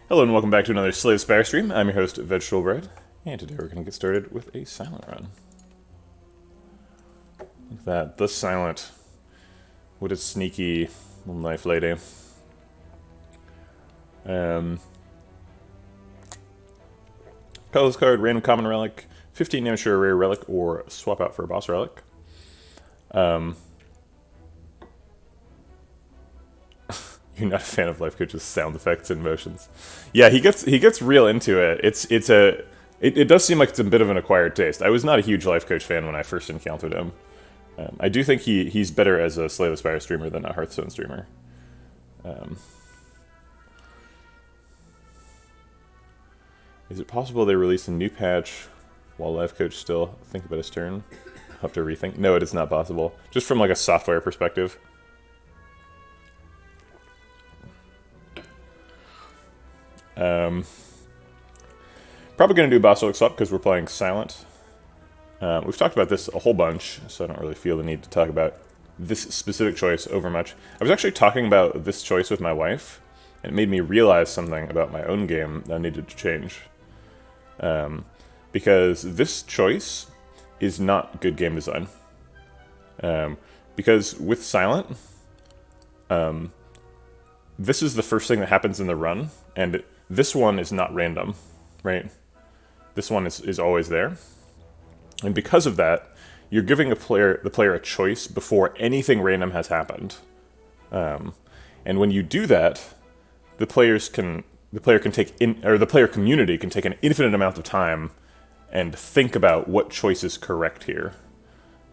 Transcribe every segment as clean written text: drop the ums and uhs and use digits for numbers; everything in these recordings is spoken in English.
Hello and welcome back to another Slay the Spire stream. I'm your host, Vegetablebread, and today we're going to get started with a silent run. Look at that, the silent. What a sneaky little knife lady. Colorless card, random common relic, 15 damage to a rare relic, or swap out for a boss relic. You're not a fan of Life Coach's sound effects and motions. Yeah, he gets real into it. It does seem like it's a bit of an acquired taste. I was not a huge Life Coach fan when I first encountered him. I do think he's better as a Slay the Spire streamer than a Hearthstone streamer. Is it possible they release a new patch while Life Coach still think about his turn? I'll have to rethink. No, it is not possible. Just from like a software perspective. Probably going to do Boss Relic Swap because we're playing Silent. We've talked about this a whole bunch, so I don't really feel the need to talk about this specific choice over much. I was actually talking about this choice with my wife, and it made me realize something about my own game that I needed to change. Because this choice is not good game design. Because with Silent, this is the first thing that happens in the run, and this one is not random, right? This one is always there. And because of that, you're giving the player a choice before anything random has happened. And when you do that, the player community can take an infinite amount of time and think about what choice is correct here.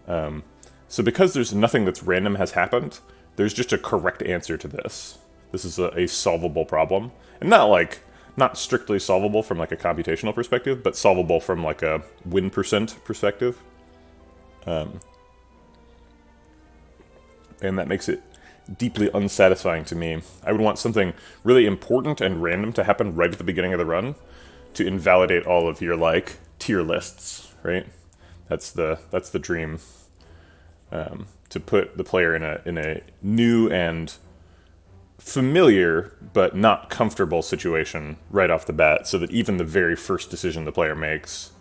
So because there's nothing that's random has happened, there's just a correct answer to this. This is a solvable problem, and not strictly solvable from like a computational perspective, but solvable from like a win percent perspective. And that makes it deeply unsatisfying to me. I would want something really important and random to happen right at the beginning of the run to invalidate all of your like tier lists, right? That's the dream. To put the player in a new and familiar but not comfortable situation right off the bat, so that even the very first decision the player makes,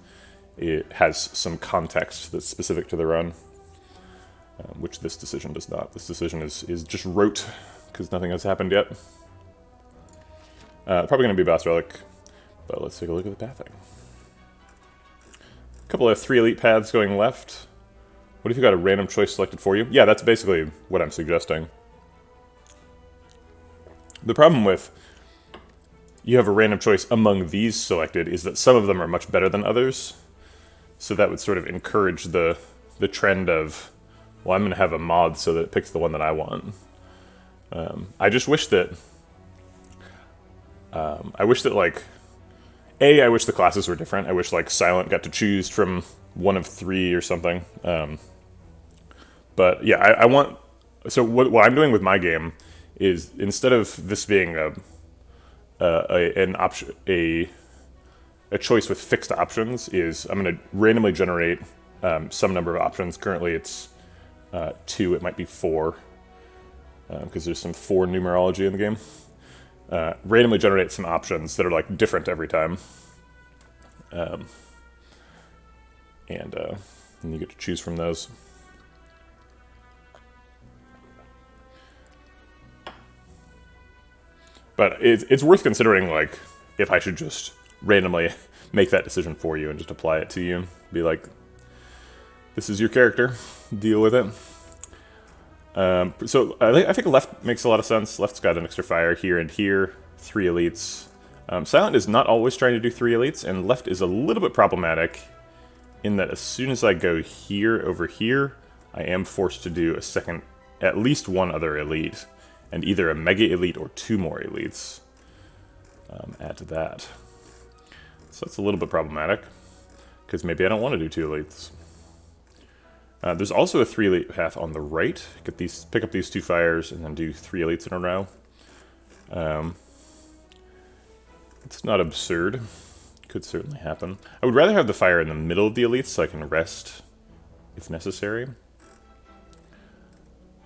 it has some context that's specific to the run, which this decision does not. This decision is just rote because nothing has happened yet. Probably going to be Boss Relic, but let's take a look at the pathing. A couple of 3 elite paths going left. What if you got a random choice selected for you? Yeah, that's basically what I'm suggesting. The problem with you have a random choice among these selected is that some of them are much better than others. So that would sort of encourage the trend of, well, I'm going to have a mod so that it picks the one that I want. I just wish that... I wish the classes were different. I wish, like, Silent got to choose from one of 3 or something. But, yeah, I want... So what I'm doing with my game is, instead of this being a choice with fixed options, is I'm going to randomly generate some number of options. Currently it's 2, it might be 4, because there's some 4 numerology in the game. Randomly generate some options that are like different every time. And you get to choose from those. But it's worth considering, like, if I should just randomly make that decision for you and just apply it to you. Be like, this is your character, deal with it. So I think left makes a lot of sense. Left's got an extra fire here and here, 3 elites. Silent is not always trying to do 3 elites, and left is a little bit problematic in that as soon as I go here over here, I am forced to do at least one other elite. And either a mega elite or 2 more elites. Add to that. So that's a little bit problematic, because maybe I don't want to do 2 elites. There's also a 3 elite path on the right. Pick up these 2 fires and then do 3 elites in a row. It's not absurd. Could certainly happen. I would rather have the fire in the middle of the elites so I can rest if necessary.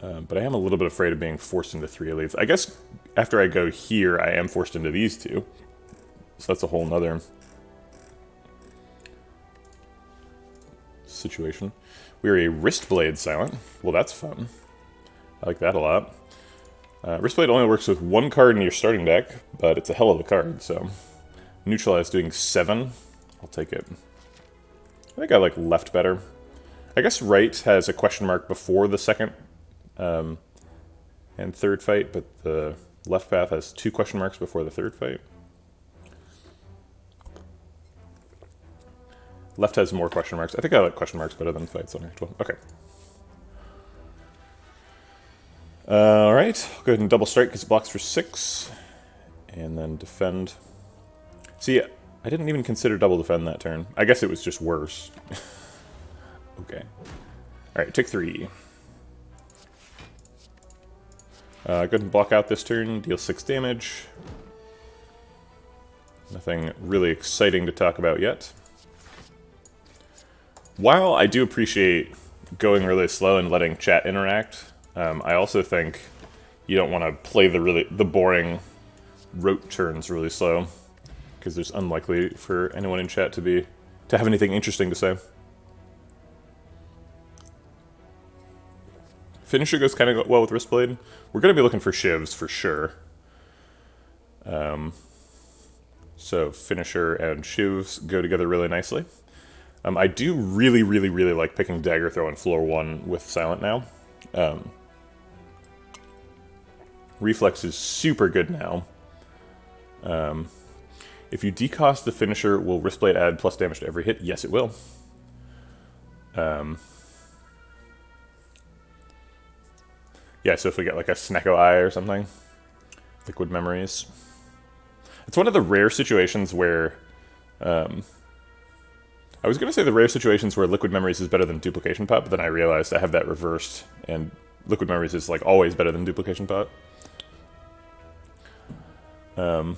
But I am a little bit afraid of being forced into 3 elites. I guess after I go here, I am forced into these 2. So that's a whole nother situation. We are a Wristblade Silent. Well, that's fun. I like that a lot. Wristblade only works with one card in your starting deck, but it's a hell of a card, so... Neutralize doing 7. I'll take it. I think I like left better. I guess right has a question mark before the second and third fight, but the left path has 2 question marks before the third fight. Left has more question marks. I think I like question marks better than fights on Act 1. Okay. Alright, I'll go ahead and double strike because it blocks for 6. And then defend. See, I didn't even consider double defend that turn. I guess it was just worse. Okay. Alright, take 3. Go ahead and block out this turn, deal 6 damage. Nothing really exciting to talk about yet. While I do appreciate going really slow and letting chat interact, I also think you don't want to play the boring rote turns really slow, because there's unlikely for anyone in chat to have anything interesting to say. Finisher goes kind of well with Wristblade. We're going to be looking for shivs for sure. So Finisher and shivs go together really nicely. I do really, really, really like picking Dagger Throw on floor 1 with Silent now. Reflex is super good now. If you decost the Finisher, will Wristblade add plus damage to every hit? Yes, it will. Yeah, so if we get like a Snecko Eye or something. Liquid Memories. It's one of the rare situations where... I was going to say the rare situations where Liquid Memories is better than Duplication Pot, but then I realized I have that reversed, and Liquid Memories is like always better than Duplication Pot. I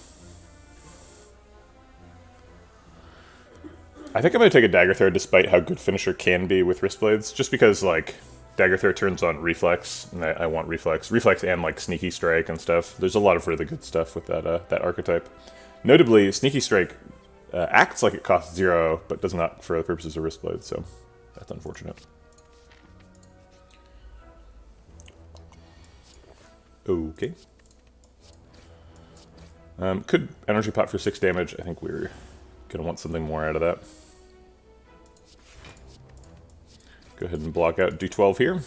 think I'm going to take a Dagger Throw despite how good Finisher can be with Wristblades, just because like Dagger Throw turns on Reflex, and I want Reflex. Reflex and like Sneaky Strike and stuff. There's a lot of really good stuff with that archetype. Notably, Sneaky Strike acts like it costs 0, but does not for the purposes of Wristblade, so that's unfortunate. Okay. Could Energy Pot for 6 damage. I think we're going to want something more out of that. Go ahead and block out, do 12 here.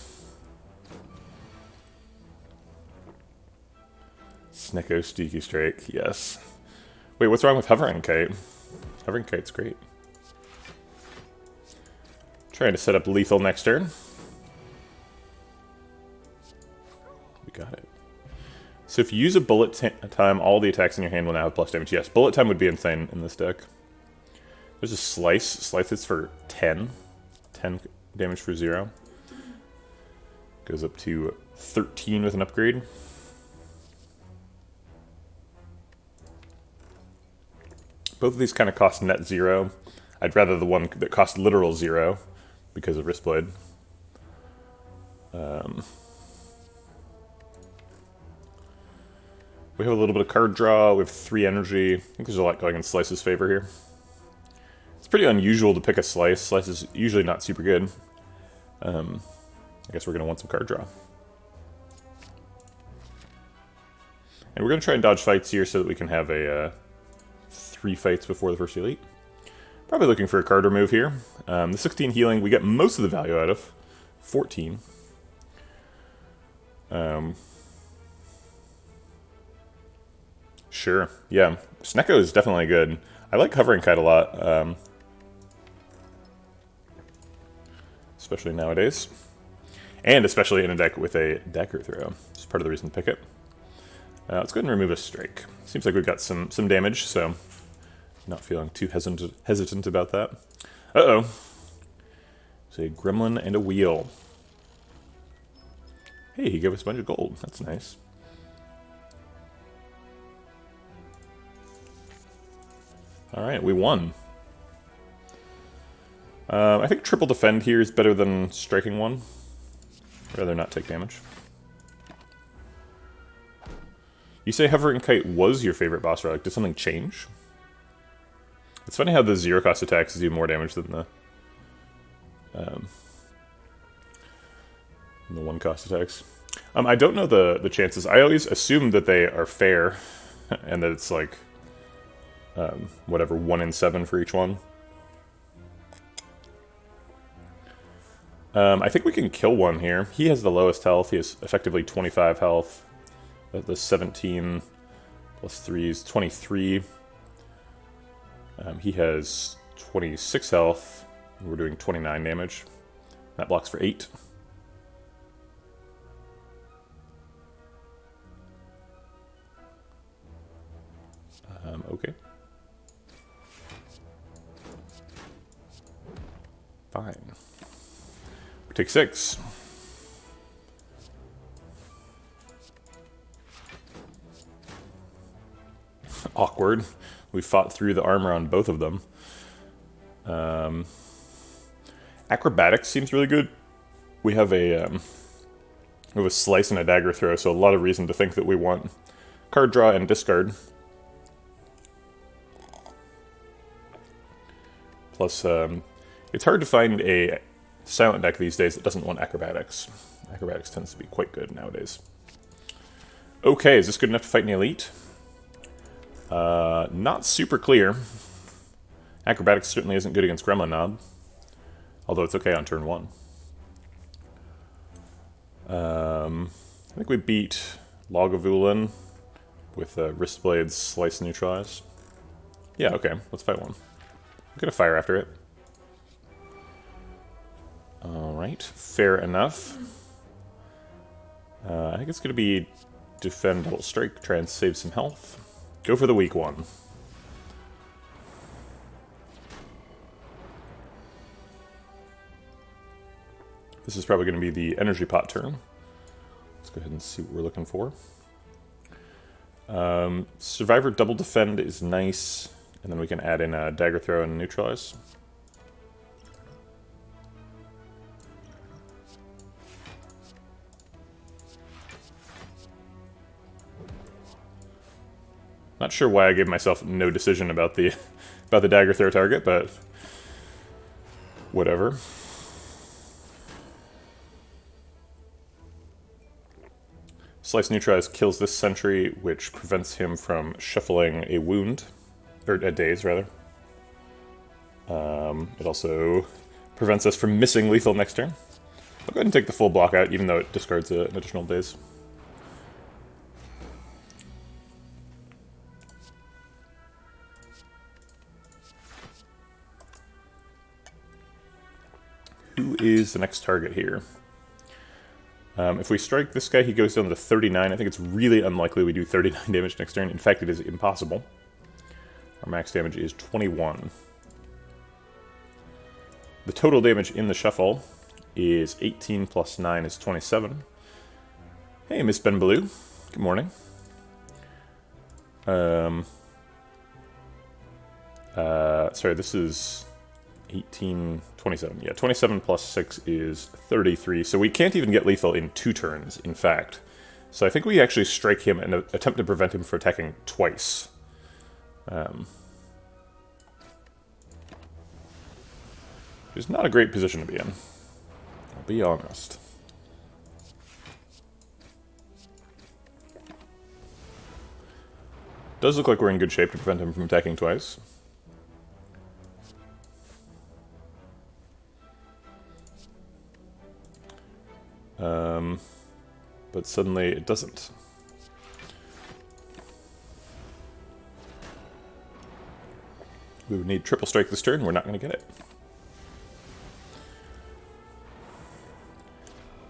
Snecko Sneaky Strike, yes. Wait, what's wrong with Hovering Kite? Hovering Kite's great. Trying to set up lethal next turn. We got it. So if you use a bullet time, all the attacks in your hand will now have plus damage. Yes, bullet time would be insane in this deck. There's a Slice. Slice is for 10. 10 damage for 0. Goes up to 13 with an upgrade. Both of these kind of cost net 0. I'd rather the one that costs literal 0 because of Wristblade. We have a little bit of card draw. We have 3 energy. I think there's a lot going in Slice's favor here. It's pretty unusual to pick a Slice. Slice is usually not super good. I guess we're going to want some card draw. And we're going to try and dodge fights here so that we can have a 3 fights before the first elite. Probably looking for a card remove here. The 16 healing, we get most of the value out of. 14. Sure, yeah. Snecko is definitely good. I like Hovering Kite a lot. Especially nowadays. And especially in a deck with a Dagger Throw. It's part of the reason to pick it. Let's go ahead and remove a Strike. Seems like we've got some damage, so not feeling too hesitant about that. Uh-oh. It's a Gremlin and a Wheel. Hey, he gave us a bunch of gold. That's nice. Alright, we won. I think triple defend here is better than striking 1. I'd rather not take damage. You say Hovering Kite was your favorite boss relic. Did something change? It's funny how the zero cost attacks do more damage than the one cost attacks. I don't know the chances. I always assume that they are fair, and that it's like whatever, 1 in 7 for each one. I think we can kill one here. He has the lowest health. He has effectively 25 health. The 17 plus 3 is 23. He has 26 health. We're doing 29 damage. That blocks for 8. Okay. Fine. We take 6. Awkward. We fought through the armor on both of them. Acrobatics seems really good. We have a slice and a dagger throw, so a lot of reason to think that we want card draw and discard. Plus, it's hard to find a silent deck these days that doesn't want acrobatics. Acrobatics tends to be quite good nowadays. Okay, is this good enough to fight an elite? Not super clear. Acrobatics certainly isn't good against Gremlin Knob, although it's okay on turn 1. I think we beat Lagavulin with Wristblade's Slice Neutralize. Yeah, okay, let's fight one. I'm gonna fire after it. Alright, fair enough. I think it's gonna be defend double strike, try and save some health. Go for the weak one. This is probably going to be the energy pot turn. Let's go ahead and see what we're looking for. Survivor double defend is nice, and then we can add in a dagger throw and neutralize. Not sure why I gave myself no decision about the dagger throw target, but whatever. Slice Neutralize kills this sentry, which prevents him from shuffling a wound, or a daze rather. It also prevents us from missing lethal next turn. I'll go ahead and take the full block out, even though it discards an additional daze. Who is the next target here? If we strike this guy, he goes down to 39. I think it's really unlikely we do 39 damage next turn. In fact, it is impossible. Our max damage is 21. The total damage in the shuffle is 18 plus 9 is 27. Hey, Miss Benbaloo. Good morning. Sorry, this is 18, 27. Yeah, 27 plus 6 is 33. So we can't even get lethal in 2 turns, in fact. So I think we actually strike him and attempt to prevent him from attacking twice. Which is not a great position to be in. I'll be honest. Does look like we're in good shape to prevent him from attacking twice. But suddenly it doesn't. We would need triple strike this turn, we're not going to get it.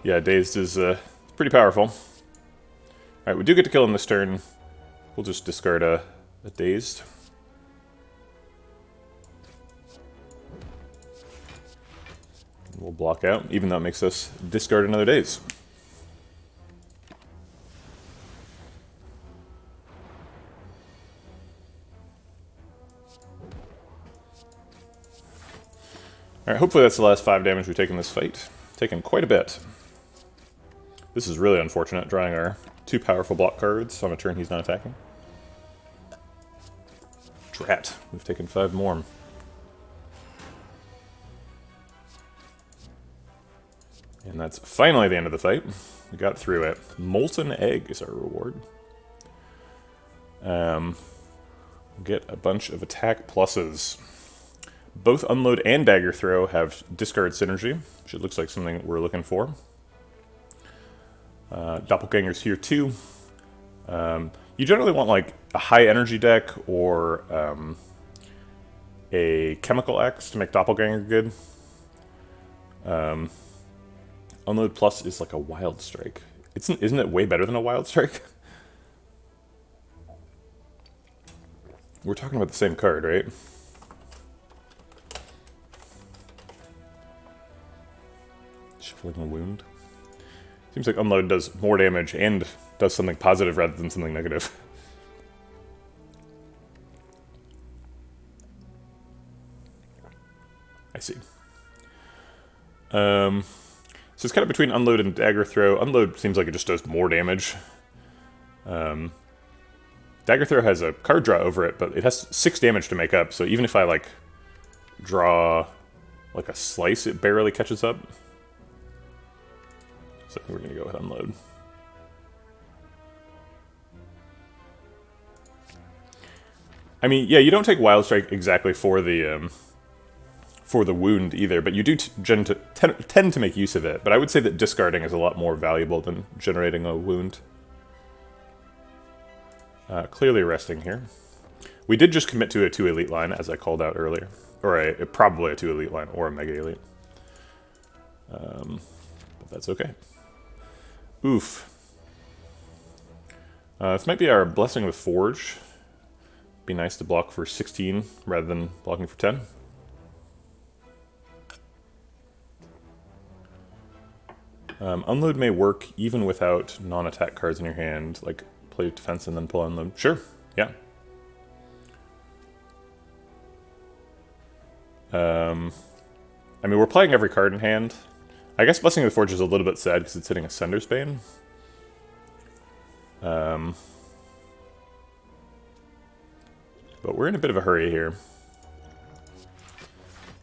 Yeah, Dazed is pretty powerful. Alright, we do get to kill him this turn. We'll just discard a Dazed. We'll block out, even though it makes us discard another Daze. Alright, hopefully that's the last 5 damage we've taken this fight. Taken quite a bit. This is really unfortunate, drawing our 2 powerful block cards on a turn he's not attacking. Drat, we've taken 5 more. And that's finally the end of the fight. We got through it. Molten Egg is our reward. Get a bunch of attack pluses. Both Unload and Dagger Throw have discard synergy, which it looks like something we're looking for. Doppelganger's here too. You generally want like a high energy deck or a Chemical X to make Doppelganger good. Unload Plus is like a Wild Strike. Isn't it way better than a Wild Strike? We're talking about the same card, right? Shuffling a Wound. Seems like Unload does more damage and does something positive rather than something negative. I see. So it's kind of between Unload and Dagger Throw. Unload seems like it just does more damage. Dagger Throw has a card draw over it, but it has 6 damage to make up, so even if I, like, draw, like, a slice, it barely catches up. So we're gonna go with Unload. I mean, yeah, you don't take Wild Strike exactly for the wound either, but you do tend to make use of it. But I would say that discarding is a lot more valuable than generating a wound. Clearly resting here. We did just commit to a 2 elite line, as I called out earlier. Or probably a 2 elite line, or a mega elite. But that's okay. Oof. This might be our Blessing with Forge. Be nice to block for 16 rather than blocking for 10. Unload may work even without non-attack cards in your hand, like play defense and then pull Unload. Sure, yeah. I mean, we're playing every card in hand. I guess Blessing of the Forge is a little bit sad because it's hitting a Sender's Bane. But we're in a bit of a hurry here.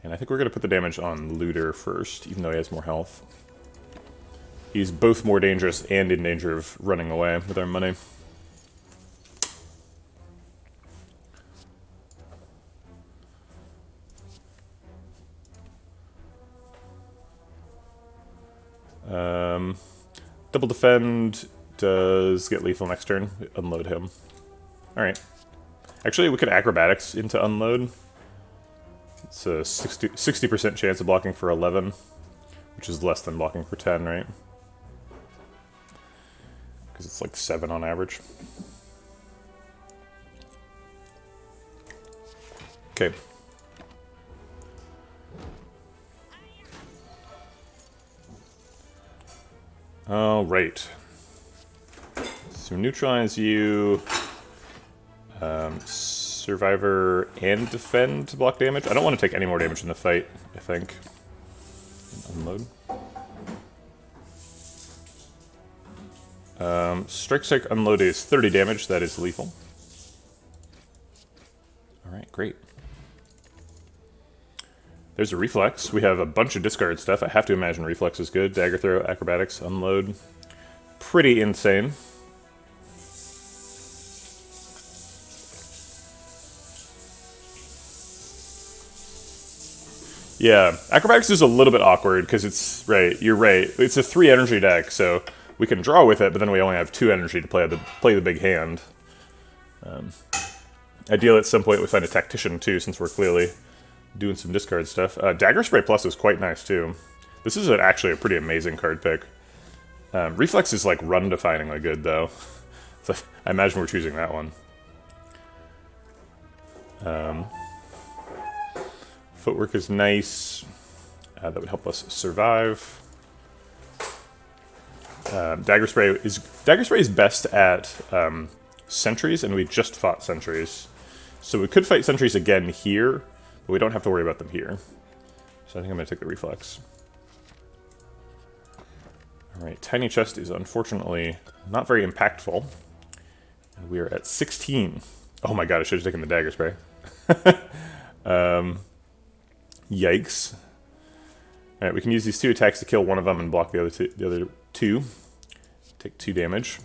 And I think we're going to put the damage on Looter first, even though he has more health. He's both more dangerous and in danger of running away with our money. Double defend does get lethal next turn. Unload him. Alright. Actually, we could acrobatics into Unload. It's a 60% chance of blocking for 11, which is less than blocking for 10, right? Because it's like 7 on average. Okay. All right. So neutralize you, survivor and defend to block damage. I don't want to take any more damage in the fight, I think. Unload. Strike Unload is 30 damage, that is lethal. Alright, great. There's a Reflex. We have a bunch of discard stuff. I have to imagine Reflex is good. Dagger Throw, Acrobatics, Unload. Pretty insane. Yeah, Acrobatics is a little bit awkward because it's, right, you're right. It's a 3 energy deck, so we can draw with it, but then we only have 2 energy to play the big hand. Ideally, at some point we find a Tactician too, since we're clearly doing some discard stuff. Dagger Spray Plus is quite nice too. This is actually a pretty amazing card pick. Reflex is like run-definingly good though, so I imagine we're choosing that one. Footwork is nice. That would help us survive. Dagger Spray is best at sentries, and we just fought sentries. So we could fight sentries again here, but we don't have to worry about them here. So I think I'm going to take the Reflex. Alright, Tiny Chest is unfortunately not very impactful. And we are at 16. Oh my god, I should have taken the dagger spray. Yikes. Alright, we can use these 2 attacks to kill one of them and block the other two. Take 2 damage.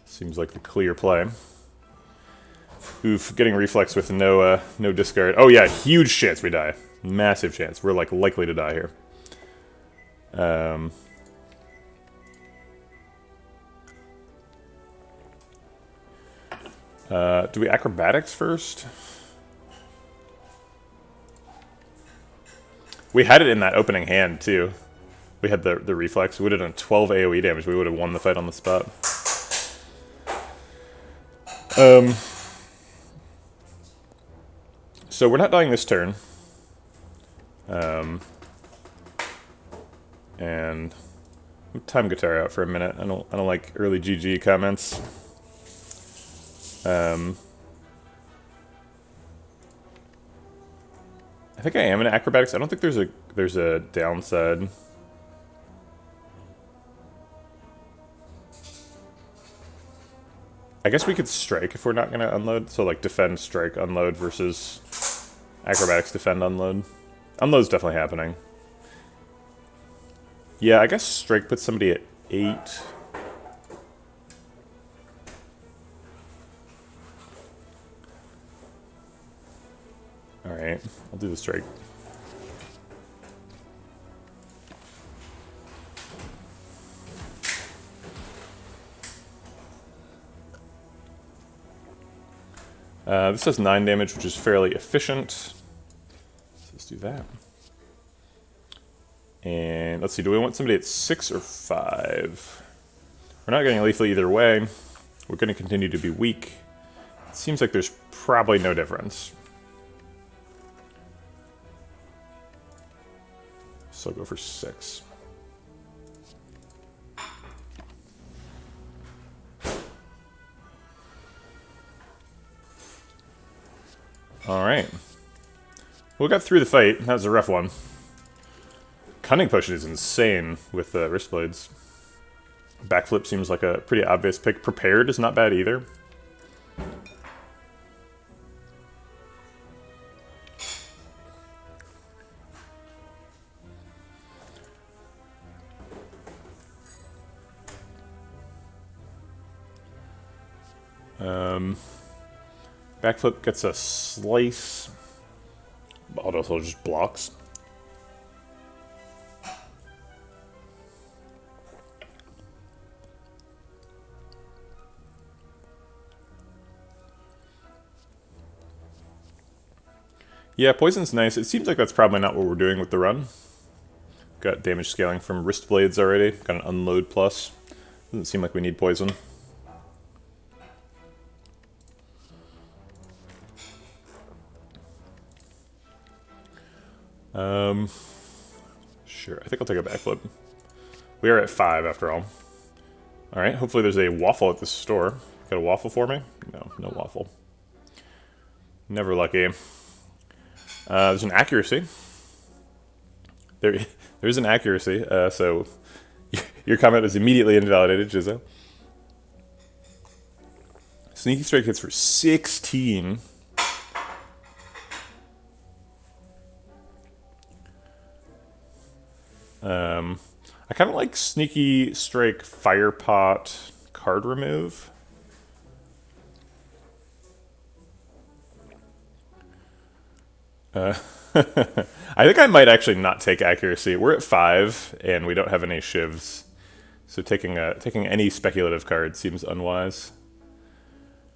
Seems like the clear play. Oof, getting reflex with no discard. Oh yeah, huge chance we die. Massive chance. We're like likely to die here. Do we acrobatics first? We had it in that opening hand too. We had the reflex. We would have done 12 AoE damage. We would have won the fight on the spot. So we're not dying this turn. And time guitar out for a minute. I don't like early GG comments. I think I am in acrobatics. I don't think there's a downside. I guess we could strike if we're not going to unload. So like defend, strike, unload versus acrobatics, defend, unload. Unload's definitely happening. Yeah, I guess strike puts somebody at 8. Alright, I'll do the strike. This does 9 damage, which is fairly efficient. So let's do that. And let's see, do we want somebody at 6 or 5? We're not getting lethal either way. We're going to continue to be weak. It seems like there's probably no difference. So I'll go for 6. Alright. We got through the fight. That was a rough one. Cunning Potion is insane with the wrist blades. Backflip seems like a pretty obvious pick. Prepared is not bad either. Backflip gets a slice. But also just blocks. Yeah, poison's nice. It seems like that's probably not what we're doing with the run. Got damage scaling from wrist blades already. Got an unload plus. Doesn't seem like we need poison. Sure, I think I'll take a backflip. We are at 5 after all. Alright, hopefully there's a waffle at the store. Got a waffle for me? No, no waffle. Never lucky. There's an accuracy. There's an accuracy, so your comment is immediately invalidated, Jizzo. Sneaky Strike hits for 16. I kind of like Sneaky Strike Fire Pot card remove. I think I might actually not take accuracy. We're at 5 and we don't have any shivs, so taking any speculative card seems unwise.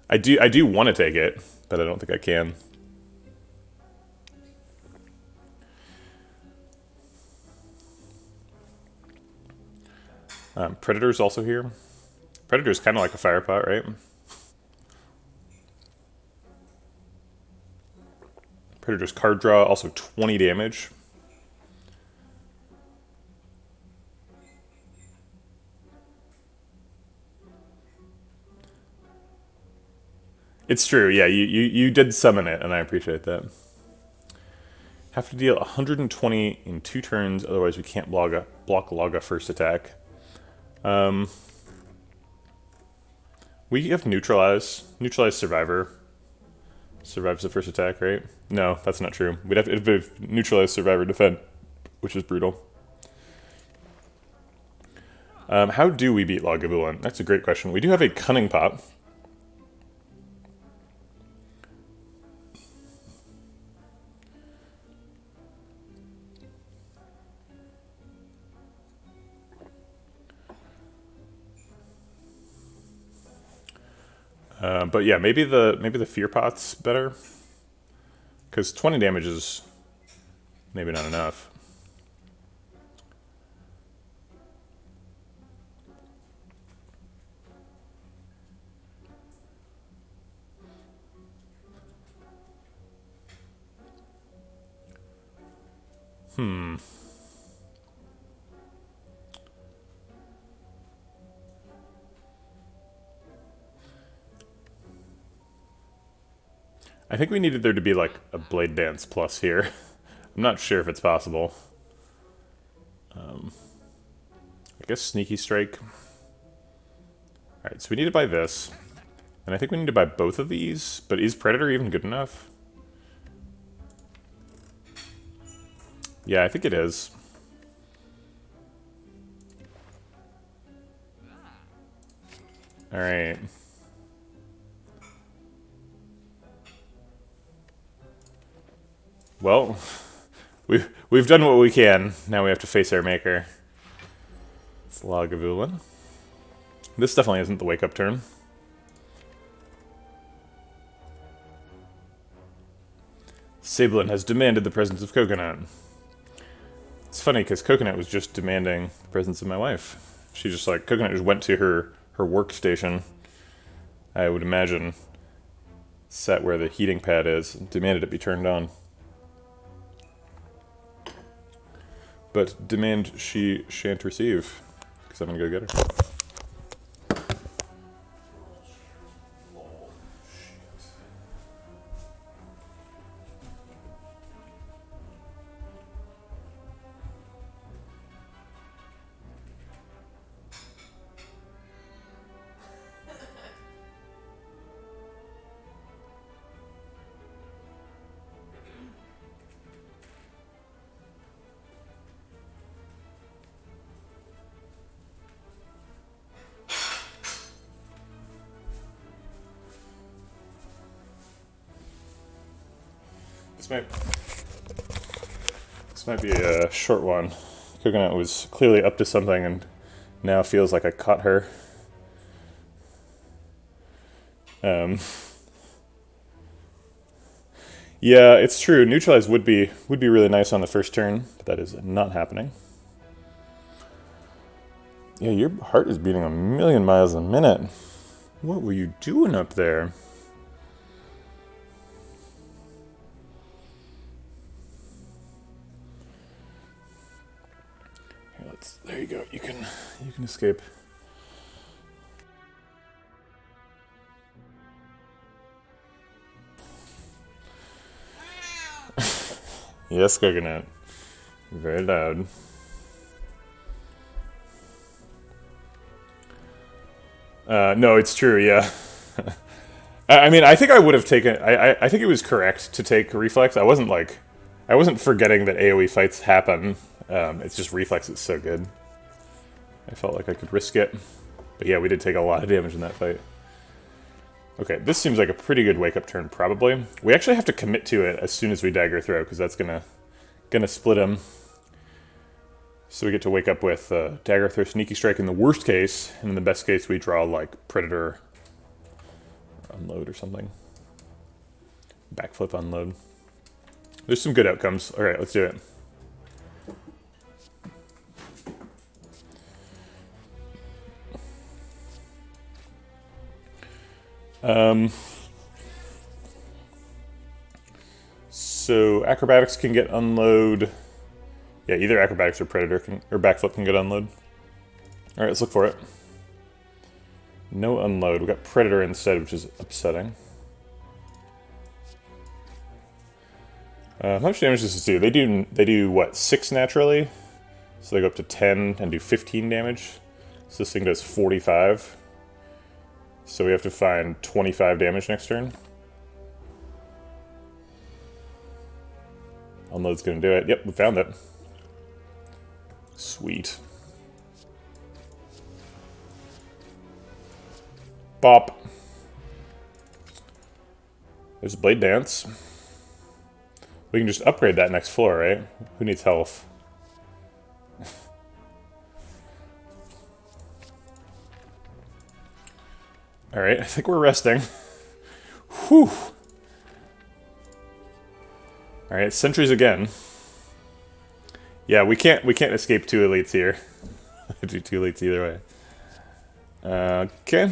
I do want to take it, but I don't think I can. Predator's also here. Predator's kind of like a fire pot, right? Predator's card draw, also 20 damage. It's true, yeah, you did summon it, and I appreciate that. Have to deal 120 in 2 turns, otherwise we can't block Logga first attack. We have Neutralize Survivor. Survives the first attack, right? No, that's not true. We'd have to neutralize, survive, or defend, which is brutal. How do we beat Lagavulin? That's a great question. We do have a Cunning Pot. But yeah, maybe the Fear Pot's better, because 20 damage is maybe not enough. I think we needed there to be like a Blade Dance plus here. I'm not sure if it's possible. I guess Sneaky Strike. Alright, so we need to buy this. And I think we need to buy both of these, but is Predator even good enough? Yeah, I think it is. Alright. Well, we've done what we can. Now we have to face our maker. It's Lagavulin. This definitely isn't the wake-up turn. Sablin has demanded the presence of Coconut. It's funny, because Coconut was just demanding the presence of my wife. She just, like, Coconut just went to her workstation, I would imagine, sat where the heating pad is, and demanded it be turned on. But demand she shan't receive, because I'm gonna go get her. This might be a short one. Coconut was clearly up to something and now feels like I caught her. Yeah, it's true. Neutralize would be really nice on the first turn, but that is not happening. Yeah, your heart is beating 1,000,000 miles a minute. What were you doing up there? There you go. You can escape. Yes, Coconut. Very loud. No, it's true. Yeah. I mean, I think I would have taken. I think it was correct to take Reflex. I wasn't forgetting that AoE fights happen. It's just Reflex is so good. I felt like I could risk it. But yeah, we did take a lot of damage in that fight. Okay, this seems like a pretty good wake-up turn, probably. We actually have to commit to it as soon as we dagger throw, because that's gonna split him. So we get to wake up with dagger throw, sneaky strike in the worst case, and in the best case we draw like Predator, unload or something. Backflip unload. There's some good outcomes. Alright, let's do it. So acrobatics can get unload. Yeah, either acrobatics or predator or backflip can get unload. All right, let's look for it. No unload. We got predator instead, which is upsetting. How much damage does this do? They do what, 6 naturally? So they go up to 10 and do 15 damage. So this thing does 45. So we have to find 25 damage next turn. Unload's gonna do it. Yep, we found it. Sweet. Bop. There's a blade dance. We can just upgrade that next floor, right? Who needs health? Alright, I think we're resting. Whew. Alright, sentries again. Yeah, we can't escape 2 elites here. I do 2 elites either way. Okay.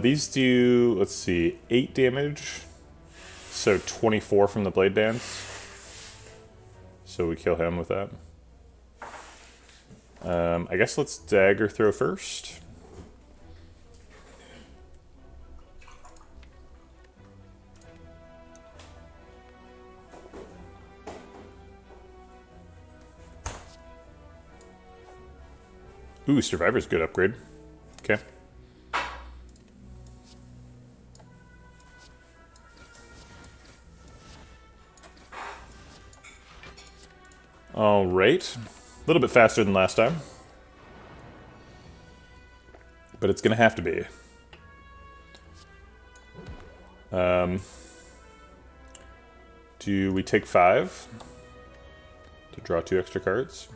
These do, let's see, 8 damage. So 24 from the blade dance. So we kill him with that. I guess let's dagger throw first. Ooh, Survivor's good upgrade. Okay. Alright. A little bit faster than last time. But it's gonna have to be. Do we take 5 to draw 2 extra cards?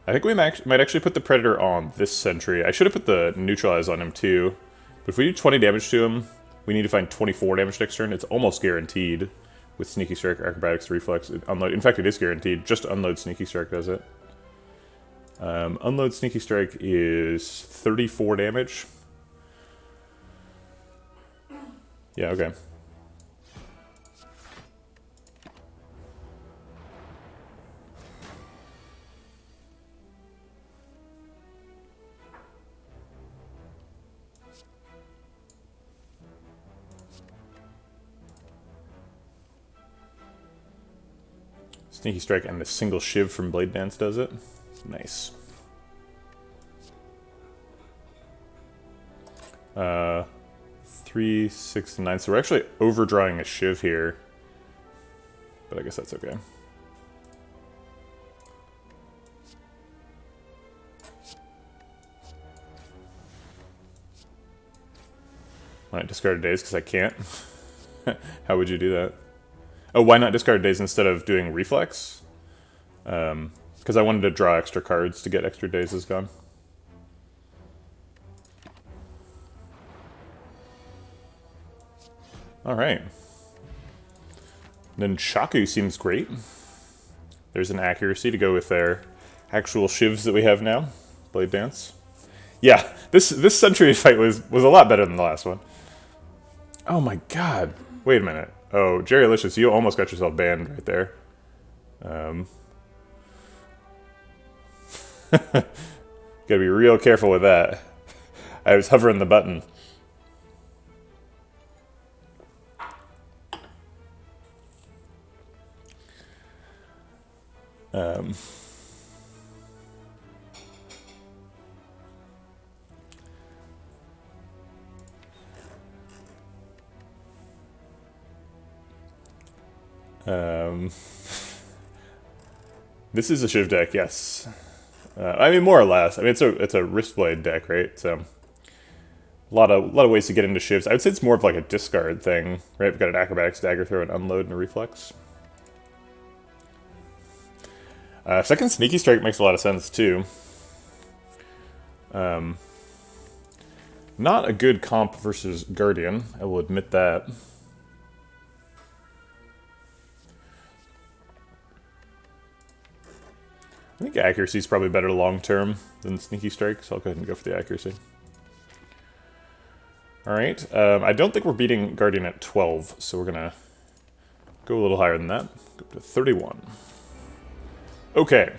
I think we might actually put the Predator on this sentry. I should have put the Neutralize on him too. But if we do 20 damage to him, we need to find 24 damage next turn. It's almost guaranteed with Sneaky Strike, Acrobatics, Reflex, Unload. In fact, it is guaranteed. Just Unload Sneaky Strike does it. Unload Sneaky Strike is 34 damage. Yeah, okay. Sneaky Strike and the single shiv from Blade Dance does it. Nice. 3, 6, 9. So we're actually overdrawing a shiv here. But I guess that's okay. Might discard a daze because I can't. How would you do that? Oh, why not discard days instead of doing reflex? Because I wanted to draw extra cards to get extra dazes gone. Alright. Then Shaku seems great. There's an accuracy to go with their actual shivs that we have now. Blade Dance. Yeah, this Century fight was a lot better than the last one. Oh my god. Wait a minute. Oh, Jerry Licious, you almost got yourself banned right there. Gotta be real careful with that. I was hovering the button. This is a Shiv deck, yes. I mean, more or less. I mean, it's a Wristblade deck, right? So a lot of ways to get into Shivs. I would say it's more of like a discard thing, right? We've got an Acrobatics, Dagger Throw, an Unload, and a Reflex. Second Sneaky Strike makes a lot of sense too. Not a good comp versus Guardian, I will admit that. I think accuracy is probably better long term than Sneaky Strike, so I'll go ahead and go for the accuracy. Alright, I don't think we're beating Guardian at 12, so we're gonna go a little higher than that. Go to 31. Okay.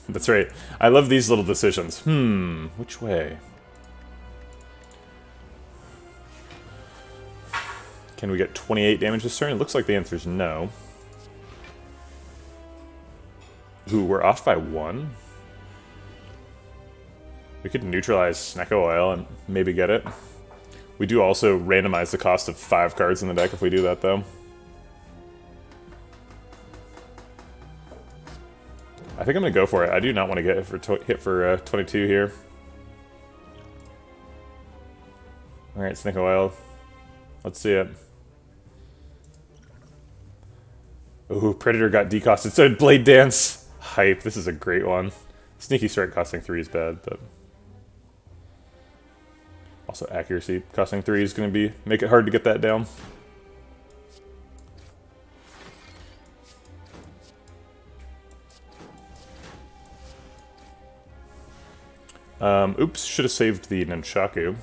That's right. I love these little decisions. Which way? Can we get 28 damage this turn? It looks like the answer is no. Ooh, we're off by 1. We could neutralize Snecko Oil and maybe get it. We do also randomize the cost of 5 cards in the deck if we do that, though. I think I'm going to go for it. I do not want to get hit for 22 here. Alright, Snecko Oil. Let's see it. Ooh, Predator got decosted. So did Blade Dance. Hype. This is a great one. Sneaky Strike costing 3 is bad, but... Also, Accuracy costing 3 is going to make it hard to get that down. Oops, should have saved the Nunchaku.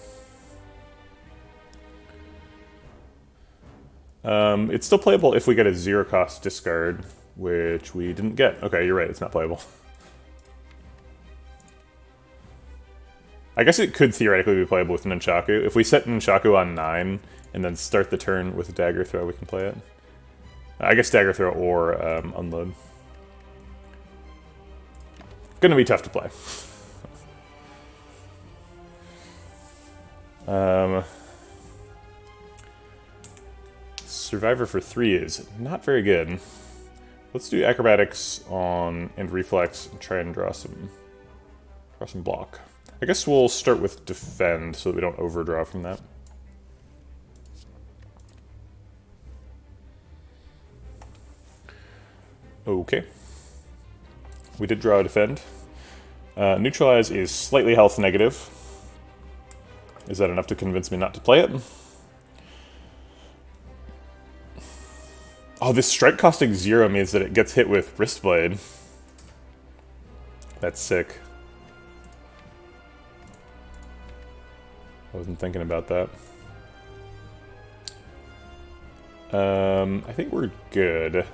It's still playable if we get a 0-cost discard, which we didn't get. Okay, you're right, it's not playable. I guess it could theoretically be playable with Nunchaku. If we set Nunchaku on 9 and then start the turn with a Dagger Throw, we can play it. I guess Dagger Throw or Unload. Gonna be tough to play. Survivor for 3 is not very good. Let's do Acrobatics on and Reflex and try and draw some block. I guess we'll start with Defend so that we don't overdraw from that. Okay. We did draw a Defend. Neutralize is slightly health negative. Is that enough to convince me not to play it? Oh, this strike costing 0 means that it gets hit with Wristblade. That's sick. I wasn't thinking about that. I think we're good.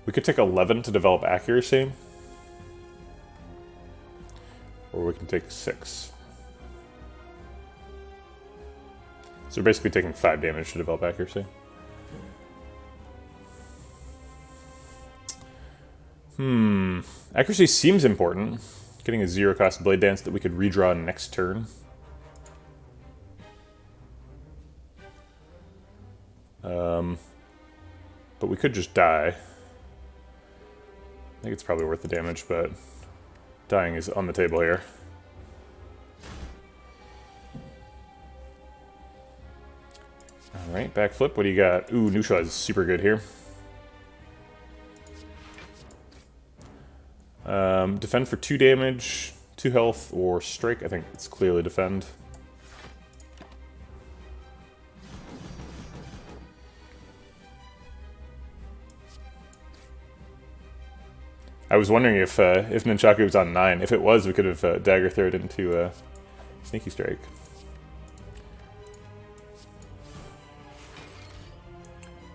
We could take 11 to develop Accuracy. Or we can take 6. So we're basically taking 5 damage to develop Accuracy. Accuracy seems important. Getting a 0-cost Blade Dance that we could redraw next turn. But we could just die. I think it's probably worth the damage, but dying is on the table here. Alright, backflip. What do you got? Ooh, Neutralize is super good here. Defend for 2 damage, 2 health, or Strike. I think it's clearly Defend. I was wondering if Nunchaku was on 9. If it was, we could have Dagger Throwed into Sneaky Strike.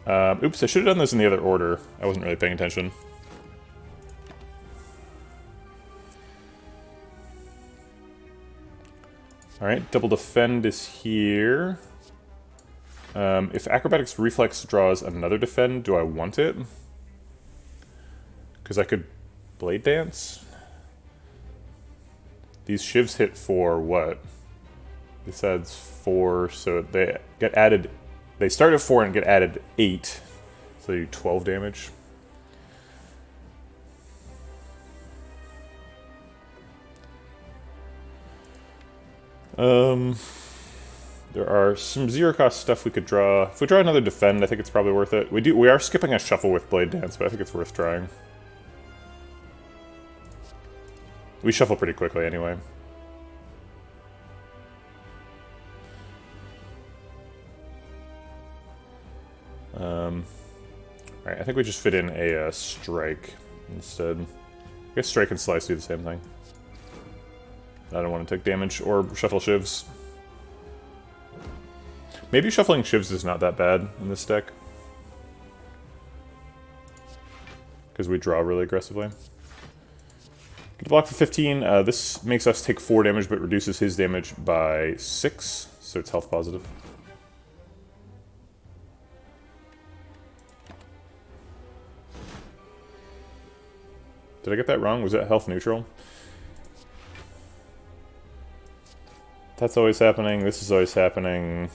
Oops, I should have done this in the other order. I wasn't really paying attention. Alright, double defend is here. If Acrobatics Reflex draws another defend, do I want it? Because I could Blade Dance? These shivs hit for what? This adds 4, so they get added. They start at 4 and get added 8. So they do 12 damage. There are some 0-cost stuff we could draw. If we draw another defend, I think it's probably worth it. We are skipping a shuffle with Blade Dance, but I think it's worth trying. We shuffle pretty quickly anyway. Alright, I think we just fit in a strike instead. I guess strike and slice do the same thing. I don't want to take damage or shuffle shivs. Maybe shuffling shivs is not that bad in this deck. Because we draw really aggressively. Get the block for 15. This makes us take 4 damage, but reduces his damage by 6, so it's health positive. Did I get that wrong? Was it health neutral? That's always happening. This is always happening.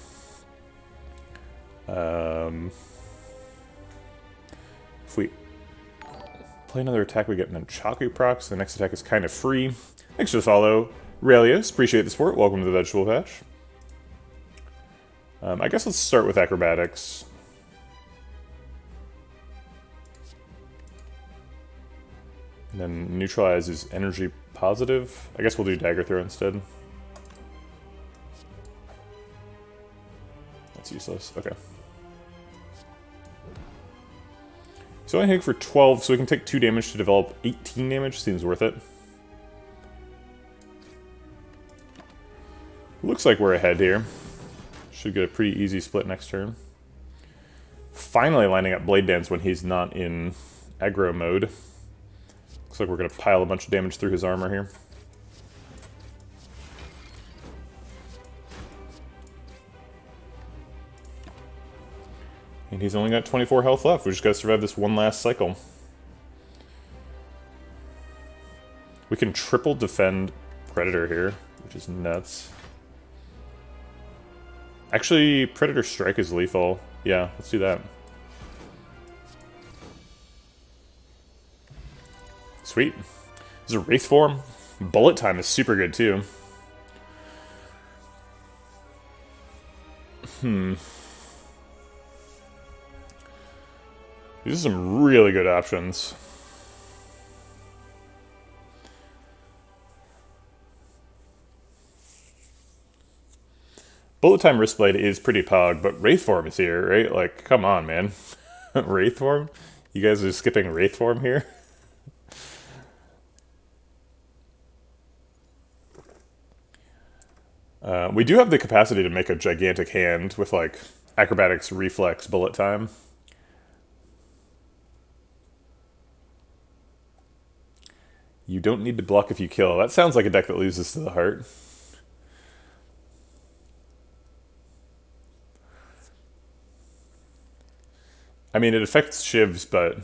If we play another attack, we get an Nunchaku procs. The next attack is kind of free. Thanks for the follow, Relius. Appreciate the support. Welcome to the Vegetable Patch. I guess let's start with acrobatics. And then neutralize is energy positive. I guess we'll do dagger throw instead. That's useless. Okay. So I hit for 12, so we can take 2 damage to develop 18 damage. Seems worth it. Looks like we're ahead here. Should get a pretty easy split next turn. Finally lining up Blade Dance when he's not in aggro mode. Looks like we're going to pile a bunch of damage through his armor here. And he's only got 24 health left. We just got to survive this one last cycle. We can triple defend Predator here, which is nuts. Actually, Predator Strike is lethal. Yeah, let's do that. Sweet. This is a Wraith form. Bullet time is super good too. These are some really good options. Bullet time Wristblade is pretty pog, but Wraith form is here, right? Like, come on, man. Wraith form? You guys are skipping Wraith form here? We do have the capacity to make a gigantic hand with, like, acrobatics, reflex, bullet time. You don't need to block if you kill. That sounds like a deck that loses to the heart. I mean, it affects shivs, but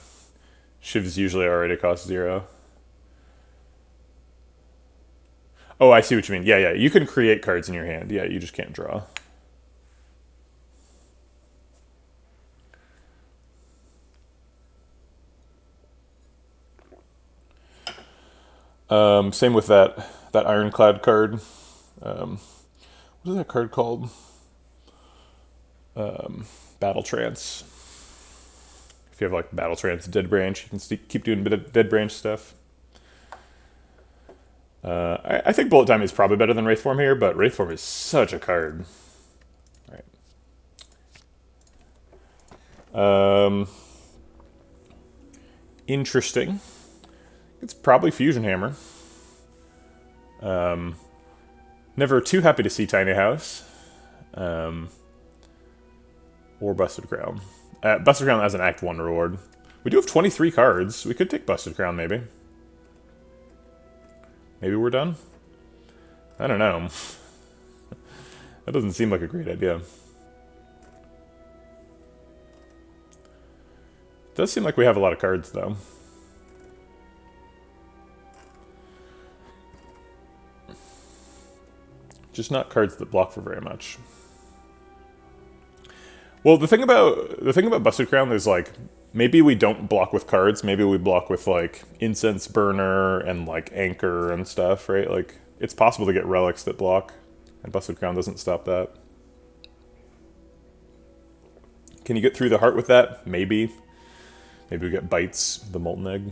shivs usually already cost 0. Oh, I see what you mean. Yeah, you can create cards in your hand. Yeah, you just can't draw. Same with that Ironclad card. What is that card called? Battle Trance. If you have like Battle Trance, Dead Branch, you can keep doing a bit of Dead Branch stuff. I think Bullet Time is probably better than Wraith Form here, but Wraith Form is such a card. Alright. Interesting. It's probably Fusion Hammer. Never too happy to see Tiny House. Or Busted Crown. Busted Crown as an Act 1 reward. We do have 23 cards. We could take Busted Crown, maybe. Maybe we're done? I don't know. That doesn't seem like a great idea. It does seem like we have a lot of cards, though. Just not cards that block for very much. Well, the thing about Busted Crown is, like, maybe we don't block with cards. Maybe we block with, like, Incense Burner and, like, Anchor and stuff, right? Like, it's possible to get relics that block, and Busted Crown doesn't stop that. Can you get through the heart with that? Maybe. Maybe we get Bites, the Molten Egg.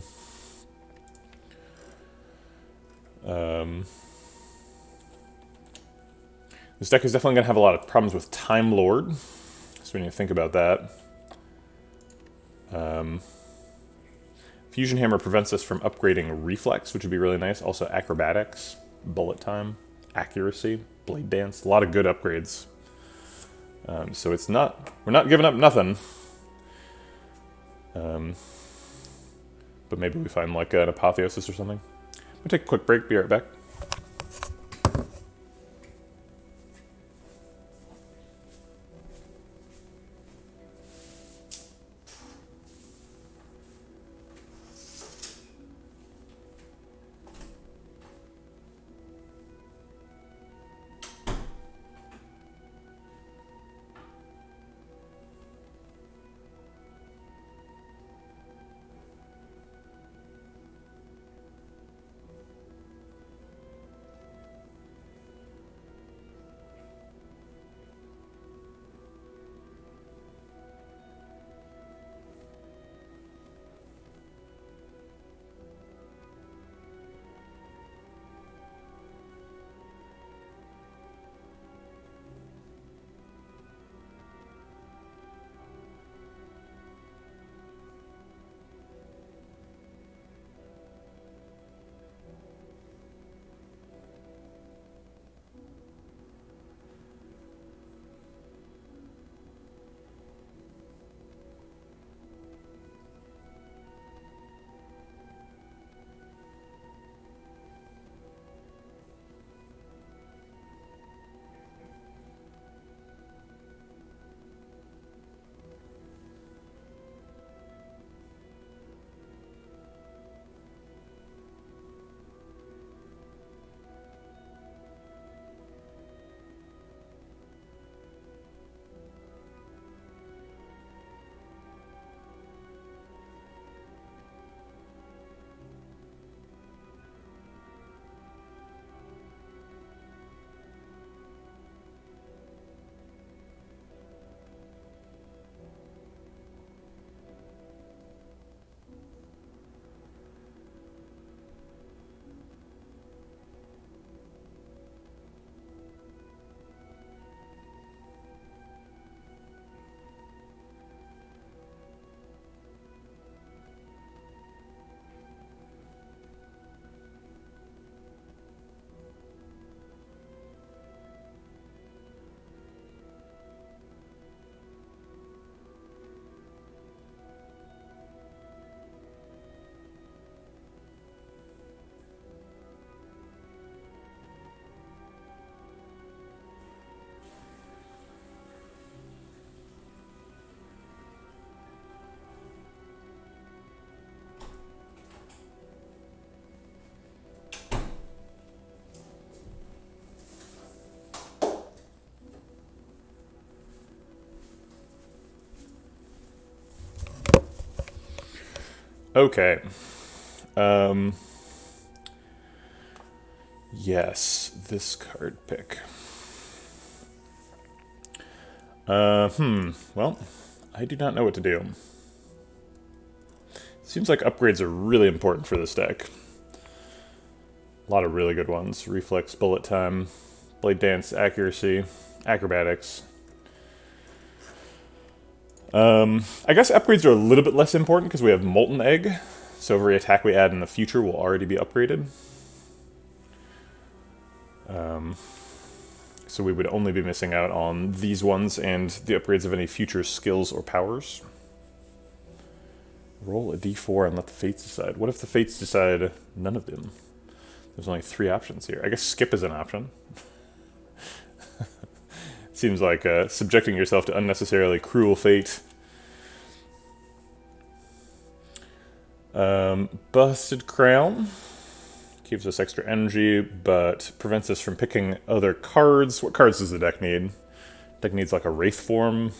This deck is definitely going to have a lot of problems with Time Lord. So we need to think about that. Fusion Hammer prevents us from upgrading Reflex, which would be really nice. Also Acrobatics, Bullet Time, Accuracy, Blade Dance. A lot of good upgrades. So it's not... We're not giving up nothing. But maybe we find like an Apotheosis or something. We'll take a quick break, be right back. Okay. Yes, this card pick. Well, I do not know what to do. Seems like upgrades are really important for this deck. A lot of really good ones. Reflex, bullet time, blade dance, accuracy, acrobatics. I guess upgrades are a little bit less important because we have Molten Egg, so every attack we add in the future will already be upgraded. So we would only be missing out on these ones and the upgrades of any future skills or powers. Roll a d4 and let the fates decide. What if the fates decide none of them? There's only 3 options here. I guess skip is an option. Seems like subjecting yourself to unnecessarily cruel fate. Busted Crown gives us extra energy, but prevents us from picking other cards. What cards does the deck need? The deck needs like a Wraith Form,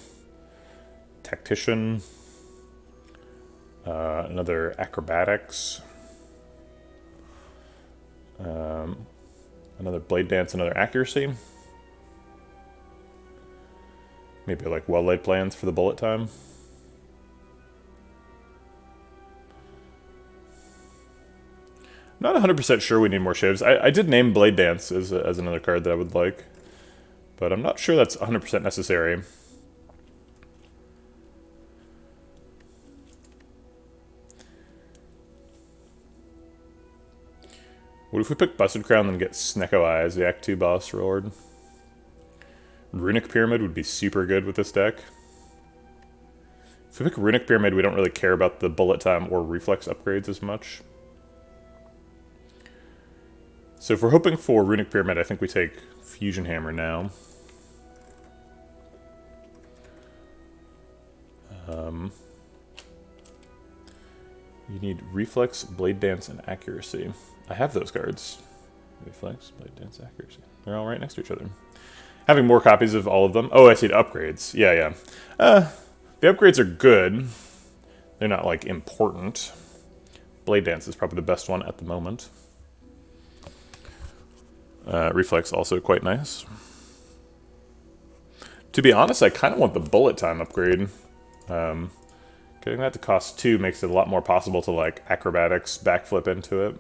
Tactician, another Acrobatics, another Blade Dance, another Accuracy. Maybe like well-laid plans for the bullet time. Not 100% sure we need more shivs. I did name Blade Dance as another card that I would like, but I'm not sure that's 100% necessary. What if we pick Busted Crown and get Snecko Eye as the Act 2 boss reward? Runic Pyramid would be super good with this deck. If we pick Runic Pyramid, we don't really care about the bullet time or reflex upgrades as much. So if we're hoping for Runic Pyramid, I think we take Fusion Hammer now. You need Reflex, Blade Dance, and Accuracy. I have those cards. Reflex, Blade Dance, Accuracy. They're all right next to each other. Having more copies of all of them. Oh, I see the upgrades. Yeah. The upgrades are good. They're not, like, important. Blade Dance is probably the best one at the moment. Reflex also quite nice. To be honest, I kind of want the Bullet Time upgrade. Getting that to cost 2 makes it a lot more possible to, like, acrobatics, backflip into it.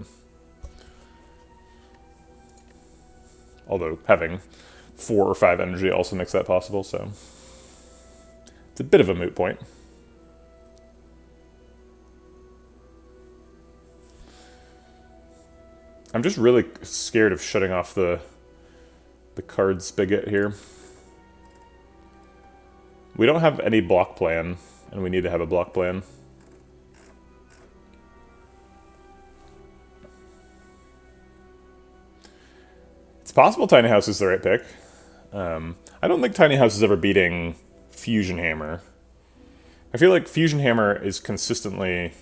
Although having 4 or 5 energy also makes that possible, so it's a bit of a moot point. I'm just really scared of shutting off the card spigot here. We don't have any block plan, and we need to have a block plan. It's possible Tiny House is the right pick. I don't think Tiny House is ever beating Fusion Hammer. I feel like Fusion Hammer is consistently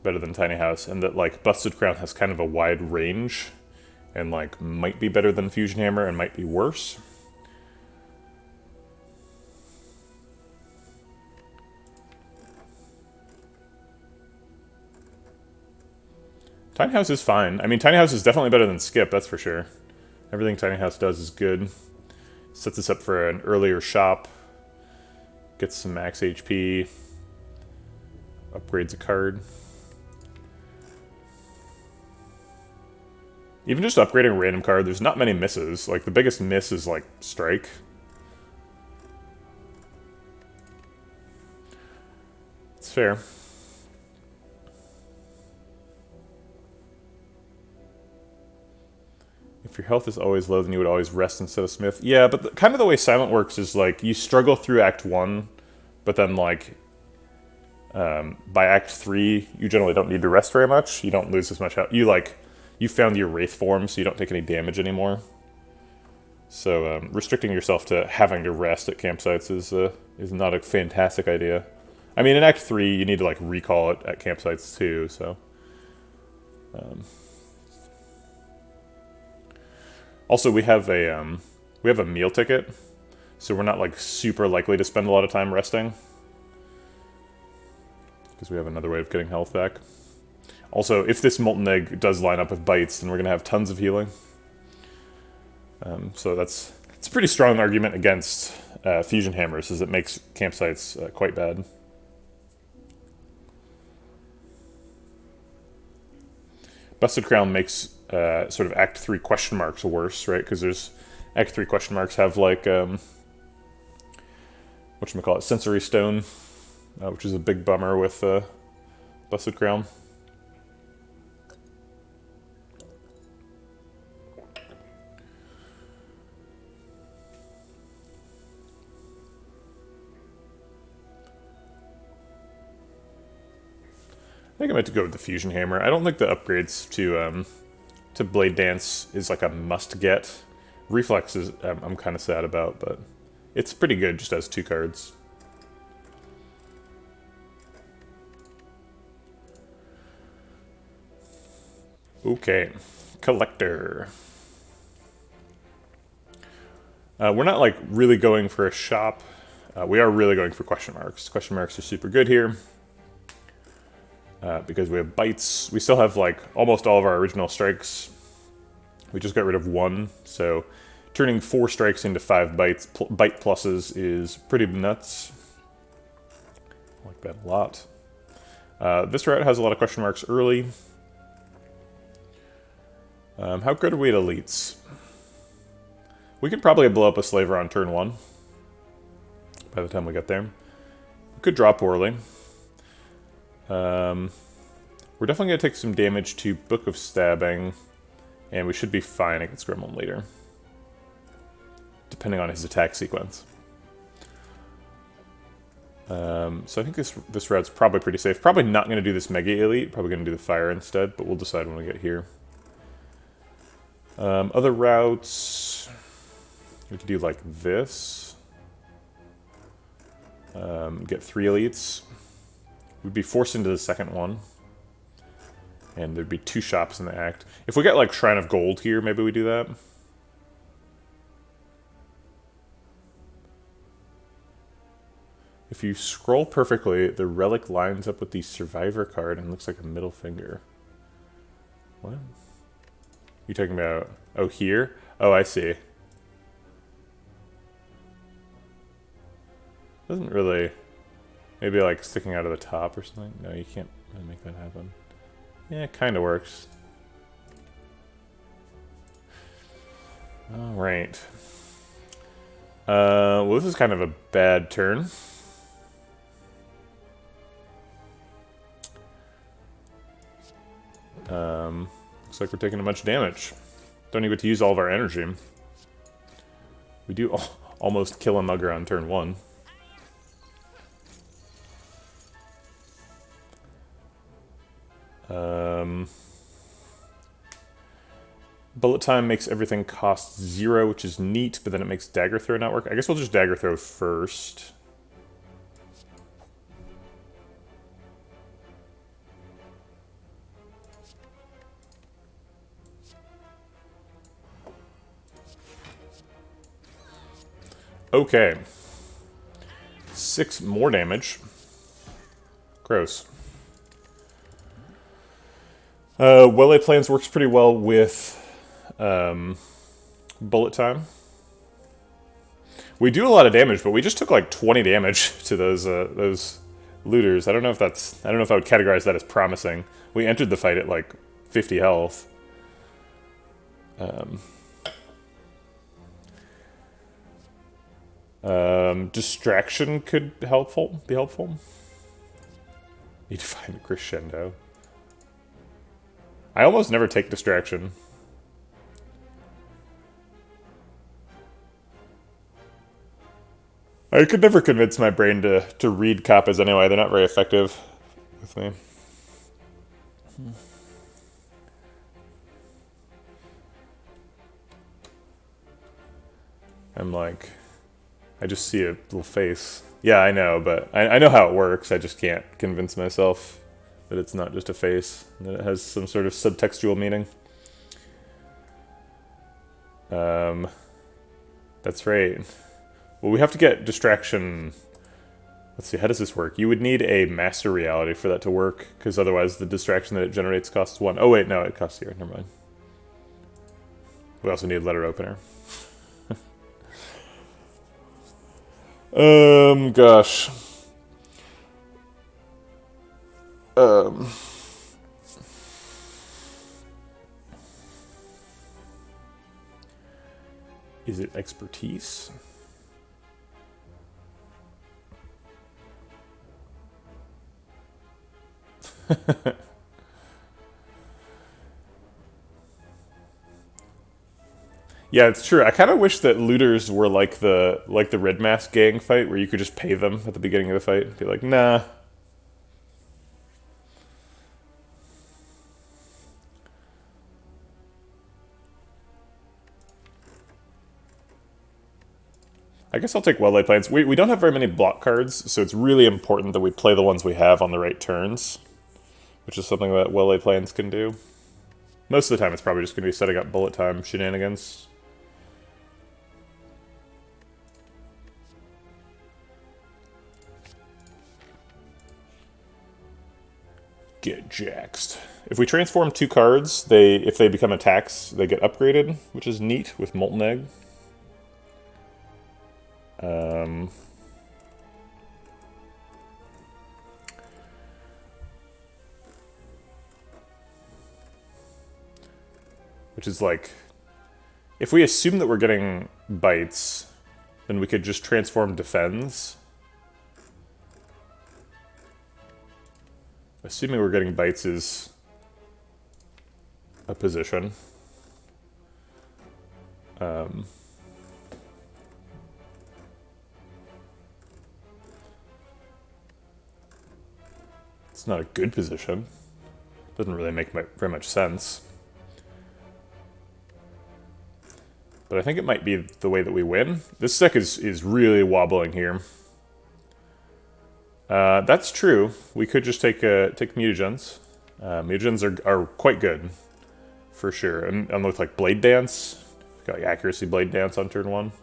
better than Tiny House, and that, like, Busted Crown has kind of a wide range, and, like, might be better than Fusion Hammer and might be worse. Tiny House is fine. I mean, Tiny House is definitely better than Skip, that's for sure. Everything Tiny House does is good. Sets us up for an earlier shop. Gets some max HP. Upgrades a card. Even just upgrading a random card, there's not many misses. Like, the biggest miss is, like, Strike. It's fair. If your health is always low, then you would always rest instead of Smith. Yeah, but kind of the way Silent works is, like, you struggle through Act 1, but then, like, by Act 3, you generally don't need to rest very much. You don't lose as much health. You found your Wraith form, so you don't take any damage anymore. So restricting yourself to having to rest at campsites is not a fantastic idea. I mean, in Act 3, you need to, like, recall it at campsites too, so... Also, we have a meal ticket, so we're not, like, super likely to spend a lot of time resting. Because we have another way of getting health back. Also, if this Molten Egg does line up with bites, then we're going to have tons of healing. So it's a pretty strong argument against Fusion Hammers, as it makes campsites quite bad. Busted Crown makes sort of Act 3 question marks worse, right? Because there's Act 3 question marks have, like, whatchamacallit, Sensory Stone, which is a big bummer with Busted Crown. I think I might have to go with the Fusion Hammer. I don't think the upgrades to Blade Dance is, like, a must-get. Reflex is I'm kind of sad about, but it's pretty good just as 2 cards. Okay, Collector. We're not, like, really going for a shop. We are really going for question marks. Question marks are super good here. Because we have bites. We still have, like, almost all of our original strikes. We just got rid of 1, so turning 4 strikes into 5 bite pluses is pretty nuts. I like that a lot. This route has a lot of question marks early. How good are we at elites? We could probably blow up a Slaver on turn 1 by the time we get there. We could draw poorly. We're definitely going to take some damage to Book of Stabbing, and we should be fine against Gremlin later, depending on his attack sequence. So I think this route's probably pretty safe. Probably not going to do this Mega Elite, probably going to do the Fire instead, but we'll decide when we get here. Other routes, we could do like this. Get 3 elites. We'd be forced into the second one. And there'd be 2 shops in the act. If we get like Shrine of Gold here, maybe we do that. If you scroll perfectly, the relic lines up with the Survivor card and looks like a middle finger. What? You talking about... Oh, here? Oh, I see. Doesn't really... Maybe like sticking out of the top or something? No, you can't really make that happen. Yeah, it kind of works. Alright. Well, this is kind of a bad turn. Looks like we're taking a bunch of damage. Don't even get to use all of our energy. We do almost kill a mugger on turn 1. Bullet time makes everything cost 0, which is neat, but then it makes dagger throw not work. I guess we'll just dagger throw first. Okay. 6 more damage. Gross. Well-laid plans works pretty well with bullet time. We do a lot of damage, but we just took like 20 damage to those looters. I don't know if I would categorize that as promising. We entered the fight at like 50 health. Distraction could be helpful. Need to find a crescendo. I almost never take distraction. I could never convince my brain to read kappas anyway. They're not very effective with me. I'm like... I just see a little face. Yeah, I know, but I know how it works. I just can't convince myself that it's not just a face, that it has some sort of subtextual meaning. That's right. Well, we have to get distraction. Let's see, how does this work? You would need a master reality for that to work, because otherwise the distraction that it generates costs 1. Oh wait, no, it costs 0. Never mind. We also need a letter opener. Gosh. Is it expertise? Yeah, it's true. I kind of wish that looters were like the Red Mask gang fight, where you could just pay them at the beginning of the fight. Be like, nah. I guess I'll take well-laid plans. We don't have very many block cards, so it's really important that we play the ones we have on the right turns, which is something that well-laid plans can do. Most of the time, it's probably just going to be setting up bullet time shenanigans. Get jaxed. If we transform 2 cards, if they become attacks, they get upgraded, which is neat with Molten Egg. Which is like, if we assume that we're getting bites, then we could just transform defends. Assuming we're getting bites is a position. It's not a good position. Doesn't really make very much sense. But I think it might be the way that we win. This deck is really wobbling here. That's true. We could just take mutagens. Mutagens are quite good, for sure. And with like Blade Dance, got like accuracy Blade Dance on turn 1.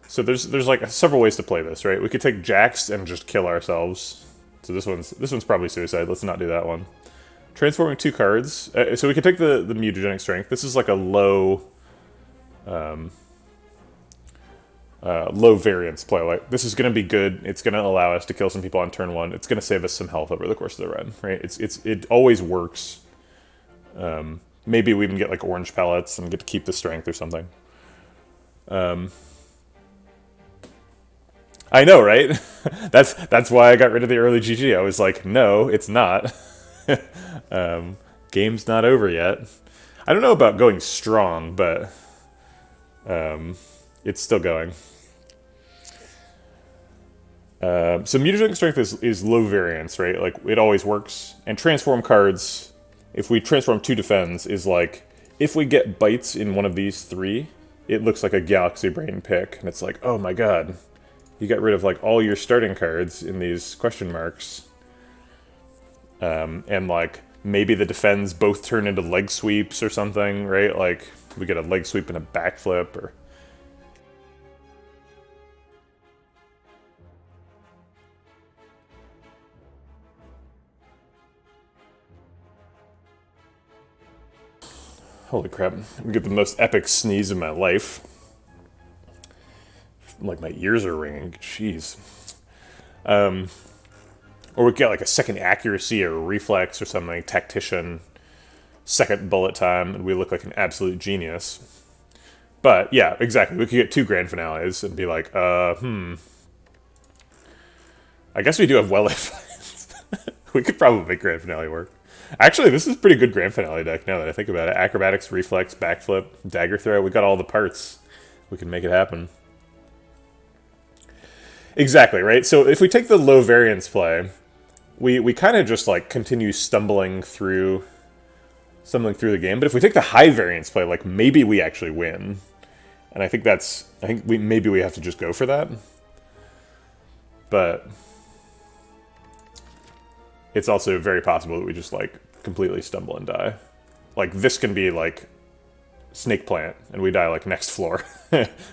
So there's like several ways to play this, right? We could take Jax and just kill ourselves. So this one's probably suicide. Let's not do that one. Transforming 2 cards. So we could take the mutagenic strength. This is like a low variance play. Like this is going to be good. It's going to allow us to kill some people on turn 1. It's going to save us some health over the course of the run, right? It always works. Maybe we even get like orange pellets and get to keep the strength or something. I know, right? That's why I got rid of the early GG. I was like, no, it's not. Game's not over yet. I don't know about going strong, but it's still going. So mutagenic strength is low variance, right? Like it always works. And transform cards, if we transform 2 defends, is like if we get bites in one of these 3, it looks like a Galaxy Brain pick, and it's like, oh my god. You got rid of like all your starting cards in these question marks. And like maybe the defends both turn into leg sweeps or something, right? Like we get a leg sweep and a backflip or... Holy crap. We get the most epic sneeze of my life. Like my ears are ringing. Jeez. Or we get like a second accuracy or reflex or something. Tactician. Second bullet time. And we look like an absolute genius. But yeah, exactly. We could get 2 grand finales and be like, I guess we do have well-if. We could probably make grand finale work. Actually, this is pretty good grand finale deck now that I think about it. Acrobatics, reflex, backflip, dagger throw. We got all the parts. We can make it happen. Exactly, right? So if we take the low variance play, we kind of just like continue stumbling through the game. But if we take the high variance play, like maybe we actually win. And I think maybe we have to just go for that. But it's also very possible that we just like completely stumble and die. Like this can be like Snake Plant and we die like next floor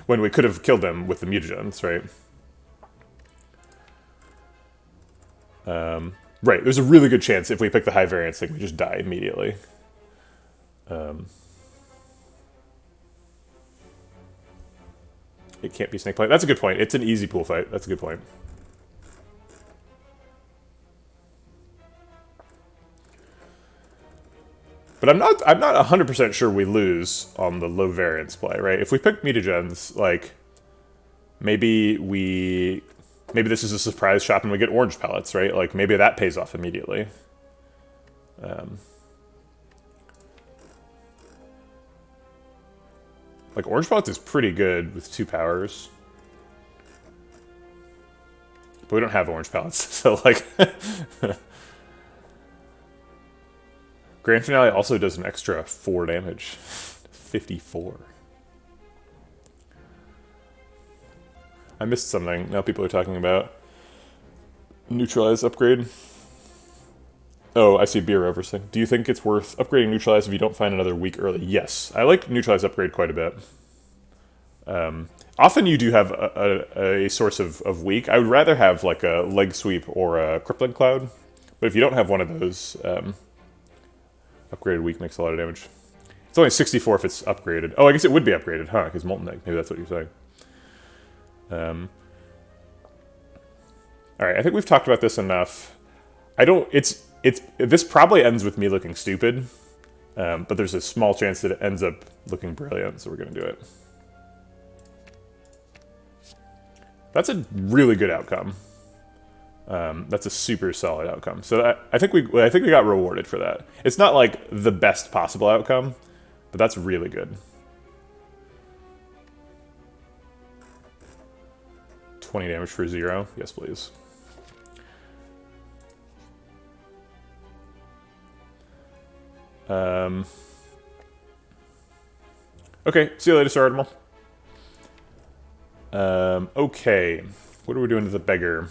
when we could have killed them with the mutagens, right? Right, there's a really good chance if we pick the high variance thing, we just die immediately. It can't be Snake Plant. That's a good point. It's an easy pool fight. That's a good point. But I'm not 100% sure we lose on the low variance play, right? If we pick mutagens, like maybe this is a surprise shop and we get orange pellets, right? Like maybe that pays off immediately. Like orange pellets is pretty good with 2 powers. But we don't have orange pellets, so like... Grand Finale also does an extra 4 damage. 54. I missed something. Now people are talking about Neutralize upgrade. Oh, I see Beer Rover saying, do you think it's worth upgrading Neutralize if you don't find another week early? Yes. I like Neutralize upgrade quite a bit. Often you do have a source of weak. I would rather have like a leg sweep or a crippling cloud. But if you don't have one of those, upgraded weak makes a lot of damage. It's only 64 if it's upgraded. Oh, I guess it would be upgraded, huh? Because Molten Egg. Maybe that's what you're saying. Alright, I think we've talked about this enough. This probably ends with me looking stupid. But there's a small chance that it ends up looking brilliant, so we're going to do it. That's a really good outcome. That's a super solid outcome. So I think we got rewarded for that. It's not like the best possible outcome, but that's really good. 20 damage for 0. Yes, please. Okay, see you later, Sir Admiral. Okay, what are we doing to the beggar?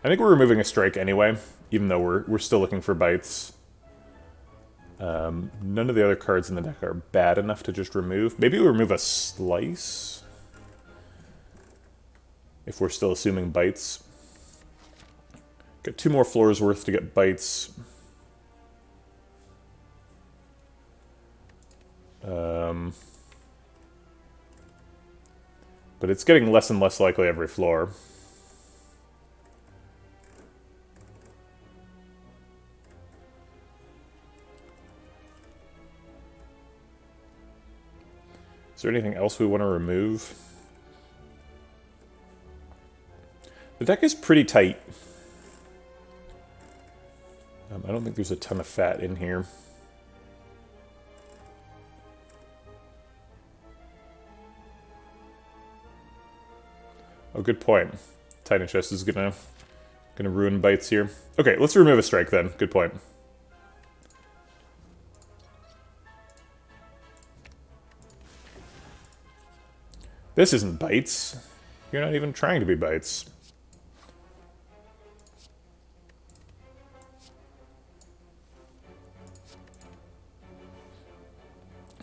I think we're removing a strike anyway, even though we're still looking for bites. None of the other cards in the deck are bad enough to just remove. Maybe we remove a slice? If we're still assuming bites. Got 2 more floors worth to get bites. But it's getting less and less likely every floor. Is there anything else we want to remove? The deck is pretty tight. I don't think there's a ton of fat in here. Oh, good point. Tiny chest is gonna ruin bites here. Okay, let's remove a strike then. Good point. This isn't bites. You're not even trying to be bites.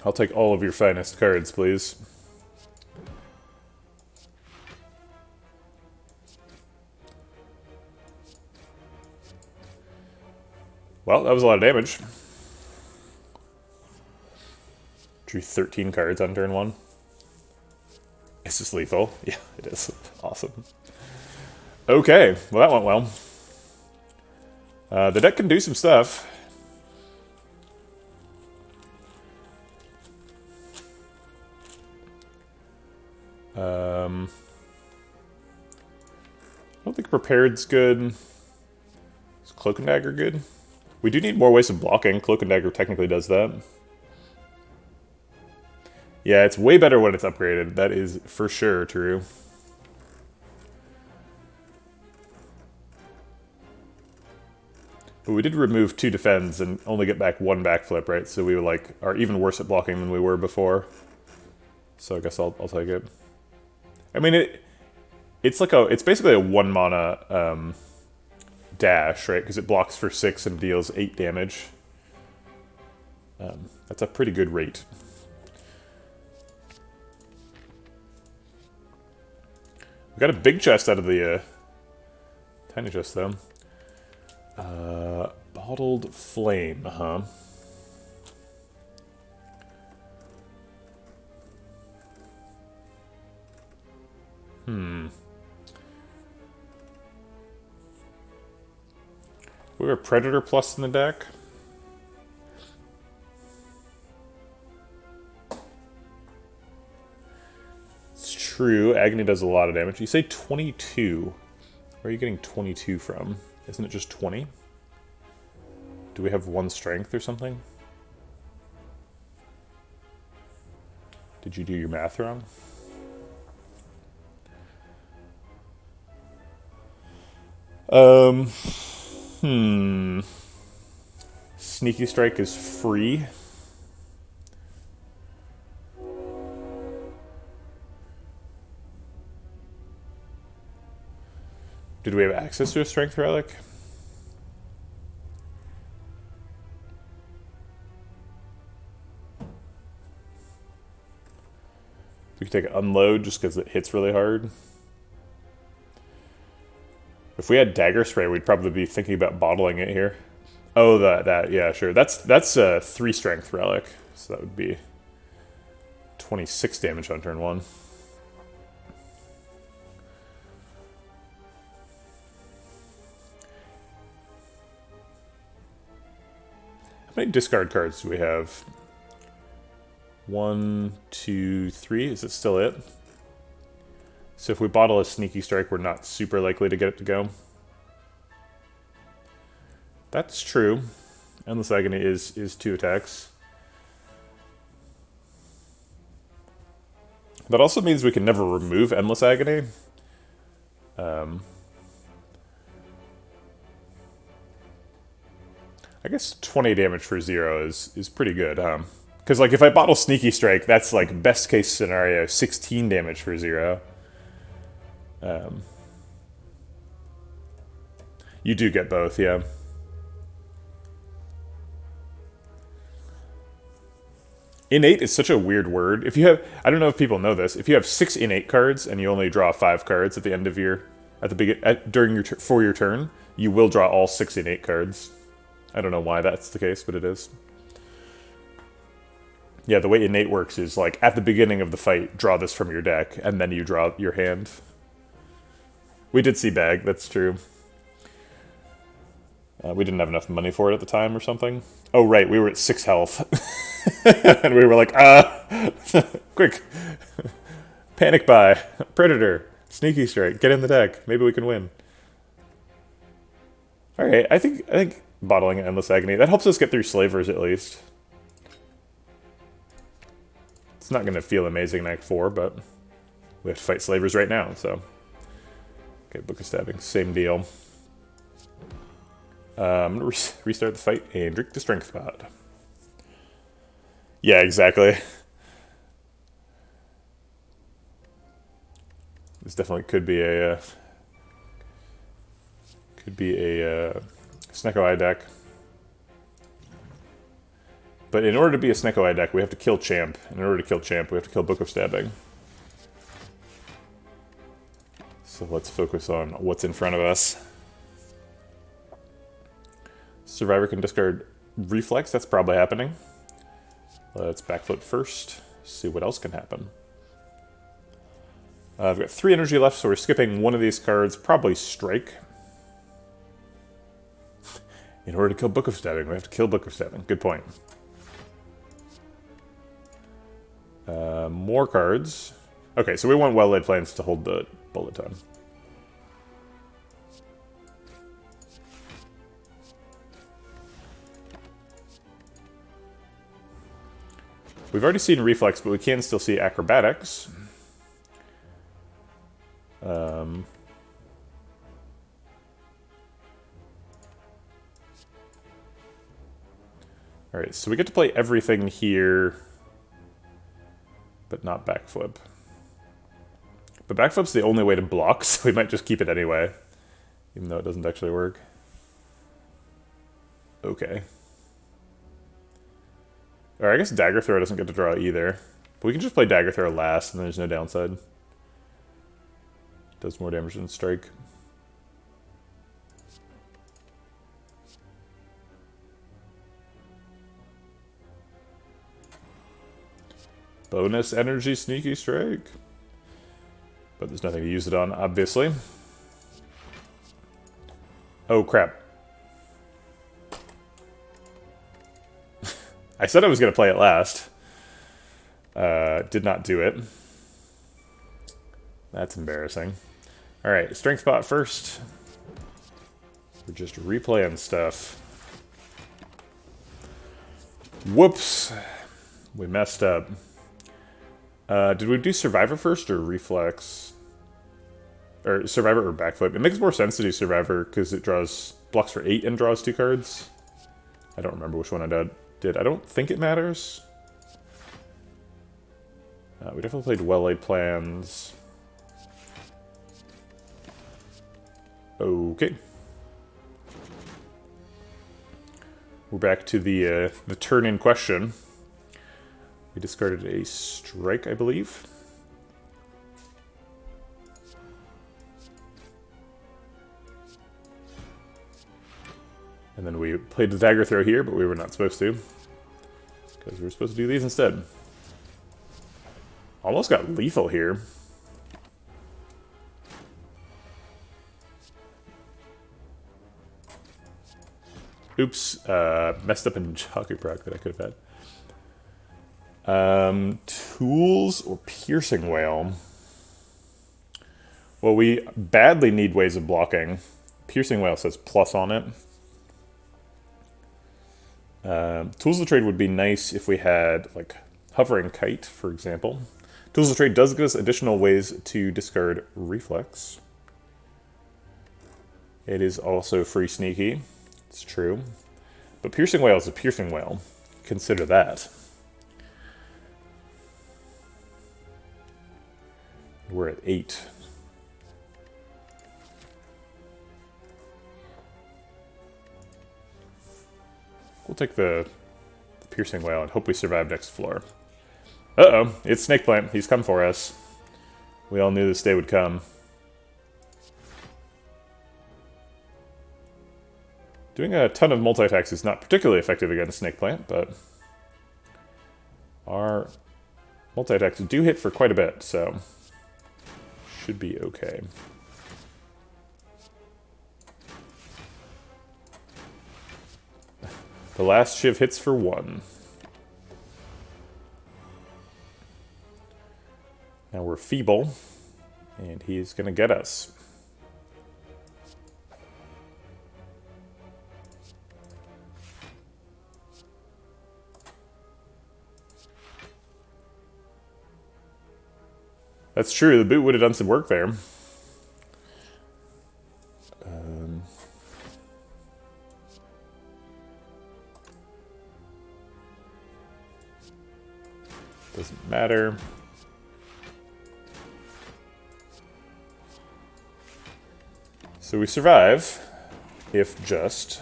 I'll take all of your finest cards, please. Well, that was a lot of damage. Drew 13 cards on turn 1. Is this lethal? Yeah, it is. Awesome. Okay, well that went well. The deck can do some stuff. I don't think Prepared's good. Is Cloak and Dagger good? We do need more ways of blocking. Cloak and Dagger technically does that. Yeah, it's way better when it's upgraded. That is for sure true. But we did remove 2 defends and only get back 1 backflip, right? So we are even worse at blocking than we were before. So I guess I'll take it. I mean, it's basically a 1 mana dash, right? Because it blocks for 6 and deals 8 damage. That's a pretty good rate. We got a big chest out of the tiny chest, though. Bottled Flame, huh? We have a Predator Plus in the deck. It's true, Agony does a lot of damage. You say 22. Where are you getting 22 from? Isn't it just 20? Do we have 1 strength or something? Did you do your math wrong? Sneaky Strike is free. Did we have access to a Strength Relic? We could take an Unload just because it hits really hard. If we had Dagger Spray, we'd probably be thinking about bottling it here. Oh, that yeah, sure. That's a 3 strength relic, so that would be 26 damage on turn 1. How many discard cards do we have? 1, 2, 3. Is it still it? So if we bottle a Sneaky Strike, we're not super likely to get it to go. That's true. Endless Agony is 2 attacks. That also means we can never remove Endless Agony. I I guess 20 damage for 0 is pretty good, huh? Because, like, if I bottle Sneaky Strike, that's, like, best case scenario, 16 damage for 0. You do get both, yeah. Innate is such a weird word. If you have, I don't know if people know this, if you have 6 innate cards and you only draw 5 cards at the end of your, during your, for your turn, you will draw all 6 innate cards. I don't know why that's the case, but it is. Yeah, the way innate works is, like, at the beginning of the fight, draw this from your deck, and then you draw your hand. We did see bag, that's true. We didn't have enough money for it at the time or something. Oh, right, we were at 6 health. And we were like, quick. Panic buy. Predator. Sneaky Strike. Get in the deck. Maybe we can win. Alright, I think bottling Endless Agony, that helps us get through Slavers at least. It's not going to feel amazing in Act 4, but we have to fight Slavers right now, so. Okay, Book of Stabbing, same deal. I'm going to restart the fight and drink the Strength Pot. Yeah, exactly. This definitely could be a Snecko Eye deck. But in order to be a Snecko Eye deck, we have to kill Champ. And in order to kill Champ, we have to kill Book of Stabbing. So let's focus on what's in front of us. Survivor can discard Reflex, that's probably happening. Let's backflip first, see what else can happen. I've got 3 energy left, so we're skipping one of these cards, probably Strike. In order to kill Book of Stabbing, we have to kill Book of Stabbing. Good point. More cards. Okay, so we want Well-Laid Plans to hold the bullet time. We've already seen Reflex, but we can still see Acrobatics. Alright, so we get to play everything here, but not Backflip. But Backflip's the only way to block, so we might just keep it anyway, even though it doesn't actually work. Okay. Or I guess Dagger Throw doesn't get to draw either. But we can just play Dagger Throw last, and there's no downside. Does more damage than Strike. Bonus energy Sneaky Strike. But there's nothing to use it on, obviously. Oh, crap. I said I was going to play it last. Did not do it. That's embarrassing. Alright, Strength Pot first. We're just replaying stuff. Whoops. We messed up. Did we do Survivor first or Reflex? Or Survivor or Backflip? It makes more sense to do Survivor because it blocks for 8 and draws 2 cards. I don't remember which one I did. I don't think it matters. We definitely played Well-Laid Plans. Okay. We're back to the turn in question. We discarded a Strike, I believe. And then we played the Dagger Throw here, but we were not supposed to. Because we were supposed to do these instead. Almost got lethal here. Oops, messed up in Jockey Proc that I could have had. Tools or Piercing Wail? Well, we badly need ways of blocking. Piercing Wail says plus on it. Tools of Trade would be nice if we had, like, Hovering Kite, for example. Tools of Trade does give us additional ways to discard Reflex. It is also free Sneaky. It's true. But Piercing Whale is a Piercing Whale. Consider that. We're at 8. We'll take the Piercing Whale and hope we survive next floor. Uh-oh, it's Snake Plant. He's come for us. We all knew this day would come. Doing a ton of multi-attacks is not particularly effective against Snake Plant, but our multi-attacks do hit for quite a bit, so should be okay. The last shiv hits for 1. Now we're feeble, and he's gonna get us. That's true, the boot would have done some work there. Doesn't matter. So we survive, if just.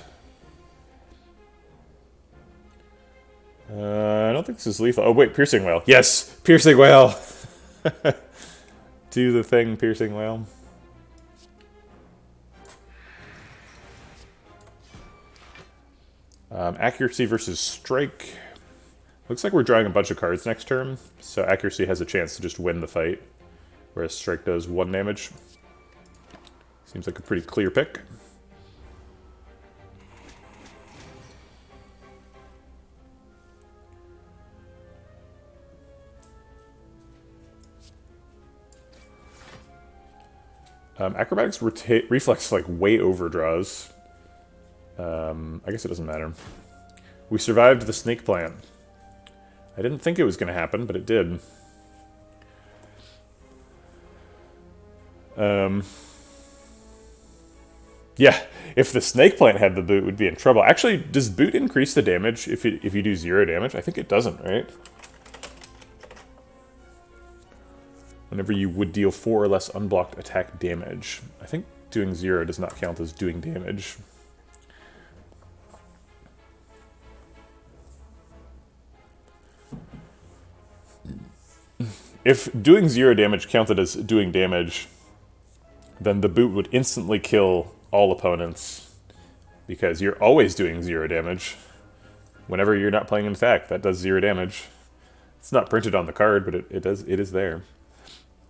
I don't think this is lethal. Oh wait, Piercing Whale. Yes! Piercing Whale! Do the thing, Piercing Whale. Accuracy versus Strike. Looks like we're drawing a bunch of cards next turn, so Accuracy has a chance to just win the fight, whereas Strike does 1 damage. Seems like a pretty clear pick. Acrobatics reflex like way overdraws. I guess it doesn't matter. We survived the Snake Plant. I didn't think it was going to happen, but it did. Yeah, if the Snake Plant had the boot, we'd be in trouble. Actually, does boot increase the damage if you do 0 damage? I think it doesn't, right? Whenever you would deal 4 or less unblocked attack damage. I think doing 0 does not count as doing damage. If doing 0 damage counted as doing damage, then the boot would instantly kill all opponents, because you're always doing 0 damage. Whenever you're not playing an attack, that does 0 damage. It's not printed on the card, but it is there.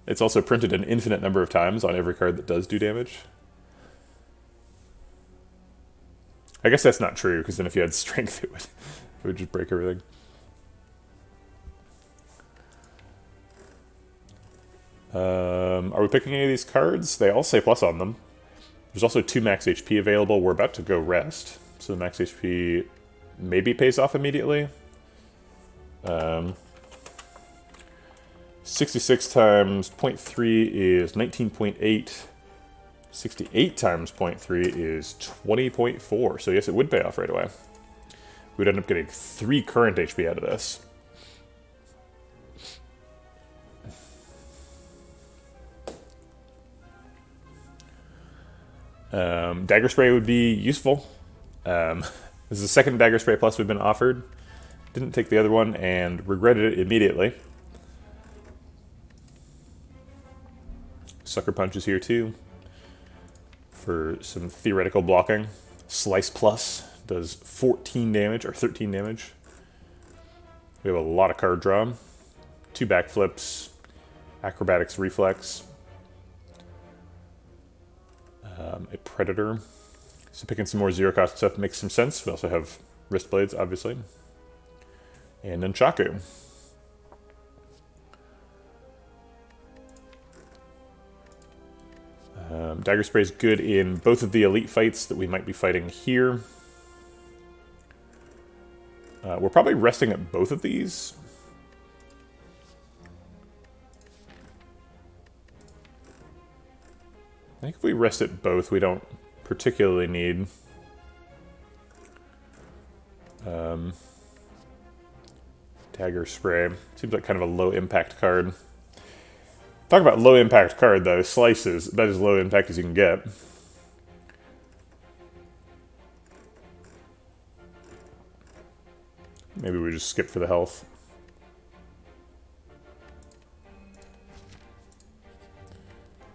It's also printed an infinite number of times on every card that does do damage. I guess that's not true, because then if you had strength, it would just break everything. Are we picking any of these cards? They all say plus on them. There's also 2 max HP available. We're about to go rest, so the max HP maybe pays off immediately. 66 times 0.3 is 19.8. 68 times 0.3 is 20.4. So yes, it would pay off right away. We'd end up getting 3 current HP out of this. Dagger Spray would be useful. This is the second Dagger Spray plus we've been offered. Didn't take the other one and regretted it immediately. Sucker Punch is here too for some theoretical blocking. Slice Plus does 14 damage, or 13 damage. We have a lot of card draw. 2 backflips, Acrobatics Reflex, a Predator. So picking some more 0-cost stuff makes some sense. We also have Wrist Blades, obviously. And Nunchaku. Dagger Spray is good in both of the elite fights that we might be fighting here. We're probably resting at both of these. I think if we rest at both, we don't particularly need Dagger Spray. Seems like kind of a low impact card. Talk about low impact card though. Slice is about as low impact as you can get. Maybe we just skip for the health.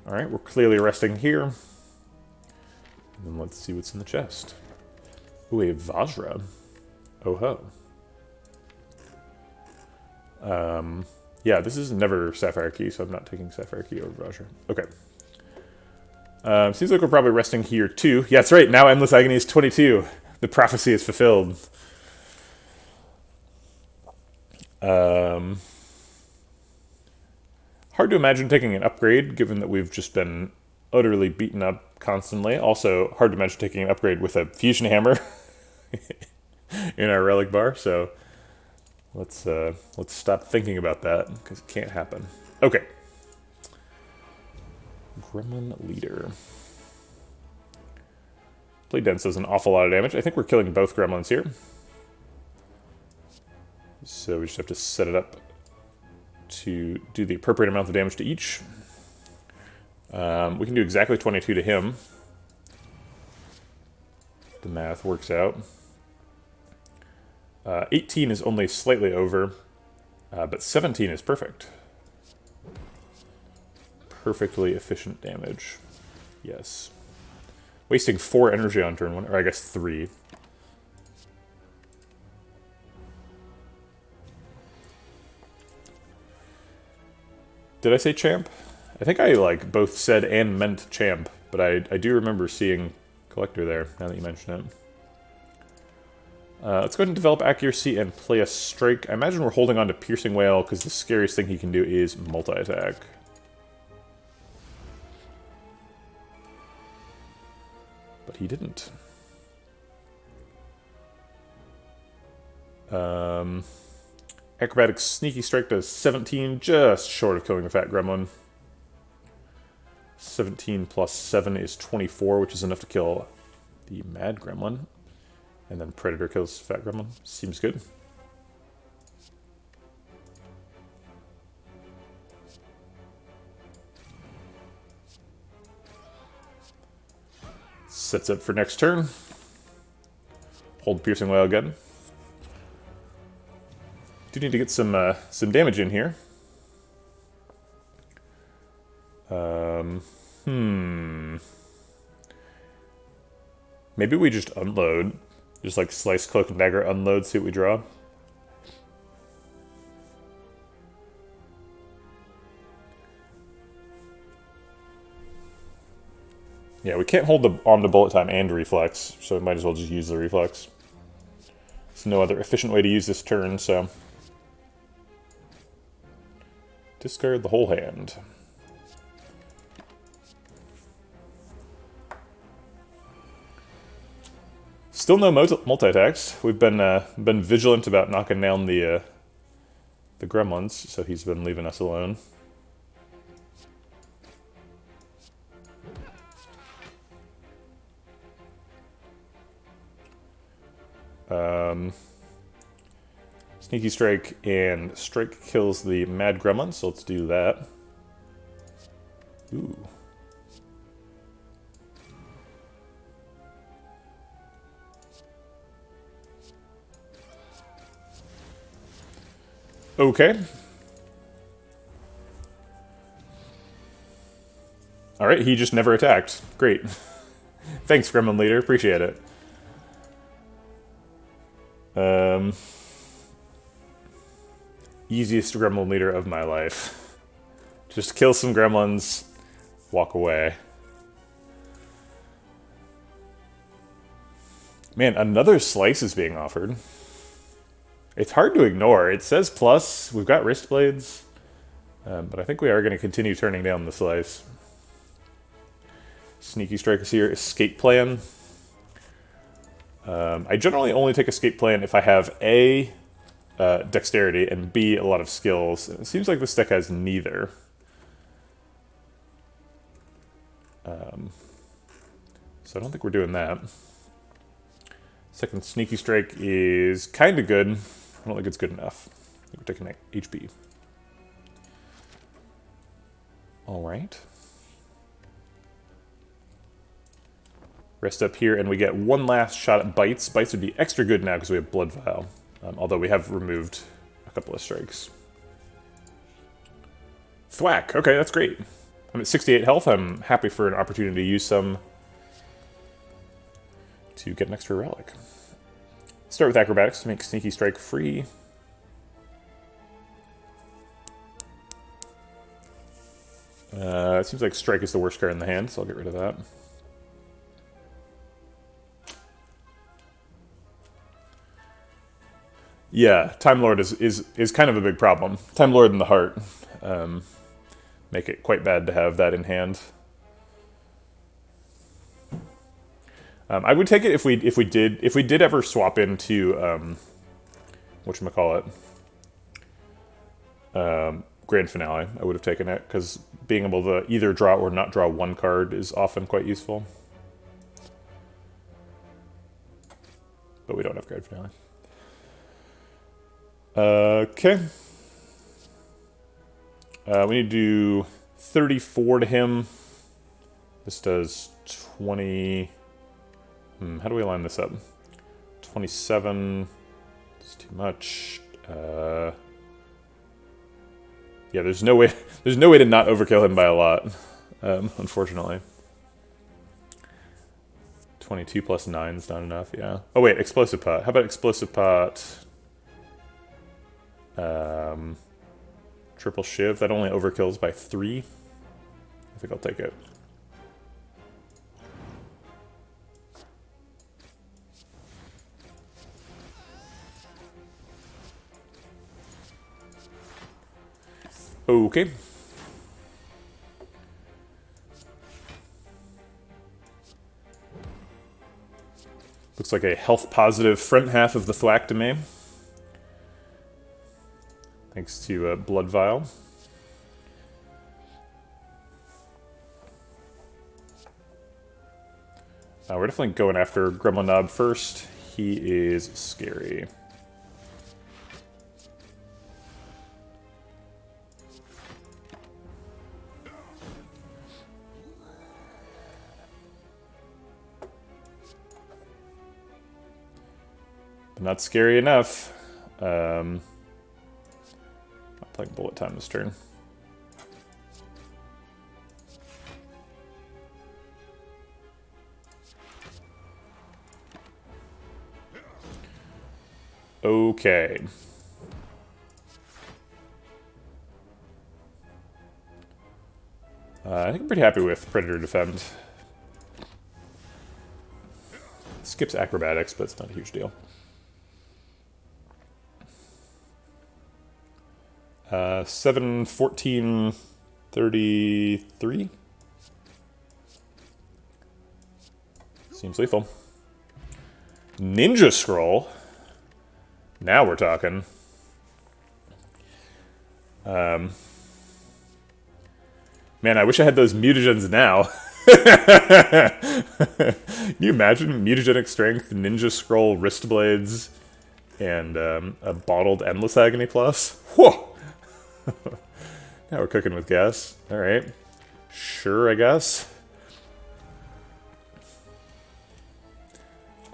Alright, we're clearly resting here. And then let's see what's in the chest. Ooh, a Vajra. Oh ho. Yeah, this is never Sapphire Key, so I'm not taking Sapphire Key over Vajra. Okay. Seems like we're probably resting here too. Yeah, that's right. Now Endless Agony is 22. The prophecy is fulfilled. Hard to imagine taking an upgrade, given that we've just been utterly beaten up constantly. Also, hard to imagine taking an upgrade with a fusion hammer in our relic bar. So let's stop thinking about that because it can't happen. Okay. Gremlin Leader. Blade Dance does an awful lot of damage. I think we're killing both gremlins here. So we just have to set it up to do the appropriate amount of damage to each. We can do exactly 22 to him. The math works out. 18 is only slightly over, but 17 is perfect. Perfectly efficient damage. Yes. Wasting 4 energy on turn 1, or I guess 3. Did I say champ? I think I like both said and meant champ, but I do remember seeing collector there, now that you mention it. Let's go ahead and develop accuracy and play a strike. I imagine we're holding on to Piercing Wail because the scariest thing he can do is multi-attack. But he didn't. Acrobatic Sneaky Strike does 17, just short of killing the Fat Gremlin. 17 plus 7 is 24, which is enough to kill the Mad Gremlin. And then Predator kills Fat Gremlin. Seems good. Sets up for next turn. Hold Piercing Wail again. Do need to get some damage in here. Maybe we just unload. Just like Slice, Cloak, and Dagger, unload, see what we draw. Yeah, we can't hold on to Bullet Time and Reflex, so we might as well just use the Reflex. There's no other efficient way to use this turn, so... Discard the whole hand. Still no multi-attacks. We've been vigilant about knocking down the gremlins, so he's been leaving us alone. Sneaky Strike and Strike kills the Mad Gremlin, so let's do that. Ooh. Okay. Alright, he just never attacked. Great. Thanks, Gremlin Leader. Appreciate it. Easiest Gremlin Leader of my life. Just kill some gremlins, walk away. Man, another Slice is being offered. It's hard to ignore. It says plus. We've got wrist blades. But I think we are going to continue turning down the Slice. Sneaky Strike is here. Escape Plan. I generally only take Escape Plan if I have A, Dexterity, and B, a lot of skills. It seems like this deck has neither. So I don't think we're doing that. Second Sneaky Strike is kind of good. I don't think it's good enough. We're taking HP. All right. Rest up here, and we get one last shot at Bites. Bites would be extra good now because we have Blood Vial, although we have removed a couple of strikes. Thwack. Okay, that's great. I'm at 68 health. I'm happy for an opportunity to use some to get an extra relic. Start with Acrobatics to make Sneaky Strike free. It seems like Strike is the worst card in the hand, so I'll get rid of that. Yeah, Time Lord is kind of a big problem. Time Lord in the heart make it quite bad to have that in hand. I would take it if we did ever swap into whatchamacallit, Grand Finale. I would have taken it because being able to either draw or not draw one card is often quite useful. But we don't have Grand Finale. Okay. We need to do 34 to him. This does 20. How do we line this up? 27. It's too much. Yeah, there's no way to not overkill him by a lot. Unfortunately. 22 plus 9 is not enough, yeah. Oh wait, Explosive Pot. How about Explosive Pot? Triple Shiv. That only overkills by 3. I think I'll take it. Okay. Looks like a health positive front half of the thwack to me. Thanks to Blood Vial. We're definitely going after Gremlin Knob first. He is scary. But not scary enough. I'll play Bullet Time this turn. Okay. I think I'm pretty happy with Predator Defend. Skips Acrobatics, but it's not a huge deal. 7, 14, 33. Seems lethal. Ninja Scroll. Now we're talking. Man, I wish I had those mutagens now. Can you imagine mutagenic strength, Ninja Scroll, wrist blades, and a bottled Endless Agony plus? Whoa! Now we're cooking with gas. Alright. Sure, I guess.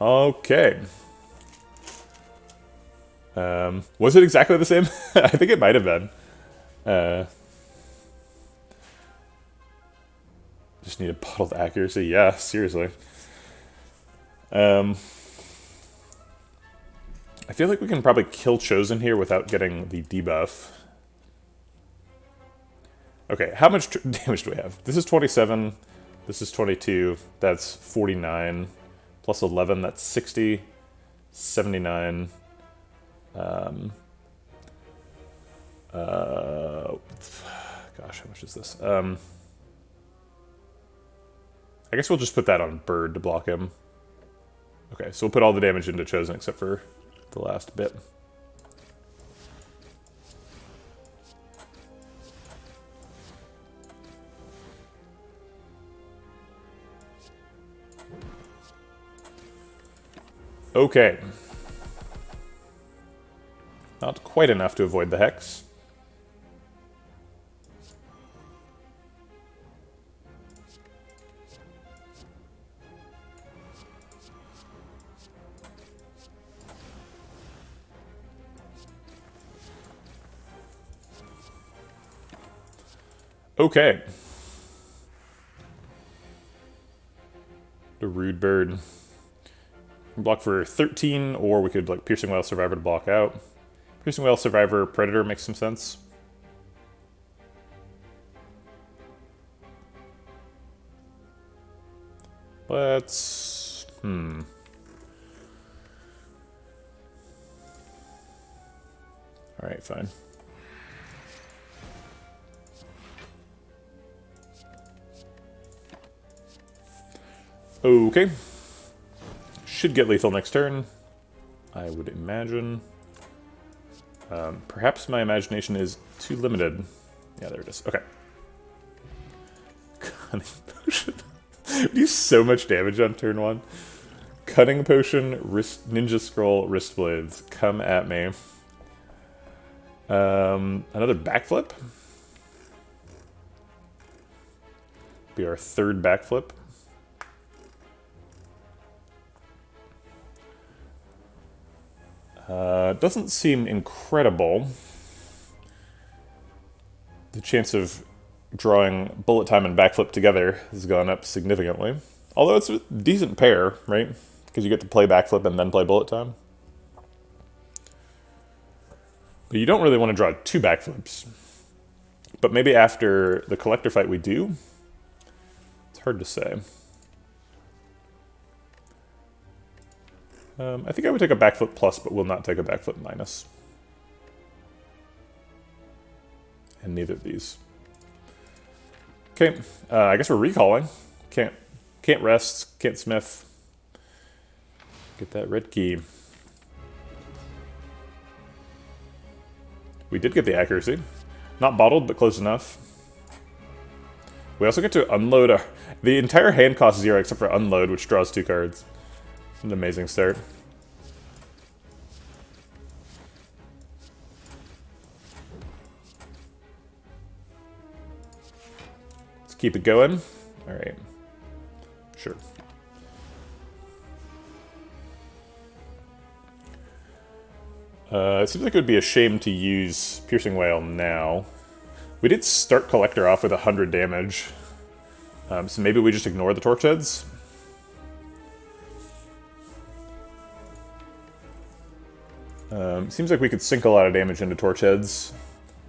Okay. Was it exactly the same? I think it might have been. Just need a bottled accuracy. Yeah, seriously. I feel like we can probably kill Chosen here without getting the debuff. Okay, how much damage do we have? This is 27. This is 22. That's 49. Plus 11, that's 60. 79. Gosh, how much is this? I guess we'll just put that on Bird to block him. Okay, so we'll put all the damage into Chosen except for the last bit. Okay. Not quite enough to avoid the Hex. Okay. The Rude Bird. Block for 13, or we could like Piercing Whale Survivor to block out. Piercing Whale Survivor Predator makes some sense. Let's... Alright, fine. Okay. Should get lethal next turn, I would imagine. Perhaps my imagination is too limited. Yeah, there it is. Okay. Cunning Potion. Do so much damage on turn 1. Cunning Potion, Ninja Scroll, Wrist Blades. Come at me. Another backflip. Be our third backflip. Doesn't seem incredible. The chance of drawing bullet time and backflip together has gone up significantly. Although it's a decent pair, right? Because you get to play backflip and then play bullet time. But you don't really want to draw 2 backflips. But maybe after the collector fight we do? It's hard to say. I think I would take a backflip plus, but will not take a backflip minus. And neither of these. Okay, I guess we're recalling. Can't rest, can't smith. Get that red key. We did get the accuracy. Not bottled, but close enough. We also get to unload the entire hand costs 0 except for unload, which draws 2 cards. An amazing start. Let's keep it going. All right. Sure. It seems like it would be a shame to use Piercing Whale now. We did start Collector off with 100 damage. So maybe we just ignore the Torch Heads. Seems like we could sink a lot of damage into Torch Heads,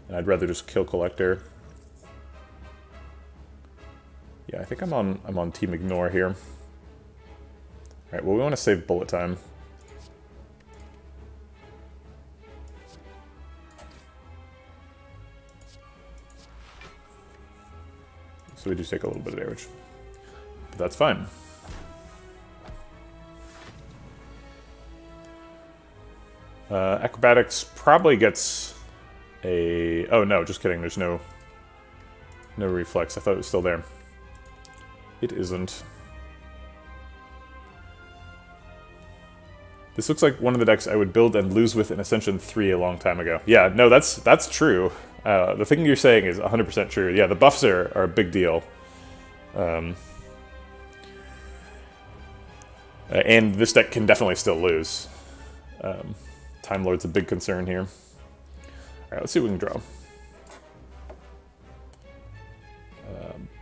and I'd rather just kill Collector. Yeah, I think I'm on Team Ignore here. Alright, well we want to save bullet time. So we do take a little bit of damage. But that's fine. Acrobatics probably gets a... Oh no, just kidding, there's no reflex. I thought it was still there. It isn't. This looks like one of the decks I would build and lose with in Ascension 3 a long time ago. Yeah, no, that's true. The thing you're saying is 100% true. Yeah, the buffs are a big deal. And this deck can definitely still lose. Time Lord's a big concern here. Alright, let's see what we can draw.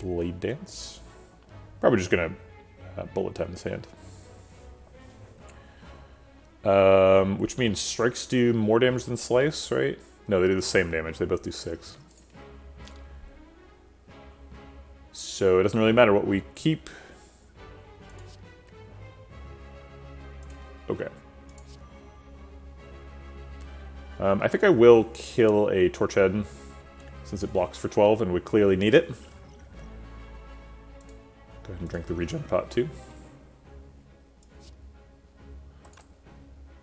Blade Dance. Probably just gonna bullet time this hand. Which means strikes do more damage than slice, right? No, they do the same damage. They both do 6. So it doesn't really matter what we keep. Okay. I think I will kill a Torch Head, since it blocks for 12 and we clearly need it. Go ahead and drink the regen pot too.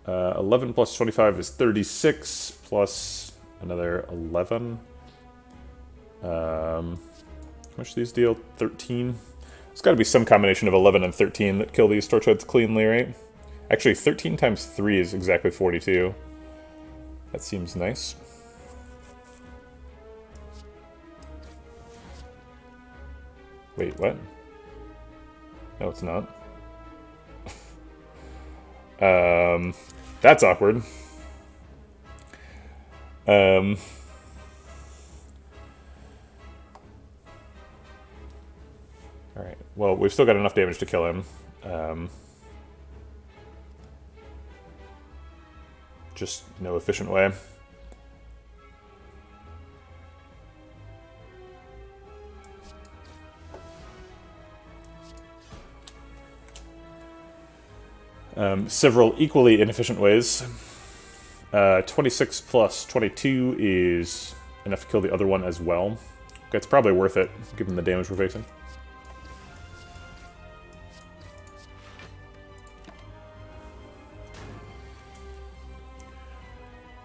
11 plus 25 is 36, plus another 11. How much do these deal? 13. It's got to be some combination of 11 and 13 that kill these Torch Heads cleanly, right? Actually, 13 times 3 is exactly 42. That seems nice. Wait, what? No, it's not. That's awkward. Alright, well, we've still got enough damage to kill him. Just no efficient way. Several equally inefficient ways. 26 plus 22 is enough to kill the other one as well. Okay, it's probably worth it, given the damage we're facing.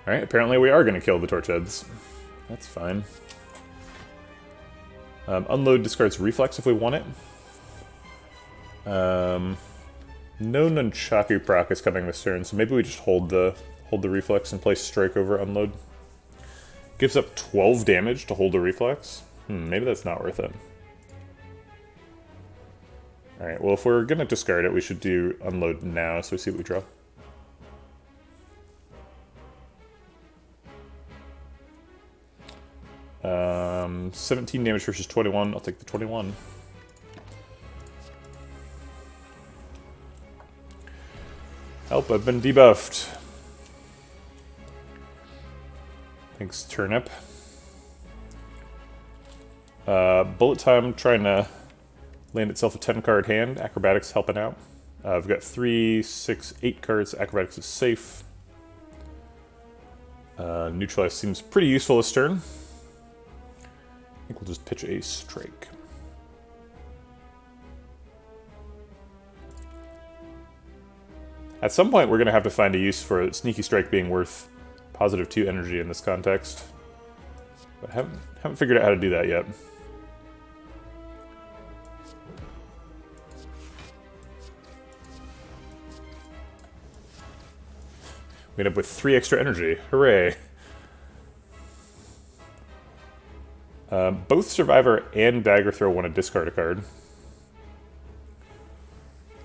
Alright, apparently we are going to kill the Torchheads. That's fine. Unload discards Reflex if we want it. No Nunchaku proc is coming this turn, so maybe we just hold the Reflex and play Strike over Unload. Gives up 12 damage to hold the Reflex? Maybe that's not worth it. Alright, well if we're going to discard it, we should do Unload now, so we see what we draw. 17 damage versus 21. I'll take the 21. Help, I've been debuffed. Thanks, Turnip. Bullet Time trying to land itself a 10-card hand. Acrobatics helping out. I've got 3, 6, 8 cards. Acrobatics is safe. Neutralize seems pretty useful this turn. I think we'll just pitch a Strike. At some point, we're going to have to find a use for Sneaky Strike being worth +2 energy in this context. But haven't figured out how to do that yet. We end up with 3 extra energy. Hooray! Both Survivor and Dagger Throw want to discard a card.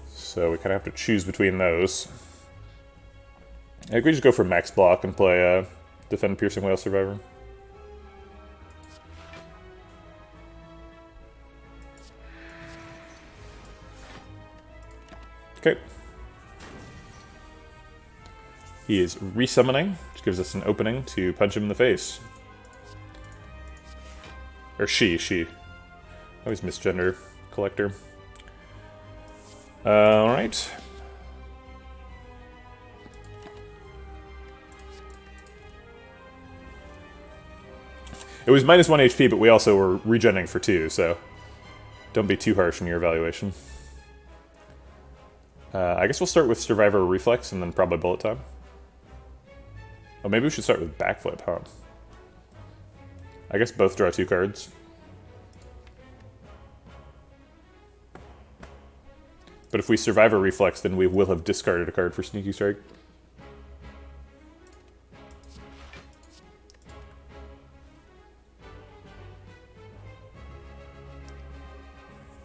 So we kind of have to choose between those. I think we just go for Max Block and play Defend Piercing Whale Survivor. Okay. He is resummoning, which gives us an opening to punch him in the face. Or she. I always misgender Collector. Alright. It was -1 HP, but we also were regenning for 2, so don't be too harsh in your evaluation. I guess we'll start with Survivor Reflex and then probably Bullet Time. Oh, maybe we should start with Backflip, huh? I guess both draw 2 cards. But if we survive a Reflex, then we will have discarded a card for Sneaky Strike.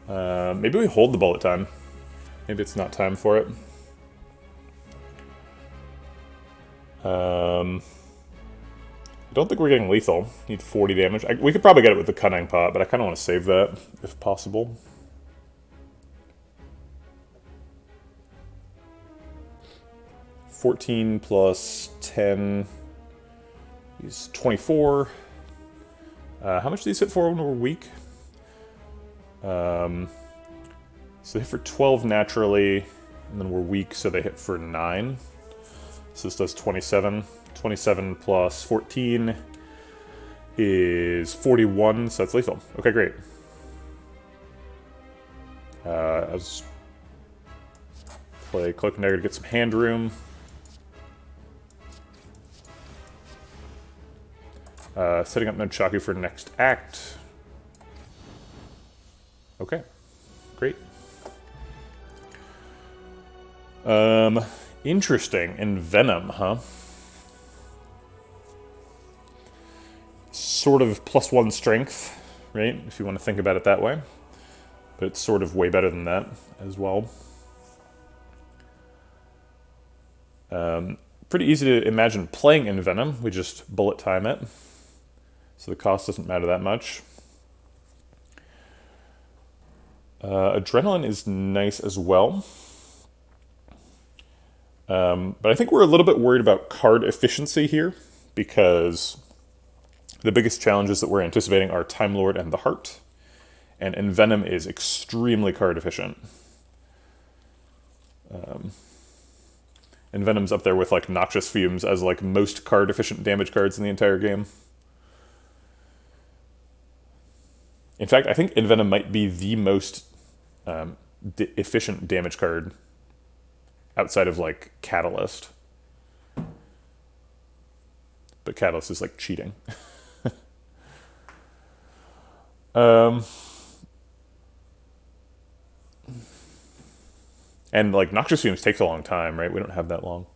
Maybe we hold the Bullet Time. Maybe it's not time for it. I don't think we're getting lethal. Need 40 damage. We could probably get it with the Cunning Pot, but I kind of want to save that, if possible. $14 plus 10 is 24. How much do these hit for when we're weak? So they hit for 12 naturally, and then we're weak, so they hit for 9. So this does 27. 27 plus 14 is 41, so that's lethal. Okay, great. I'll just play Cloak and Dagger to get some hand room. Setting up Nunchaku for next act. Okay, great. Interesting. Envenom, huh? Sort of +1 strength, right? If you want to think about it that way. But it's sort of way better than that as well. Pretty easy to imagine playing Envenom. We just bullet time it. So the cost doesn't matter that much. Adrenaline is nice as well. But I think we're a little bit worried about card efficiency here, because the biggest challenges that we're anticipating are Time Lord and the Heart. And Envenom is extremely card efficient. Envenom's up there with like Noxious Fumes as like most card efficient damage cards in the entire game. In fact, I think Envenom might be the most efficient damage card outside of like Catalyst. But Catalyst is like cheating. And like Noxious Fumes takes a long time, right? We don't have that long.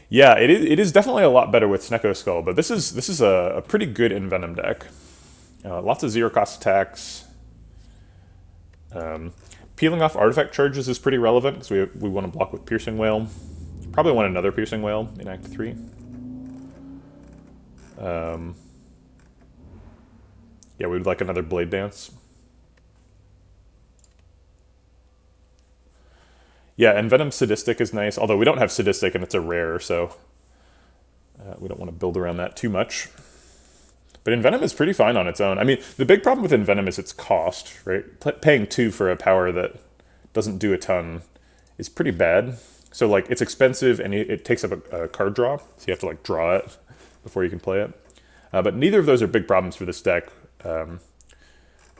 Yeah, it is definitely a lot better with Snecko Skull, but this is a pretty good Envenom deck. Lots of zero-cost attacks. Peeling off artifact charges is pretty relevant, because we want to block with Piercing Wail. Probably want another Piercing Wail in Act 3. Yeah, we'd like another Blade Dance. Yeah, Envenom Sadistic is nice, although we don't have Sadistic and it's a rare, so we don't want to build around that too much. But Envenom is pretty fine on its own. I mean, the big problem with Envenom is its cost, right? Paying 2 for a power that doesn't do a ton is pretty bad. So, like, it's expensive and it takes up a card draw, so you have to, like, draw it before you can play it. But neither of those are big problems for this deck. We've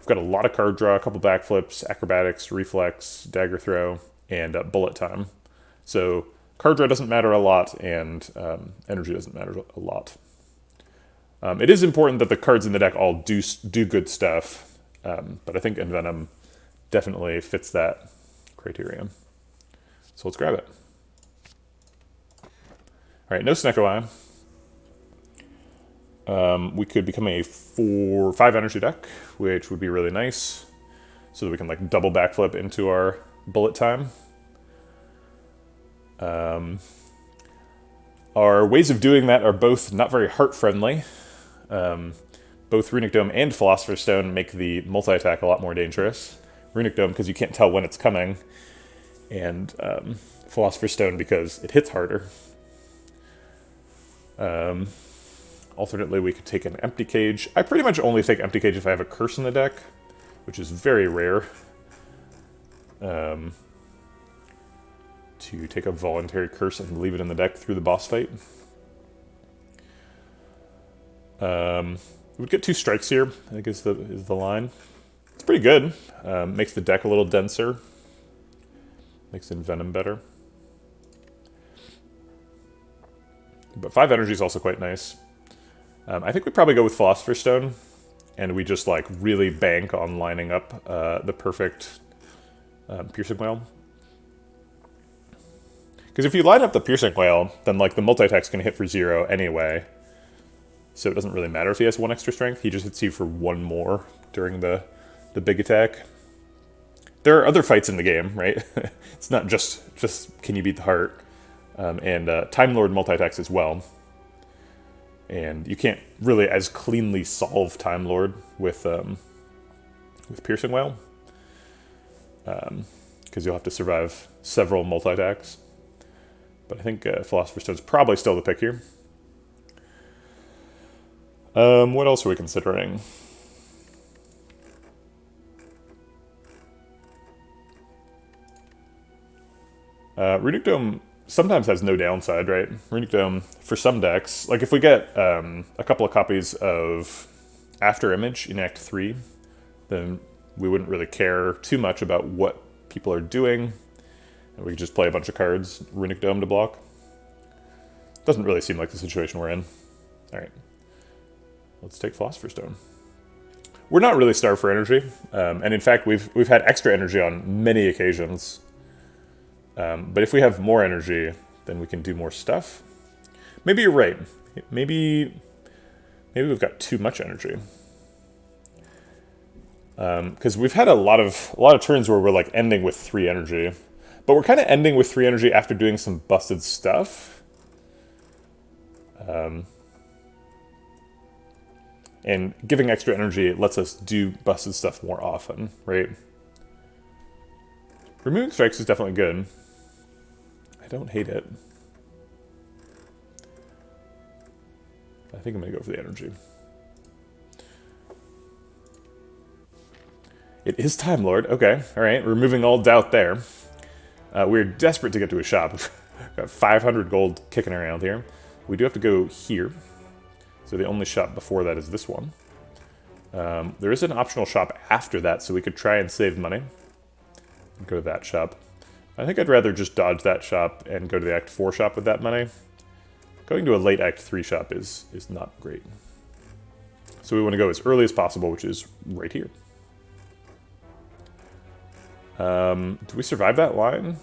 got a lot of card draw, a couple backflips, acrobatics, reflex, dagger throw, and bullet time. So card draw doesn't matter a lot, and energy doesn't matter a lot. It is important that the cards in the deck all do good stuff, but I think Envenom definitely fits that criterion. So let's grab it. All right, no Snecko Eye. We could become a 4/5 energy deck, which would be really nice, so that we can like double backflip into our bullet time. Our ways of doing that are both not very heart-friendly. Both Runic Dome and Philosopher's Stone make the multi-attack a lot more dangerous. Runic Dome because you can't tell when it's coming, and Philosopher's Stone because it hits harder. Alternately, we could take an Empty Cage. I pretty much only take Empty Cage if I have a curse in the deck, which is very rare. To take a voluntary curse and leave it in the deck through the boss fight. We'd get 2 strikes here, I think is the line. It's pretty good. Makes the deck a little denser. Makes Envenom better. But 5 energy is also quite nice. I think we probably go with Philosopher's Stone, and we just like really bank on lining up the perfect Piercing Wail. Because if you line up the Piercing Wail, then like the multi-attack's going to hit for 0 anyway. So it doesn't really matter if he has 1 extra strength. He just hits you for 1 more during the big attack. There are other fights in the game, right? It's not just can you beat the heart. And Time Lord multi-attacks as well. And you can't really as cleanly solve Time Lord with Piercing Wail. Because you'll have to survive several multi-attacks. But I think Philosopher's Stone is probably still the pick here. What else are we considering? Runic Dome sometimes has no downside, right? Runic Dome, for some decks, like if we get a couple of copies of After Image in Act 3, then we wouldn't really care too much about what people are doing. And we could just play a bunch of cards, Runic Dome to block. Doesn't really seem like the situation we're in. All right. Let's take Philosopher's Stone. we're not really starved for energy, and in fact, we've had extra energy on many occasions. But if we have more energy, then we can do more stuff. Maybe you're right. Maybe we've got too much energy. Because we've had a lot of turns where we're like ending with 3 energy, but we're kind of ending with 3 energy after doing some busted stuff. And giving extra energy lets us do busted stuff more often, right? Removing strikes is definitely good. I don't hate it. I think I'm going to go for the energy. It is Time Lord. Okay, all right. Removing all doubt there. We're desperate to get to a shop. We've got 500 gold kicking around here. We do have to go here. So the only shop before that is this one. There is an optional shop after that, so we could try and save money. Go to that shop. I think I'd rather just dodge that shop and go to the Act 4 shop with that money. Going to a late Act 3 shop is not great. So we want to go as early as possible, which is right here. Do we survive that line?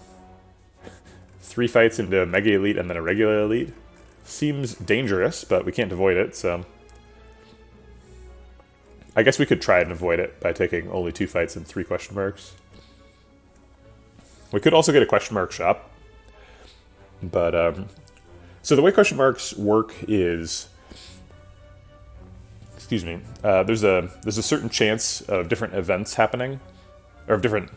3 fights into a Mega Elite and then a regular Elite? Seems dangerous, but we can't avoid it, so... I guess we could try and avoid it by taking only 2 fights and 3 question marks. We could also get a question mark shop. But, so the way question marks work is... Excuse me. There's a certain chance of different events happening, or of different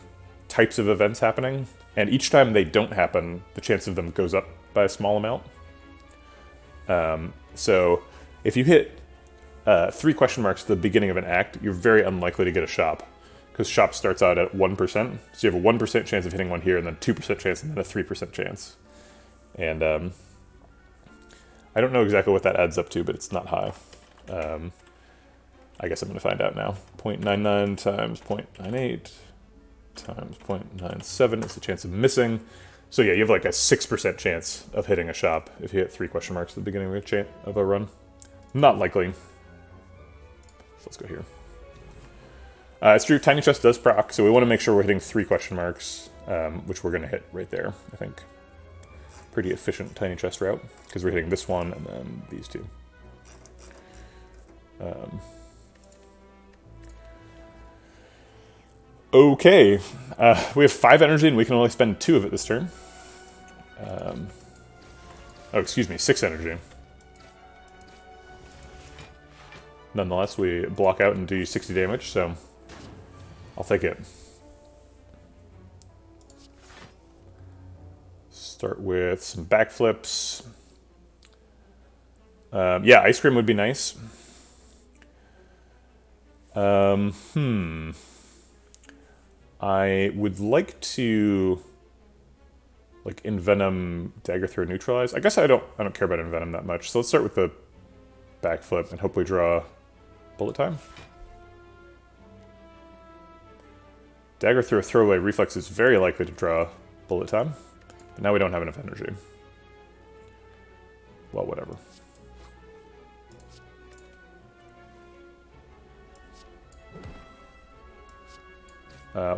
types of events happening, and each time they don't happen, the chance of them goes up by a small amount. So if you hit 3 question marks at the beginning of an act, you're very unlikely to get a shop, because shop starts out at 1%, so you have a 1% chance of hitting one here, and then 2% chance, and then a 3% chance. And I don't know exactly what that adds up to, but it's not high. I guess I'm going to find out now. 0.99 times 0.98 times 0.97 is the chance of missing. So yeah, you have like a 6% chance of hitting a shop if you hit 3 question marks at the beginning of a run. Not likely. So let's go here. It's true, Tiny Chest does proc, so we want to make sure we're hitting 3 question marks, which we're going to hit right there, I think. Pretty efficient Tiny Chest route, because we're hitting this one and then these 2. Okay, we have 5 energy and we can only spend 2 of it this turn. Oh, excuse me, 6 energy. Nonetheless, we block out and do 60 damage, so I'll take it. Start with some backflips. Yeah, ice cream would be nice. I would like to like Envenom, Dagger Throw, Neutralize. I guess I don't care about Envenom that much. So let's start with the backflip and hopefully draw Bullet Time. Dagger Throw, Throwaway Reflex is very likely to draw Bullet Time. But now we don't have enough energy. Well, whatever.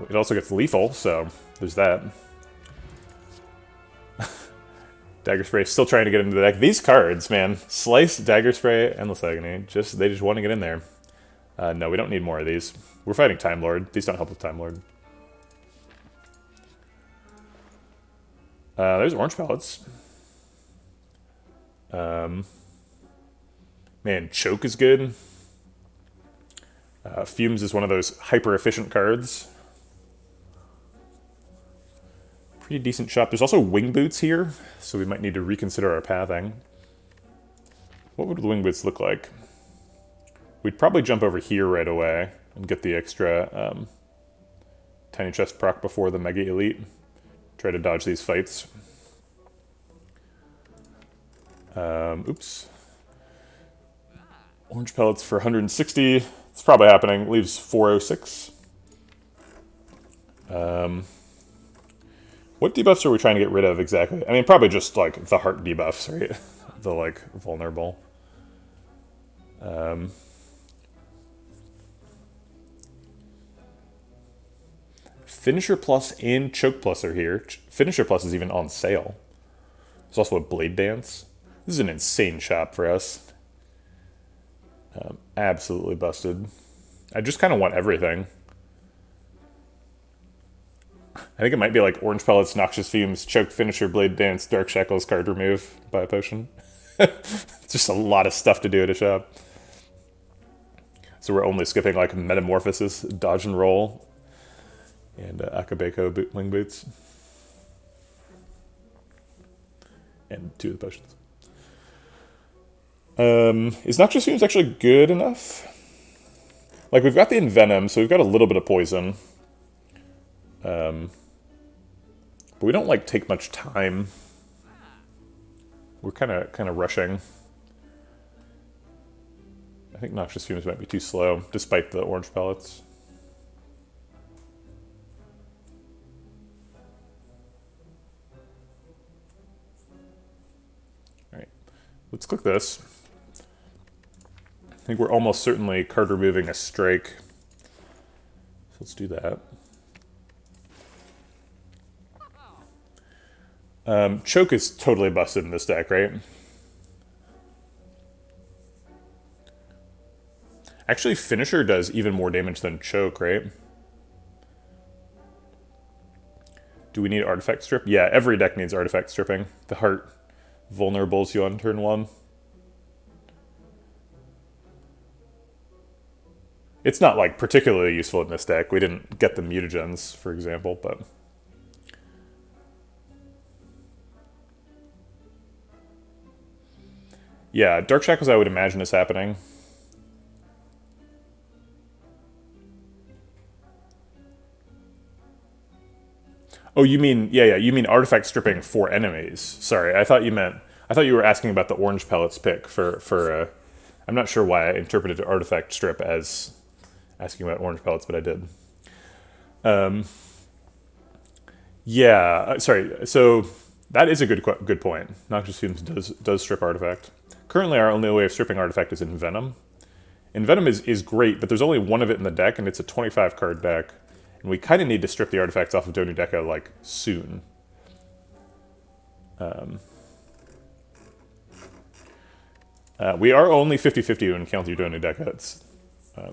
It also gets lethal, so there's that. Dagger Spray still trying to get into the deck. These cards, man. Slice, Dagger Spray, Endless Agony. They just want to get in there. No, we don't need more of these. We're fighting Time Lord. These don't help with Time Lord. There's orange pellets. Man, Choke is good. Fumes is one of those hyper-efficient cards. Pretty decent shop. There's also Wing Boots here, so we might need to reconsider our pathing. What would the Wing Boots look like? We'd probably jump over here right away and get the extra Tiny Chest proc before the Mega Elite. Try to dodge these fights. Oops. Orange pellets for 160. It's probably happening. Leaves 406. What debuffs are we trying to get rid of exactly? I mean, probably just like the heart debuffs, right? The like vulnerable. Finisher Plus and Choke Plus are here. Finisher Plus is even on sale. There's also a Blade Dance. This is an insane shop for us. Absolutely busted. I just kind of want everything. I think it might be like Orange Pellets, Noxious Fumes, Choke, Finisher, Blade Dance, Dark Shackles, Card Remove, Buy a Potion. It's just a lot of stuff to do at a shop. So we're only skipping like Metamorphosis, Dodge and Roll, and Akabeko Wing Boots. And 2 of the potions. Is Noxious Fumes actually good enough? Like, we've got the Envenom, so we've got a little bit of poison. But we don't, like, take much time. We're kind of rushing. I think Noxious Fumes might be too slow, despite the Orange Pellets. Alright, let's click this. I think we're almost certainly card removing a Strike. So let's do that. Choke is totally busted in this deck, right? Actually, Finisher does even more damage than Choke, right? Do we need Artifact Strip? Yeah, every deck needs Artifact Stripping. The Heart vulnerables you on turn 1. It's not, like, particularly useful in this deck. We didn't get the mutagens, for example, but... Yeah, Dark Shackles I would imagine is happening. Oh, you mean, yeah, you mean Artifact Stripping for enemies. Sorry, I thought you were asking about the Orange Pellets pick for I'm not sure why I interpreted Artifact Strip as asking about Orange Pellets, but I did. Yeah, sorry, so that is a good point. Noxious Fumes does strip Artifact. Currently, our only way of stripping Artifact is Envenom. Envenom is great, but there's only one of it in the deck, and it's a 25-card deck. And we kind of need to strip the artifacts off of Donu Deca, like, soon. We are only 50-50 when counting Donu Deca. It's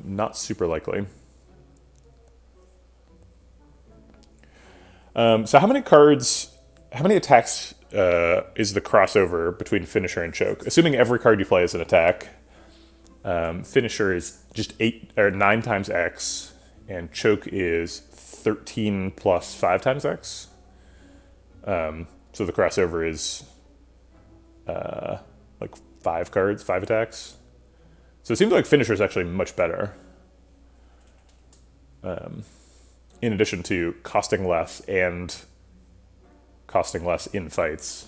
not super likely. So how many attacks is the crossover between Finisher and Choke? Assuming every card you play is an attack, Finisher is just 8 or 9 times X, and Choke is 13 plus 5 times X. So the crossover is like 5 cards, 5 attacks. So it seems like Finisher is actually much better. In addition to costing less and costing less in fights.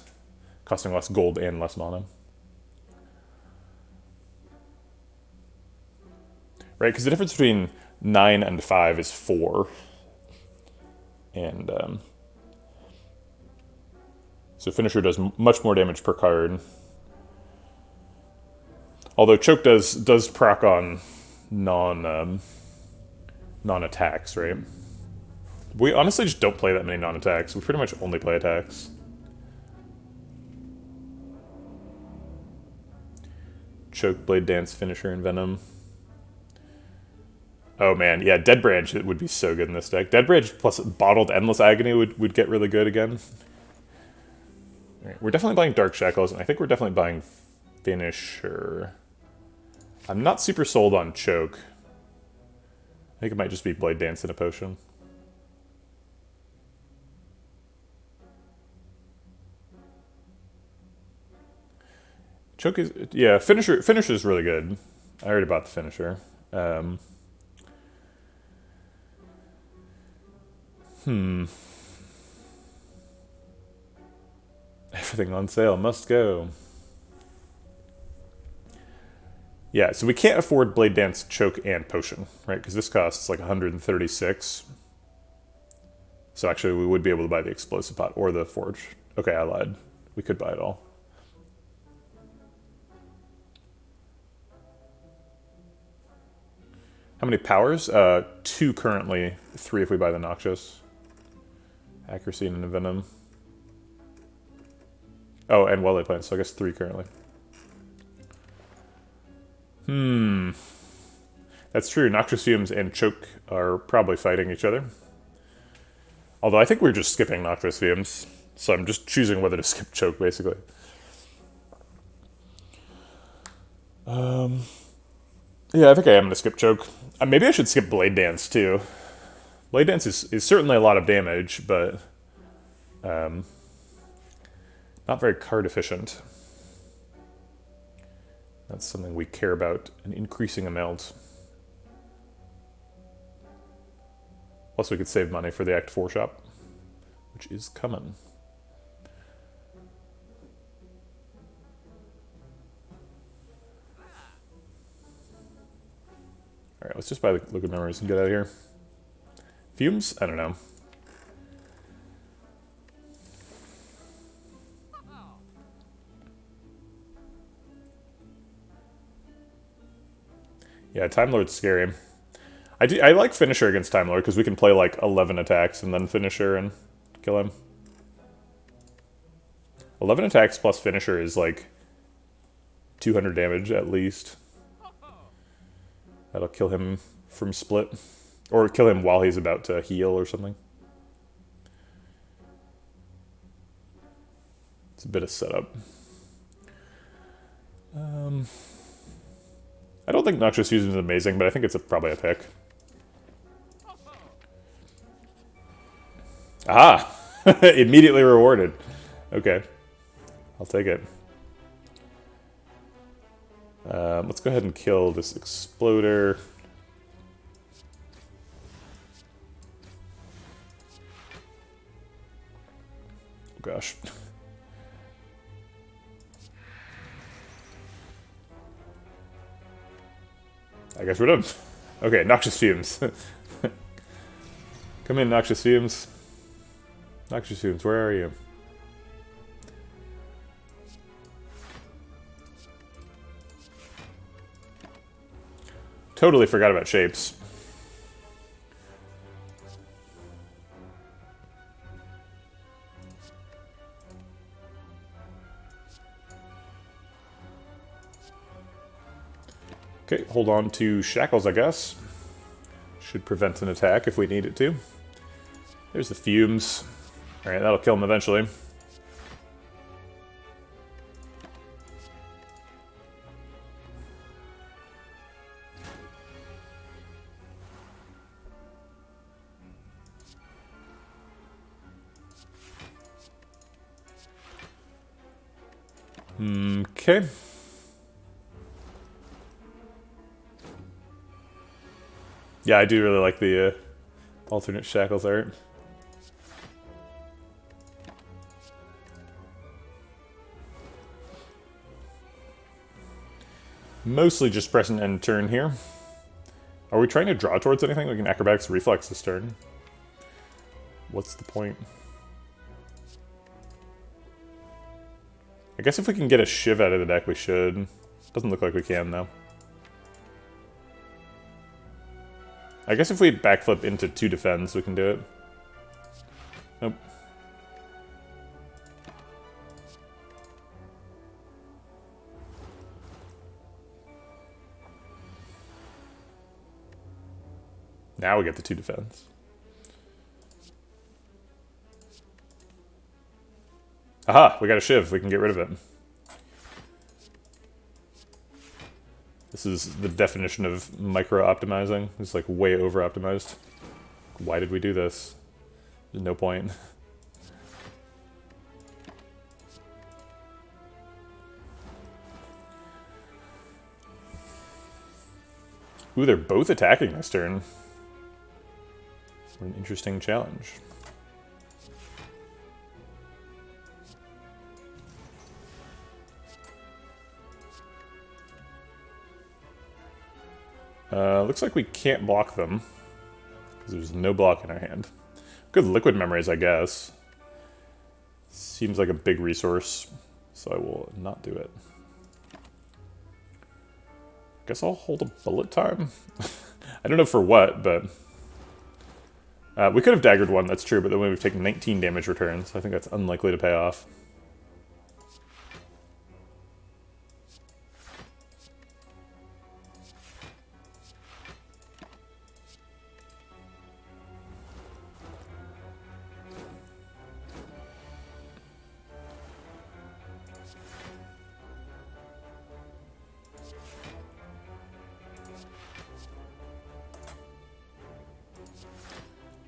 Costing less gold and less mana. Right, because the difference between 9 and 5 is 4. And so Finisher does much more damage per card. Although Choke does proc on non-attacks, right? We honestly just don't play that many non-attacks. We pretty much only play attacks. Choke, Blade Dance, Finisher, and Venom. Oh man, yeah, Dead Branch would be so good in this deck. Dead Branch plus Bottled Endless Agony would get really good again. Right, we're definitely buying Dark Shackles, and I think we're definitely buying Finisher. I'm not super sold on Choke. I think it might just be Blade Dance and a potion. Choke is, yeah, Finisher is really good. I already bought the Finisher. Everything on sale must go. Yeah, so we can't afford Blade Dance, Choke, and Potion, right? Because this costs like 136. So actually we would be able to buy the Explosive Pot or the Forge. Okay, I lied. We could buy it all. How many powers? 2 currently, 3 if we buy the Noxious. Accuracy and Venom. Oh, and Wildlife Plants, so I guess 3 currently. That's true. Noxious Fumes and Choke are probably fighting each other. Although I think we're just skipping Noxious Fumes, so I'm just choosing whether to skip Choke, basically. Yeah, I think I am going to skip Choke. Maybe I should skip Blade Dance, too. Blade Dance is certainly a lot of damage, but not very card efficient. That's something we care about an increasing amount. Plus we could save money for the Act 4 shop, which is coming. Alright, let's just buy the Liquid Memories and get out of here. Fumes? I don't know. Yeah, Time Lord's scary. I like Finisher against Time Lord because we can play like 11 attacks and then Finisher and kill him. 11 attacks plus Finisher is like 200 damage at least. That'll kill him from split. Or kill him while he's about to heal or something. It's a bit of setup. I don't think Noxious Fusion is amazing, but I think it's probably a pick. Aha! Immediately rewarded. Okay. I'll take it. Let's go ahead and kill this Exploder. Oh gosh. I guess we're done. Okay, Noxious Fumes. Come in, Noxious Fumes. Noxious Fumes, where are you? Totally forgot about shapes. Okay, hold on to Shackles, I guess. Should prevent an attack if we need it to. There's the Fumes. Alright, that'll kill him eventually. Okay. Yeah, I do really like the alternate Shackles art. Mostly just press an end turn here. Are we trying to draw towards anything? Like an Acrobatics Reflex this turn? What's the point? I guess if we can get a Shiv out of the deck, we should. Doesn't look like we can, though. I guess if we backflip into 2 defense, we can do it. Nope. Now we get the 2 defense. Aha! We got a Shiv. We can get rid of it. This is the definition of micro-optimizing. It's like way over-optimized. Why did we do this? There's no point. Ooh, they're both attacking this turn. What an interesting challenge. Looks like we can't block them, because there's no block in our hand. Good Liquid Memories, I guess. Seems like a big resource, so I will not do it. Guess I'll hold a Bullet Time? I don't know for what, but... We could have daggered one, that's true, but then we would take 19 damage returns. I think that's unlikely to pay off.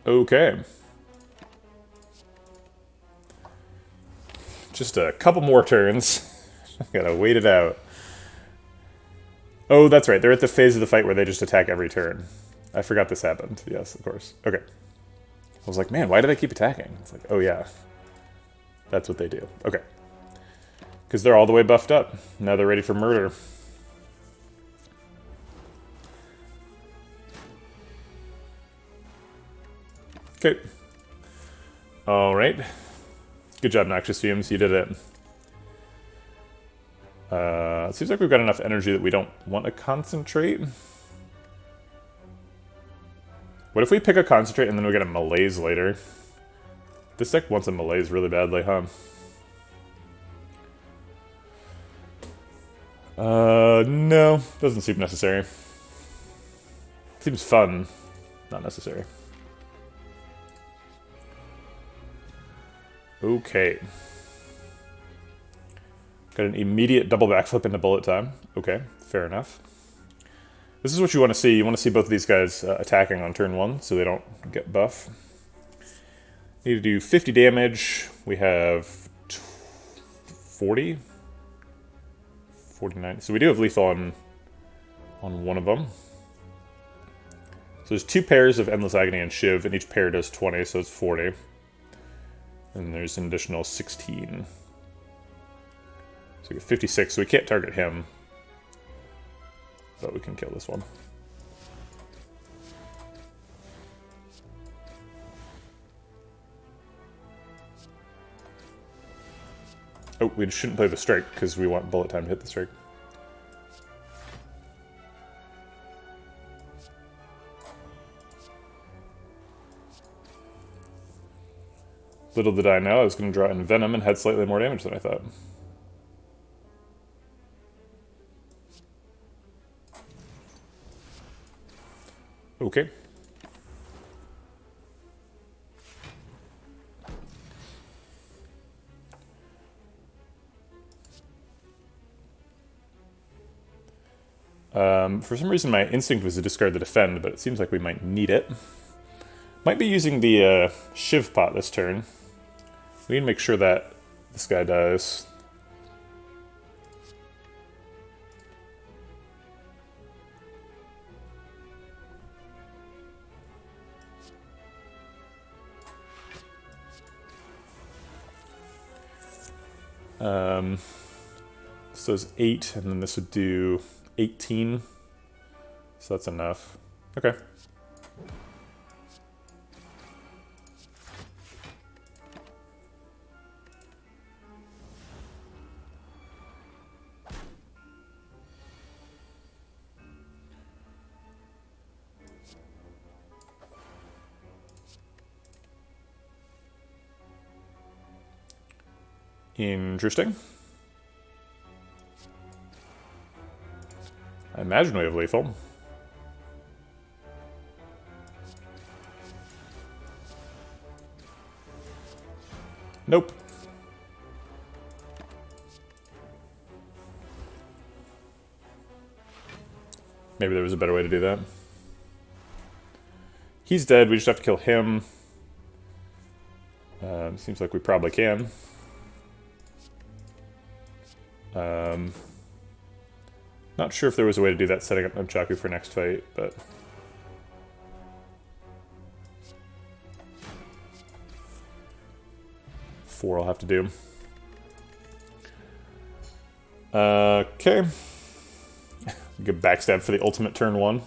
Okay. Just a couple more turns. Gotta wait it out. Oh, that's right. They're at the phase of the fight where they just attack every turn. I forgot this happened. Yes, of course. Okay. I was like, man, why do they keep attacking? It's like, oh yeah. That's what they do. Okay. Because they're all the way buffed up. Now they're ready for murder. Okay. Alright. Good job, Noxious Fumes. You did it. It seems like we've got enough energy that we don't want to concentrate. What if we pick a concentrate and then we get a malaise later? This deck wants a malaise really badly, huh? No. Doesn't seem necessary. Seems fun. Not necessary. Okay. Got an immediate double backflip into bullet time. Okay, fair enough. This is what you want to see. You want to see both of these guys attacking on turn 1 so they don't get buff. Need to do 50 damage. We have 40? 49. So we do have lethal on one of them. So there's 2 pairs of Endless Agony and Shiv, and each pair does 20, so it's 40. And there's an additional 16. So we get 56, so we can't target him. But we can kill this one. Oh, we shouldn't play the strike, because we want bullet time to hit the strike. Little did I know I was going to draw Envenom and had slightly more damage than I thought. Okay. For some reason my instinct was to discard the defend, but it seems like we might need it. Might be using the Shiv pot this turn. We need to make sure that this guy dies. So it's 8, and then this would do 18. So that's enough. Okay. Interesting. I imagine we have lethal. Nope. Maybe there was a better way to do that. He's dead, we just have to kill him. Seems like we probably can. Not sure if there was a way to do that setting up Nunchaku for next fight, but... Four I'll have to do. Okay. Good backstab for the ultimate turn 1.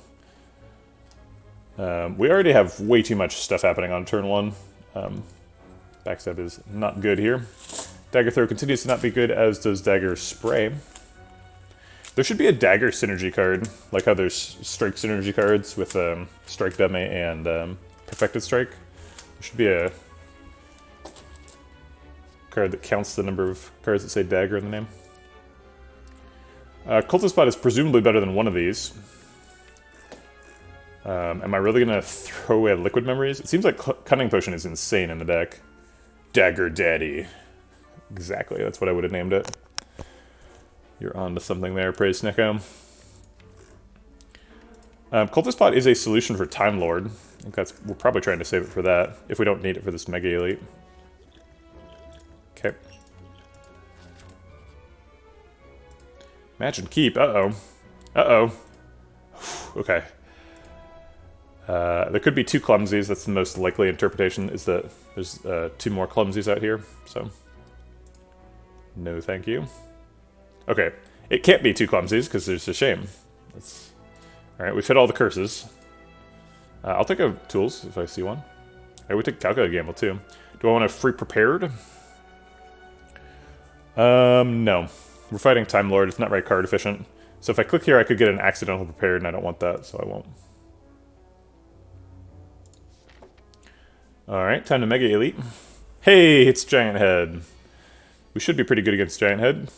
We already have way too much stuff happening on turn 1. Backstab is not good here. Dagger Throw continues to not be good, as does Dagger Spray. There should be a Dagger synergy card, like how there's Strike synergy cards with Strike Dummy and Perfected Strike. should be a card that counts the number of cards that say dagger in the name. Cultist Pot is presumably better than one of these. Am I really going to throw away Liquid Memories? It seems like Cunning Potion is insane in the deck. Dagger Daddy. Exactly, that's what I would have named it. You're on to something there, Praise Snicko. Cultist Pot is a solution for Time Lord. I think we're probably trying to save it for that, if we don't need it for this Mega Elite. Okay. Match and keep, uh-oh. Uh-oh. Okay. There could be 2 Clumsies, that's the most likely interpretation, is that there's 2 more Clumsies out here, so... No thank you. Okay, it can't be 2 Clumsies, because there's a shame. Alright, we've hit all the curses. I'll take a Tools, if I see one. Alright, we take Calculated Gamble, too. Do I want a free Prepared? No. We're fighting Time Lord, it's not very card efficient. So if I click here, I could get an accidental Prepared, and I don't want that, so I won't. Alright, time to Mega Elite. Hey, it's Giant Head. We should be pretty good against Giant Head.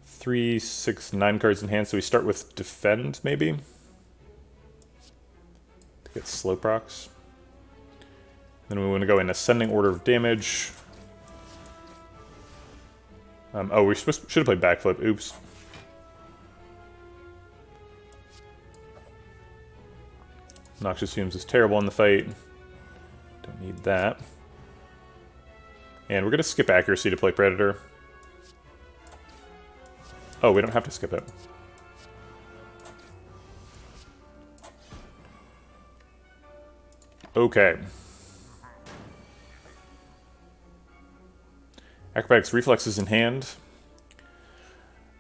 3, 6, 9 cards in hand, so we start with Defend, maybe? To get slow procs. Then we want to go in ascending order of damage. Oh, we should have played Backflip, oops. Noxious Fumes is terrible in the fight. Don't need that. And we're going to skip Accuracy to play Predator. Oh, we don't have to skip it. Okay. Acrobatics Reflexes in hand.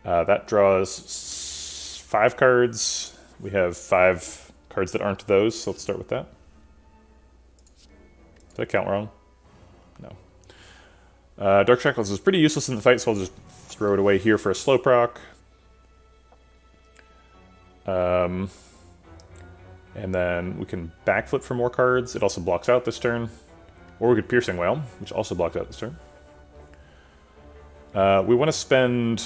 That draws 5 cards. We have 5 cards that aren't those, so let's start with that. Did I count wrong? No. Dark Shackles is pretty useless in the fight, so I'll just throw it away here for a slow proc. And then we can backflip for more cards. It also blocks out this turn. Or we could Piercing Wail, which also blocks out this turn. We want to spend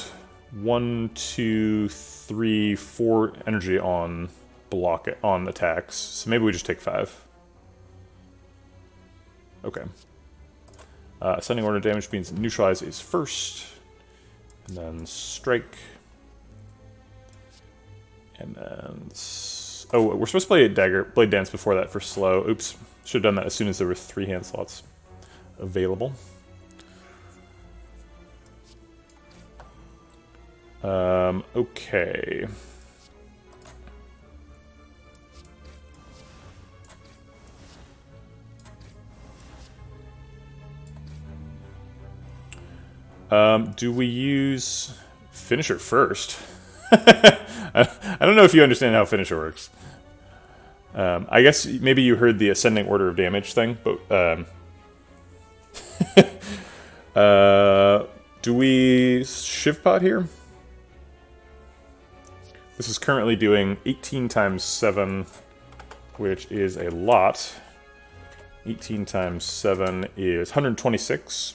1, 2, 3, 4 energy on on attacks. So maybe we just take 5. Okay. Ascending order damage means neutralize is first. And then strike. And then... Oh, we're supposed to play a Blade Dance before that for slow. Oops. Should have done that as soon as there were 3 hand slots available. Okay. Do we use Finisher first? I don't know if you understand how Finisher works. I guess maybe you heard the ascending order of damage thing, but do we Shiv Pot here? This is currently doing 18 times 7, which is a lot. 18 times 7 is 126.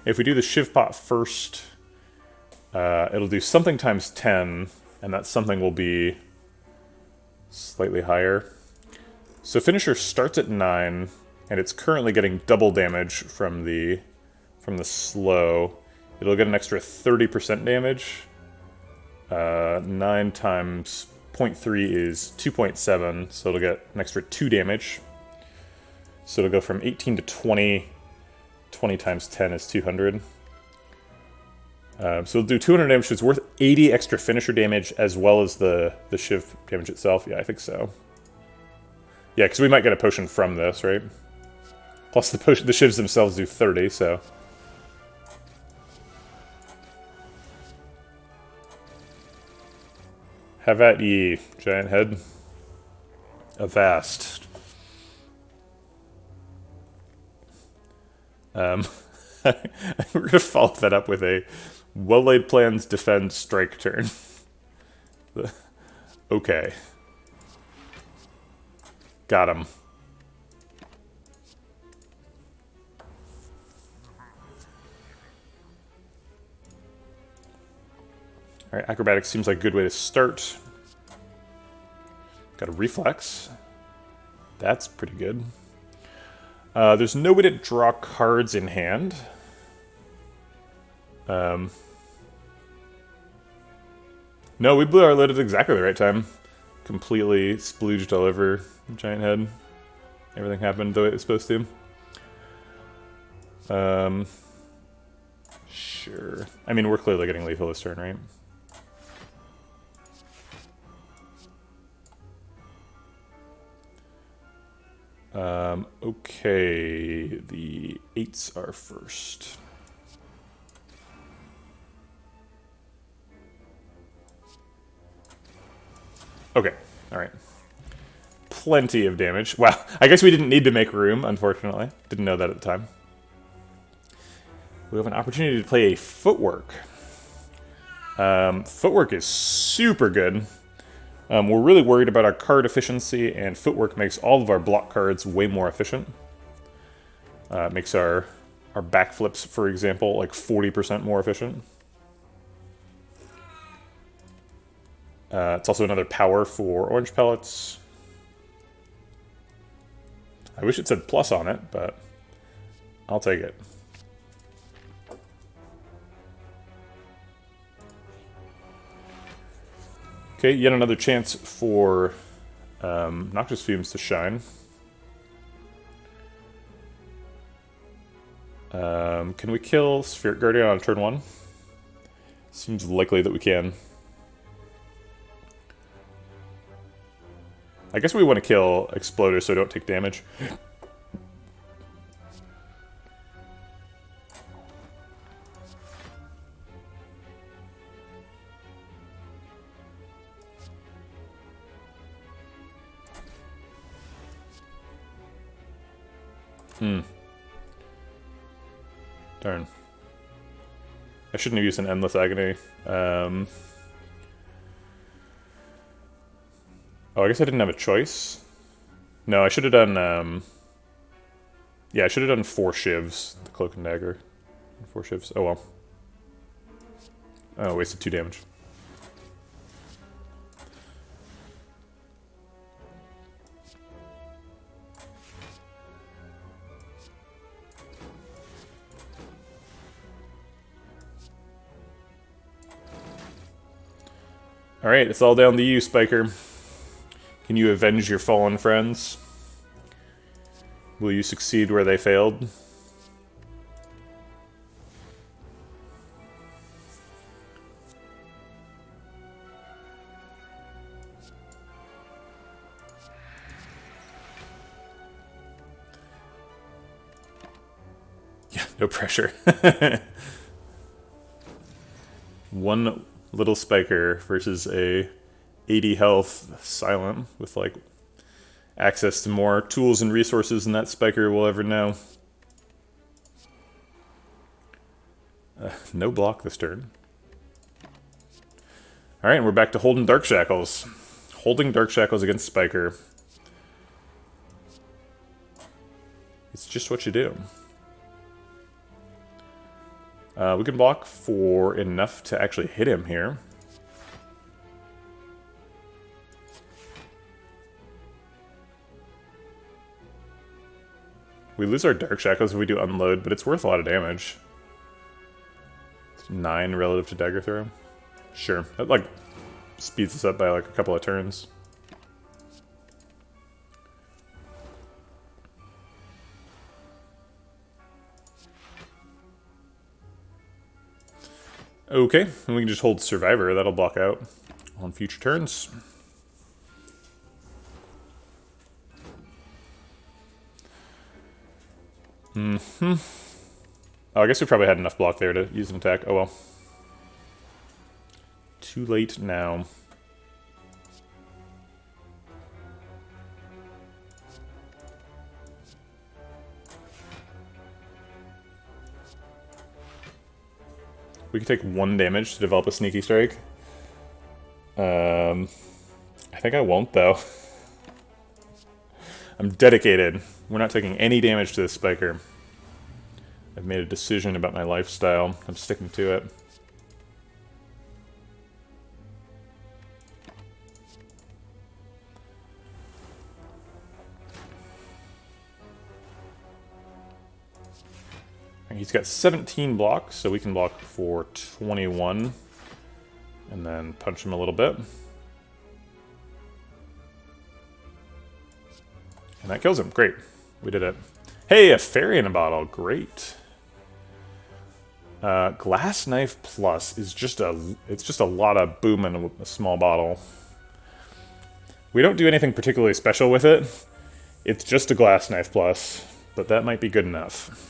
If we do the Shiv Pot first, it'll do something times 10, and that something will be slightly higher. So Finisher starts at 9, and it's currently getting double damage from the slow. It'll get an extra 30% damage. 9 times 0.3 is 2.7, so it'll get an extra 2 damage. So it'll go from 18 to 20. 20 times 10 is 200. So it'll do 200 damage, so it's worth 80 extra Finisher damage as well as the Shiv damage itself. Yeah, I think so. Yeah, because we might get a potion from this, right? Plus the Shivs themselves do 30, so... Have at ye, Giant Head. Avast. We're going to follow that up with a well-laid plans defend strike turn. Okay. Got him. Alright, acrobatics seems like a good way to start. Got a reflex. That's pretty good. There's no way to draw cards in hand. No, we blew our load at exactly the right time. Completely splooged all over the giant head. Everything happened the way it was supposed to. Sure. I mean, we're clearly getting lethal this turn, right? Okay, the 8s are first. Okay, alright. Plenty of damage. Wow, I guess we didn't need to make room, unfortunately. Didn't know that at the time. We have an opportunity to play a footwork. Footwork is super good. We're really worried about our card efficiency, and footwork makes all of our block cards way more efficient. Makes our backflips, for example, like 40% more efficient. It's also another power for orange pellets. I wish it said plus on it, but I'll take it. Okay, yet another chance for Noxious Fumes to shine. Can we kill Spheric Guardian on turn 1? Seems likely that we can. I guess we want to kill Exploder so I don't take damage. Darn. I shouldn't have used an Endless Agony. Oh, I guess I didn't have a choice. No, I should have done, yeah, I should have done 4 shivs, the Cloak and Dagger. 4 shivs, oh well. Oh, wasted 2 damage. Alright, it's all down to you, Spiker. Can you avenge your fallen friends? Will you succeed where they failed? Yeah, no pressure. One little Spiker versus a 80 health Silent with like access to more tools and resources than that Spiker will ever know. No block this turn. Alright, and we're back to holding Dark Shackles. Holding Dark Shackles against Spiker. It's just what you do. We can block for enough to actually hit him here. We lose our Dark Shackles if we do Unload, but it's worth a lot of damage. It's 9 relative to Dagger Throw. Sure. That, like, speeds us up by, like, a couple of turns. Okay, and we can just hold Survivor. That'll block out on future turns. Oh, I guess we probably had enough block there to use an attack. Oh well. Too late now. We can take 1 damage to develop a Sneaky Strike. I think I won't, though. I'm dedicated. We're not taking any damage to this spiker. I've made a decision about my lifestyle. I'm sticking to it. He's got 17 blocks, so we can block for 21. And then punch him a little bit. And that kills him. Great. We did it. Hey, a fairy in a bottle. Great. Glass Knife Plus is just a lot of boom in a small bottle. We don't do anything particularly special with it. It's just a Glass Knife Plus, but that might be good enough.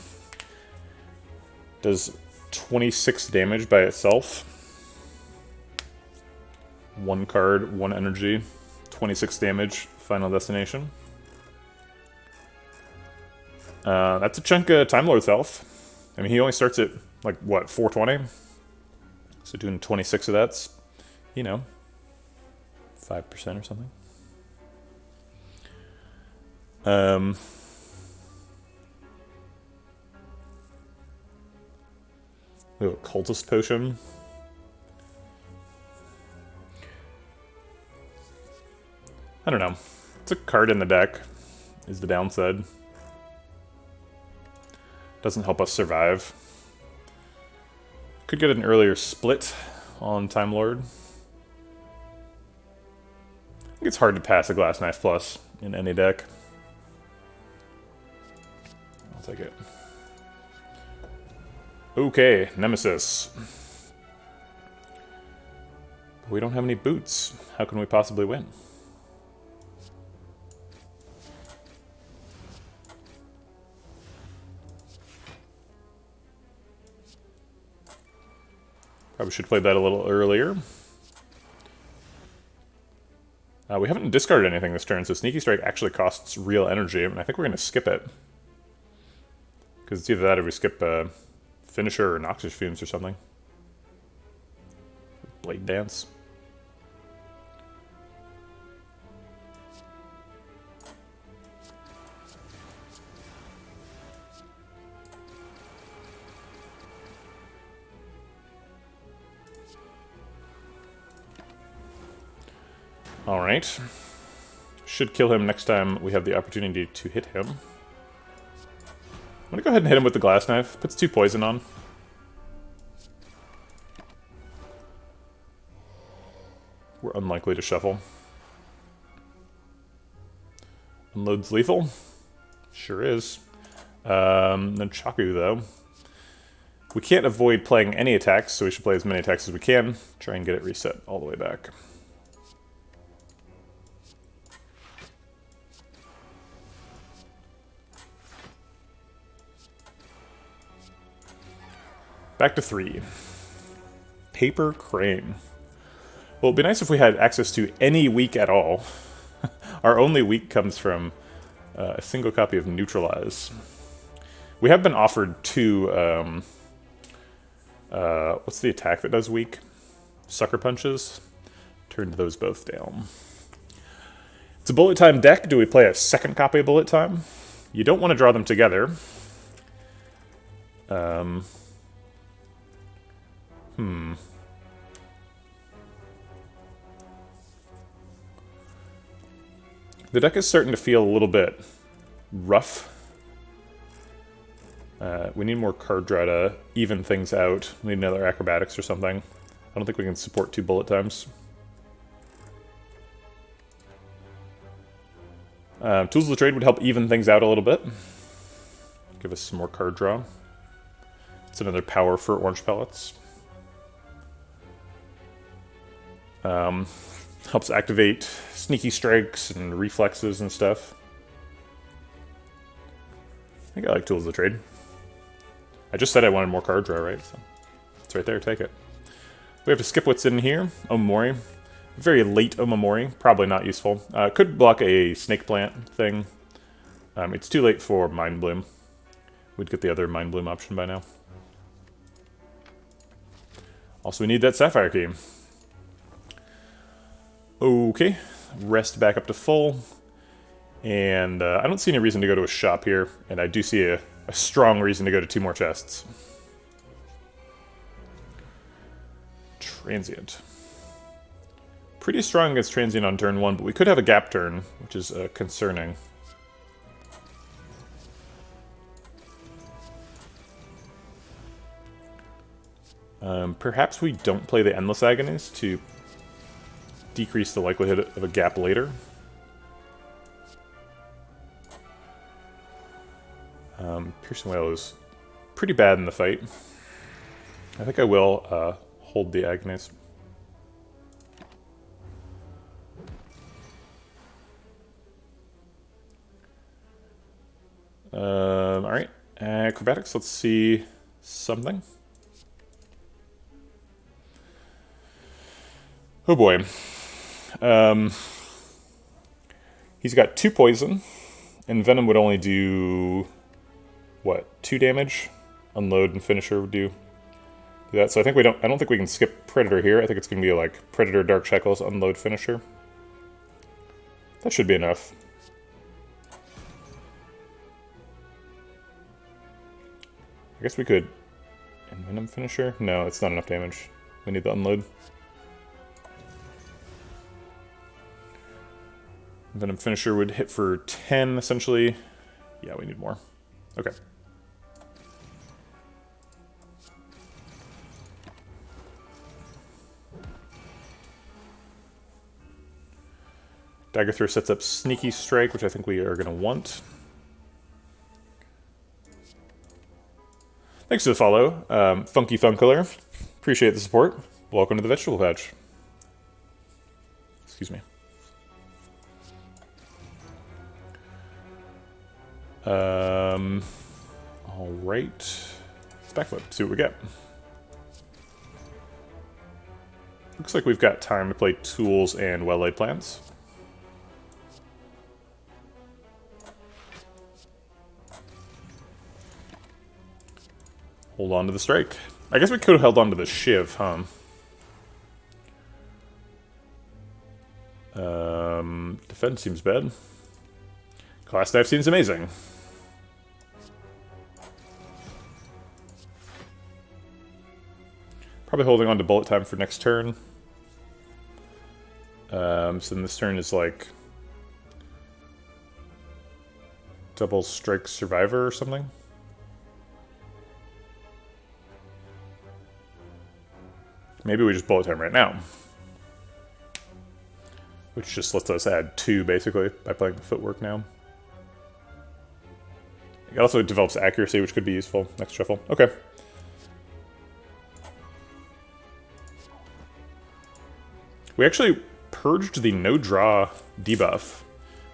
Does 26 damage by itself. 1 card, 1 energy, 26 damage, Final Destination. That's a chunk of Time Lord's health. I mean, he only starts at, like, what, 420? So doing 26 of that's, you know, 5% or something. We have a Cultist Potion. I don't know. It's a card in the deck, is the downside. Doesn't help us survive. Could get an earlier split on Time Lord. I think it's hard to pass a Glass Knife Plus in any deck. I'll take it. Okay, Nemesis. We don't have any boots. How can we possibly win? Probably should have played that a little earlier. We haven't discarded anything this turn, so Sneaky Strike actually costs real energy, and I think we're going to skip it. Because it's either that or we skip Finisher or Noxious Fumes or something. Blade Dance. Alright. Should kill him next time we have the opportunity to hit him. I'm gonna go ahead and hit him with the Glass Knife. Puts 2 poison on. We're unlikely to shuffle. Unloads lethal? Sure is. Nunchaku, though. We can't avoid playing any attacks, so we should play as many attacks as we can. Try and get it reset all the way back. Back to 3. Paper Crane. Well, it'd be nice if we had access to any week at all. Our only week comes from a single copy of Neutralize. We have been offered 2... what's the attack that does weak? Sucker Punches. Turned those both down. It's a Bullet Time deck. Do we play a second copy of Bullet Time? You don't want to draw them together. The deck is starting to feel a little bit rough. We need more card draw to even things out. We need another Acrobatics or something. I don't think we can support 2 Bullet Times. Tools of the Trade would help even things out a little bit. Give us some more card draw. It's another power for Orange Pellets. Helps activate Sneaky Strikes and Reflexes and stuff. I think I like Tools of the Trade. I just said I wanted more card draw, right? So it's right there, take it. We have to skip what's in here. Omamori. Very late Omamori. Probably not useful. Could block a Snake Plant thing. It's too late for Mind Bloom. We'd get the other Mind Bloom option by now. Also, we need that Sapphire Key. Okay, rest back up to full. And I don't see any reason to go to a shop here, and I do see a strong reason to go to 2 more chests. Transient. Pretty strong against Transient on turn 1, but we could have a gap turn, which is concerning. Perhaps we don't play the Endless Agonies to decrease the likelihood of a gap later. Piercing Wail is pretty bad in the fight. I think I will hold the Agonies. Alright, acrobatics, let's see something. Oh boy. He's got 2 poison, and Venom would only do, what, 2 damage? Unload and Finisher would do that. So I don't think we can skip Predator here. I think it's gonna be like Predator, Dark Shackles, Unload, Finisher. That should be enough. I guess we could Venom Finisher? No, it's not enough damage. We need the Unload. Venom Finisher would hit for 10, essentially. Yeah, we need more. Okay. Dagger Throw sets up Sneaky Strike, which I think we are going to want. Thanks for the follow, Funky Funkler. Appreciate the support. Welcome to the Vegetable Patch. Excuse me. Alright. Let's backflip, see what we get. Looks like we've got time to play Tools and Well-Laid Plans. Hold on to the strike. I guess we could have held on to the shiv, huh? Defense seems bad. Class Knife seems amazing. Probably holding on to Bullet Time for next turn. So then this turn is like Double Strike Survivor or something. Maybe we just Bullet Time right now. Which just lets us add 2, basically, by playing the footwork now. It also develops accuracy, which could be useful next shuffle. Okay. We actually purged the no-draw debuff,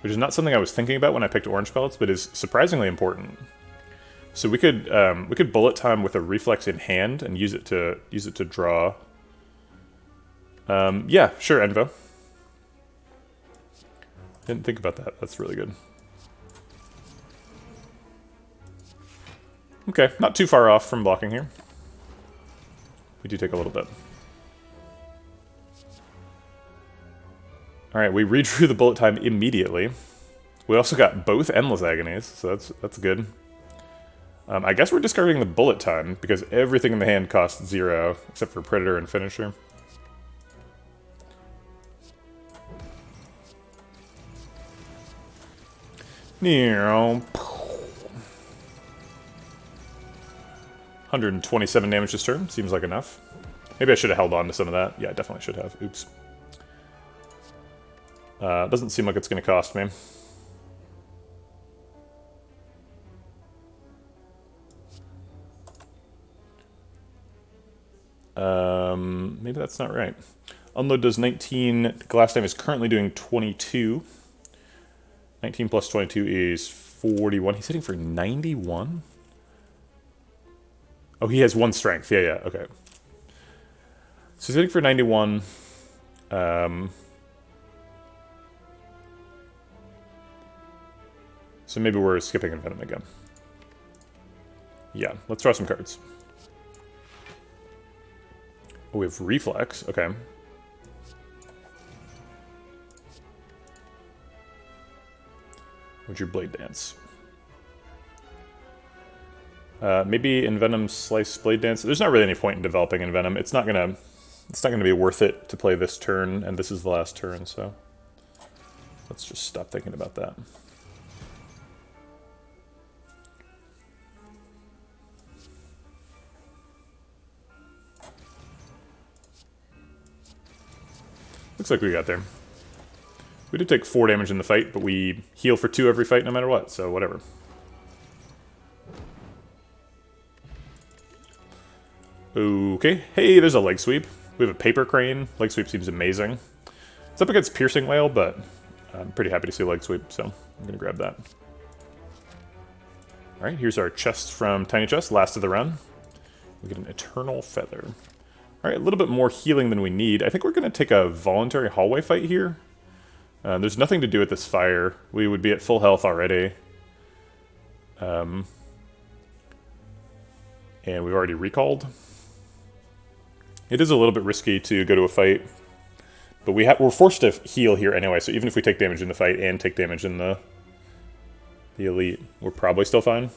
which is not something I was thinking about when I picked Orange Pellets, but is surprisingly important. So we could Bullet Time with a Reflex in hand and use it to draw. Yeah, sure, Envo. Didn't think about that. That's really good. Okay, not too far off from blocking here. We do take a little bit. Alright, we redrew the Bullet Time immediately. We also got both Endless Agonies, so that's good. I guess we're discarding the Bullet Time, because everything in the hand costs 0, except for Predator and Finisher. Near 127 damage this turn. Seems like enough. Maybe I should have held on to some of that. Yeah, I definitely should have. Oops. Doesn't seem like it's going to cost me. Maybe that's not right. Unload does 19. Glass Knife is currently doing 22. 19 plus 22 is 41. He's hitting for 91? Oh, he has 1 strength. Yeah, okay. So he's hitting for 91. So maybe we're skipping Envenom again. Yeah, let's draw some cards. Oh, we have Reflex. Okay. Would your blade dance? Maybe Envenom Slice Blade Dance. There's not really any point in developing Envenom. It's not gonna be worth it to play this turn, and this is the last turn, so let's just stop thinking about that. Looks like we got there. We did take 4 damage in the fight, but we heal for 2 every fight no matter what, so whatever. Okay, hey, there's a leg sweep. We have a paper crane. Leg sweep seems amazing. It's up against piercing whale, but I'm pretty happy to see a leg sweep, so I'm gonna grab that. Alright, here's our chest from Tiny Chest, last of the run. We get an Eternal Feather. Alright, a little bit more healing than we need. I think we're gonna take a voluntary hallway fight here. There's nothing to do with this fire. We would be at full health already. And we've already recalled. It is a little bit risky to go to a fight, but we're forced to heal here anyway, so even if we take damage in the fight and take damage in the elite, we're probably still fine.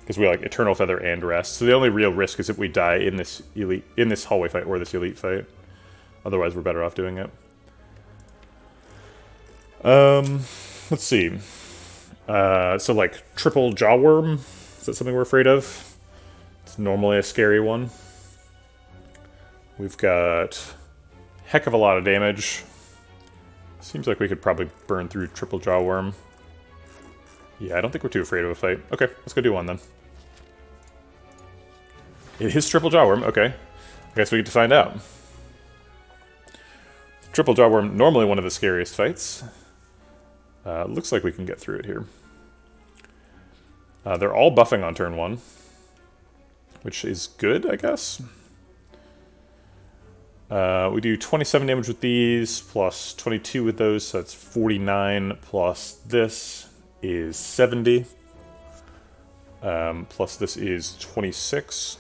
Because we like Eternal Feather and Rest. So the only real risk is if we die in this hallway fight or this elite fight. Otherwise we're better off doing it. Let's see. So like triple jawworm, is that something we're afraid of? It's normally a scary one. We've got heck of a lot of damage. Seems like we could probably burn through triple jawworm. Yeah, I don't think we're too afraid of a fight. Okay, let's go do one then. It is triple jawworm, okay. I guess we get to find out. Triple jawworm, normally one of the scariest fights. Looks like we can get through it here. They're all buffing on turn 1, which is good, I guess. We do 27 damage with these, plus 22 with those, so that's 49, plus this is 70. Plus this is 26,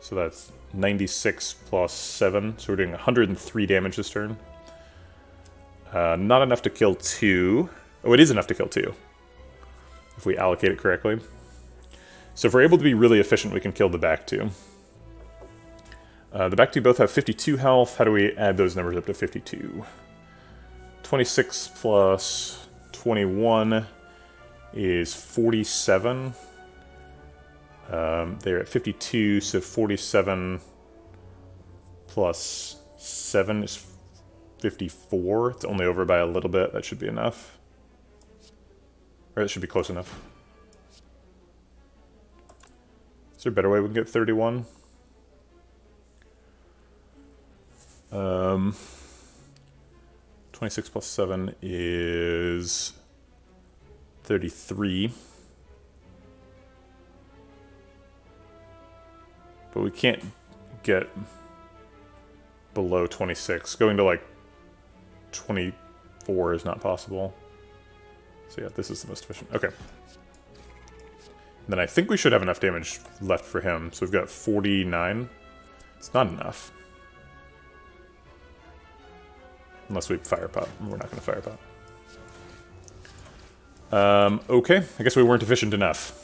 so that's 96 plus 7, so we're doing 103 damage this turn. Not enough to kill 2. Oh, it is enough to kill 2, if we allocate it correctly. So if we're able to be really efficient, we can kill the back 2. The back 2 both have 52 health. How do we add those numbers up to 52? 26 plus 21 is 47. They're at 52, so 47 plus 7 is 54. It's only over by a little bit. That should be enough. Or that should be close enough. Is there a better way we can get 31? 26 plus 7 is 33. But we can't get below 26. Going to like 24 is not possible. So yeah, this is the most efficient. Okay. And then I think we should have enough damage left for him. So we've got 49. It's not enough. Unless we fire pot. We're not going to fire pot. Okay. I guess we weren't efficient enough.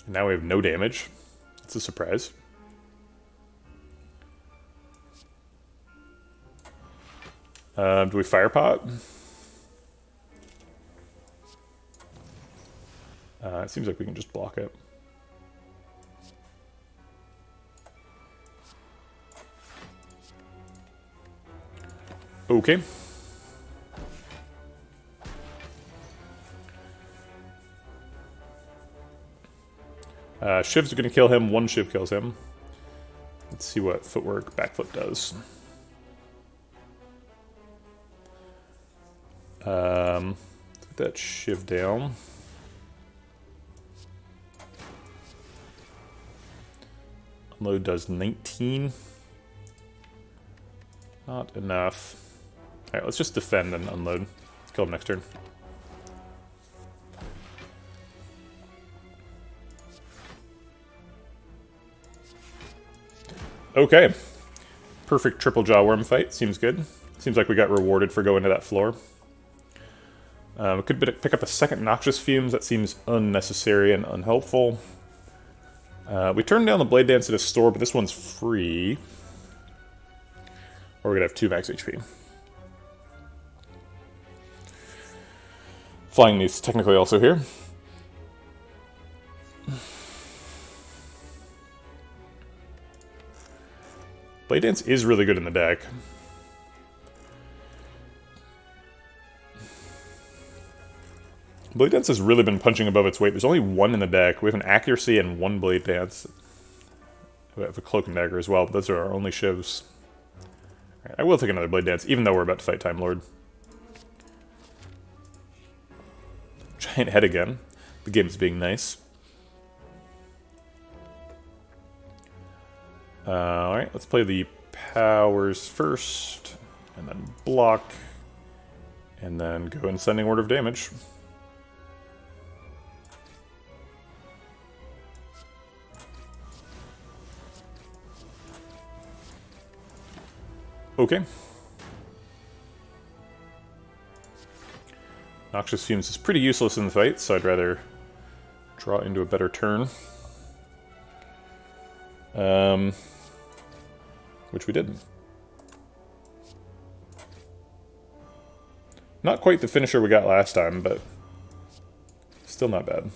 And now we have no damage. It's a surprise. Do we fire pot? It seems like we can just block it. Okay. Shivs are going to kill him. 1 shiv kills him. Let's see what footwork backflip does. Put that shiv down. Unload does 19. Not enough. Alright, let's just defend and unload. Let's kill him next turn. Okay. perfect triple jaw worm fight. Seems good. Seems like we got rewarded for going to that floor. We could pick up a second Noxious Fumes. That seems unnecessary and unhelpful. We turned down the Blade Dance at a store, but this one's free. Or we're going to have 2 max HP. Flying Knee technically also here. Blade Dance is really good in the deck. Blade Dance has really been punching above its weight. There's only 1 in the deck. We have an Accuracy and 1 Blade Dance. We have a Cloak and Dagger as well, but those are our only shivs. Right, I will take another Blade Dance, even though we're about to fight Time Lord. Giant Head again. The game's being nice. Alright, let's play the powers first, and then block, and then go in ascending order of damage. Okay. Noxious Fumes is pretty useless in the fight, so I'd rather draw into a better turn. Which we did. Not quite the finisher we got last time, but still not bad.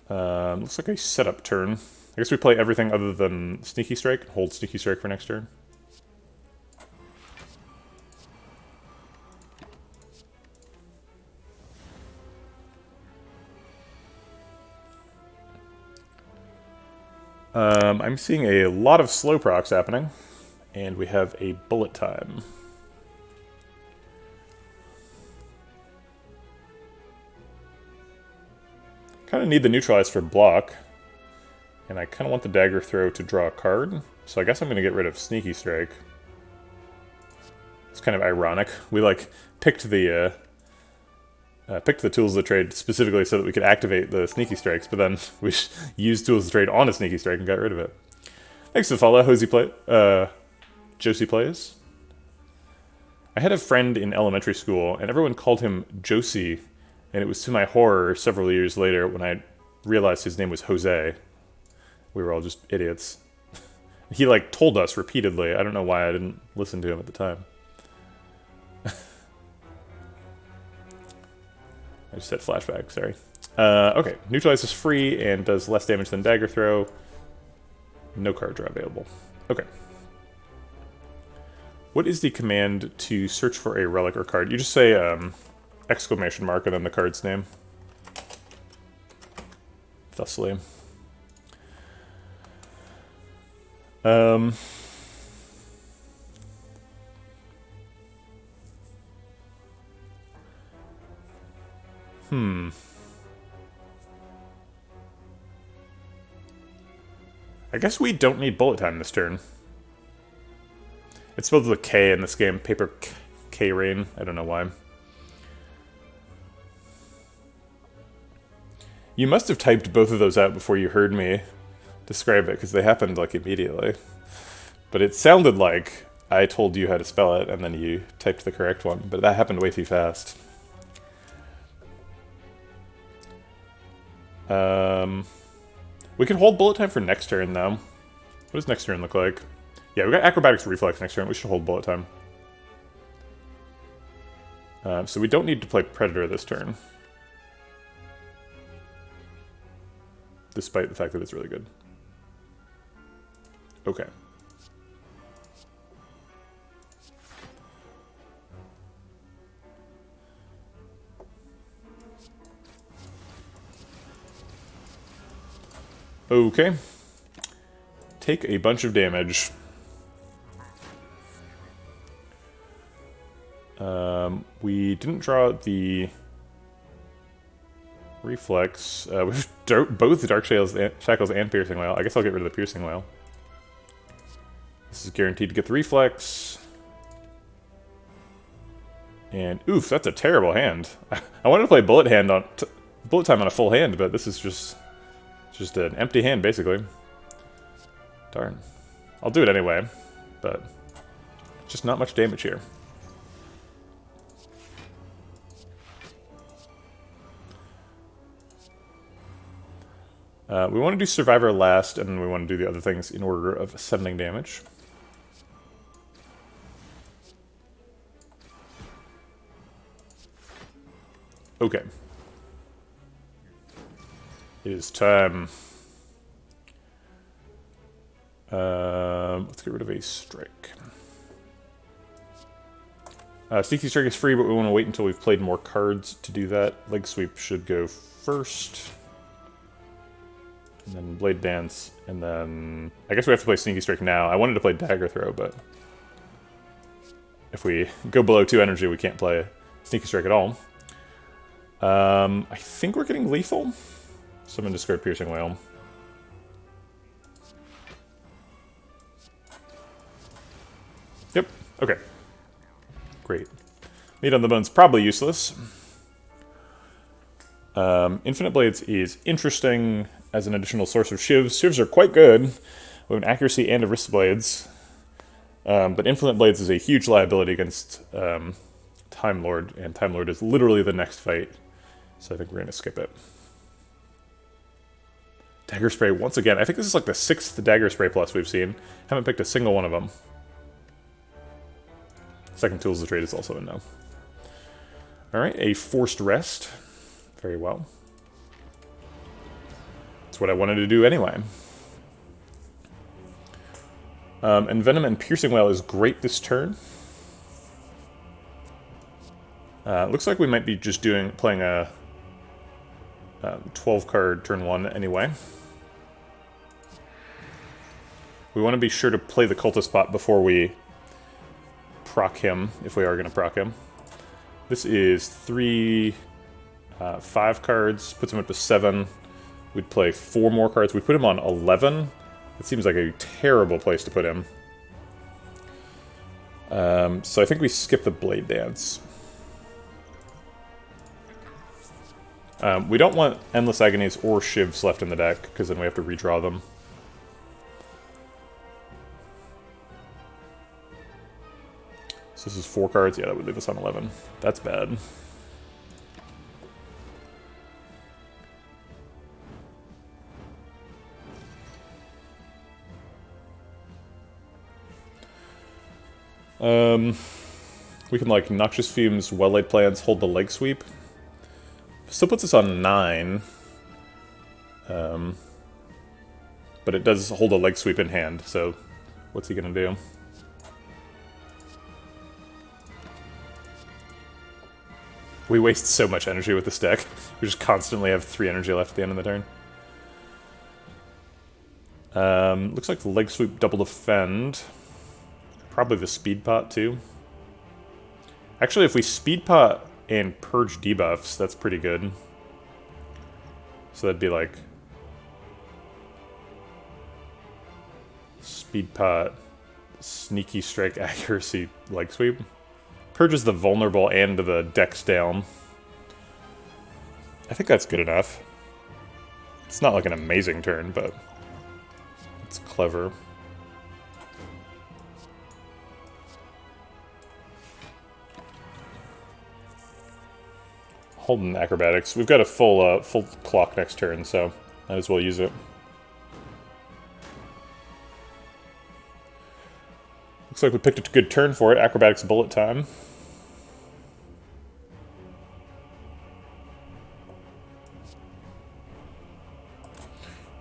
Looks like a setup turn. I guess we play everything other than Sneaky Strike. Hold Sneaky Strike for next turn. I'm seeing a lot of slow procs happening, and we have a bullet time. Kind of need the neutralize for block, and I kind of want the dagger throw to draw a card, so I guess I'm going to get rid of Sneaky Strike. It's kind of ironic. We like picked the Tools of the Trade specifically so that we could activate the Sneaky Strikes, but then we used Tools of the Trade on a Sneaky Strike and got rid of it. Thanks for the follow, Josie Plays. I had a friend in elementary school, and everyone called him Josie, and it was to my horror several years later when I realized his name was Jose. We were all just idiots. He, like, told us repeatedly. I don't know why I didn't listen to him at the time. I just said flashback, sorry. Okay, Neutralize is free and does less damage than Dagger Throw. No card draw available. Okay. What is the command to search for a relic or card? You just say exclamation mark and then the card's name. Thusly. I guess we don't need bullet time this turn. It's spelled with a K in this game. Paper K Rain. I don't know why. You must have typed both of those out before you heard me describe it, because they happened, like, immediately. But it sounded like I told you how to spell it, and then you typed the correct one. But that happened way too fast. We can hold bullet time for next turn, though. What does next turn look like? Yeah, we got Acrobatics Reflex next turn. We should hold bullet time. So we don't need to play Predator this turn. Despite the fact that it's really good. Okay. Okay. Take a bunch of damage. We didn't draw the reflex. We have both Dark Shackles and Piercing Wail. I guess I'll get rid of the Piercing Wail. This is guaranteed to get the reflex. And oof, that's a terrible hand. I wanted to play bullet time on a full hand, but this is just Just an empty hand, basically. Darn. I'll do it anyway, but just not much damage here. We want to do Survivor last, and we want to do the other things in order of ascending damage. Okay. It is time. Let's get rid of a strike. Sneaky Strike is free, but we want to wait until we've played more cards to do that. Leg Sweep should go first. And then Blade Dance, and then... I guess we have to play Sneaky Strike now. I wanted to play Dagger Throw, but... if we go below 2 energy, we can't play Sneaky Strike at all. I think we're getting lethal. So I'm going to discard Piercing Wail. Yep, okay. Great. Meat on the Bone's probably useless. Infinite Blades is interesting as an additional source of shivs. Shivs are quite good. We have an accuracy and a wrist blades. But Infinite Blades is a huge liability against Time Lord, and Time Lord is literally the next fight. So I think we're going to skip it. Dagger Spray once again. I think this is like the 6th Dagger Spray plus we've seen. Haven't picked a single one of them. Second Tools of Trade is also a no. Alright, a Forced Rest. Very well. That's what I wanted to do anyway. Envenom and Piercing Wail is great this turn. Looks like we might be just playing a 12 card turn 1 anyway. We want to be sure to play the Cultist Pot before we proc him, if we are going to proc him. This is 5 cards, puts him up to 7. We'd play 4 more cards. We put him on 11. It seems like a terrible place to put him. So I think we skip the Blade Dance. We don't want Endless Agonies or Shivs left in the deck, because then we have to redraw them. So this is 4 cards. Yeah, that would leave us on 11. That's bad. We can, like, Noxious Fumes, Well-Laid Plans, hold the Leg Sweep. Still puts us on 9. But it does hold a Leg Sweep in hand, so what's he gonna do? We waste so much energy with this deck. We just constantly have 3 energy left at the end of the turn. Looks like the Leg Sweep double defend. Probably the Speed Pot, too. Actually, if we Speed Pot and purge debuffs, that's pretty good. So that'd be like... Speed Pot, Sneaky Strike, Accuracy, Leg Sweep. Purges the vulnerable and the dex down. I think that's good enough. It's not like an amazing turn, but it's clever. Holding Acrobatics. We've got a full clock next turn, so might as well use it. Looks like we picked a good turn for it. Acrobatics bullet time.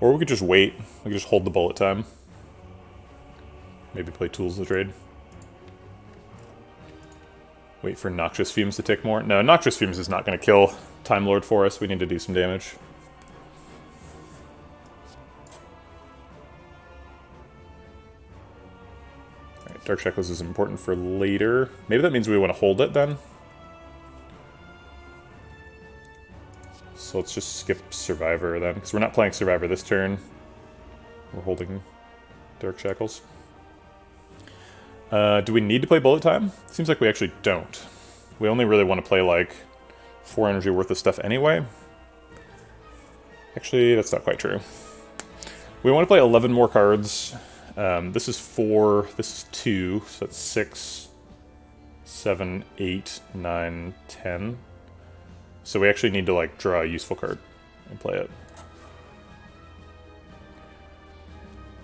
Or we could just wait. We could just hold the bullet time. Maybe play Tools of the Trade. Wait for Noxious Fumes to tick more. No, Noxious Fumes is not going to kill Time Lord for us. We need to do some damage. Alright, Dark Shackles is important for later. Maybe that means we want to hold it then. So let's just skip Survivor then, because we're not playing Survivor this turn. We're holding Dark Shackles. Do we need to play Bullet Time? Seems like we actually don't. We only really want to play like 4 energy worth of stuff anyway. Actually, that's not quite true. We want to play 11 more cards. This is 4, this is 2, so that's 6, 7, 8, 9, 10. So we actually need to like draw a useful card and play it.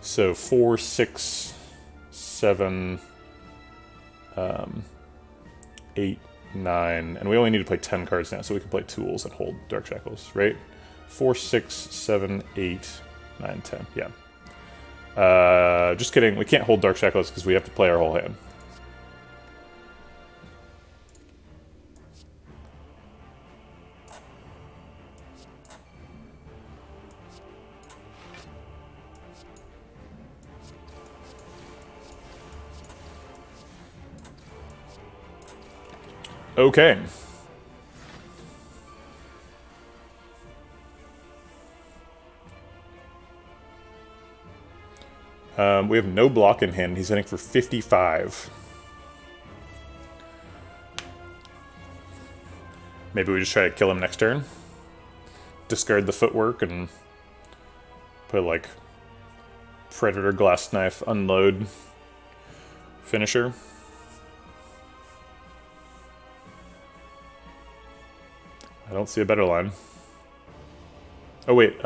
So 4, 6, 7, 8, 9, and we only need to play 10 cards now, so we can play tools and hold Dark Shackles, right? 4, 6, 7, 8, 9, 10, yeah. Just kidding, we can't hold Dark Shackles because we have to play our whole hand. Okay. We have no block in hand. He's hitting for 55. Maybe we just try to kill him next turn. Discard the footwork and put like Predator Glass Knife Unload finisher. I don't see a better line. Oh wait,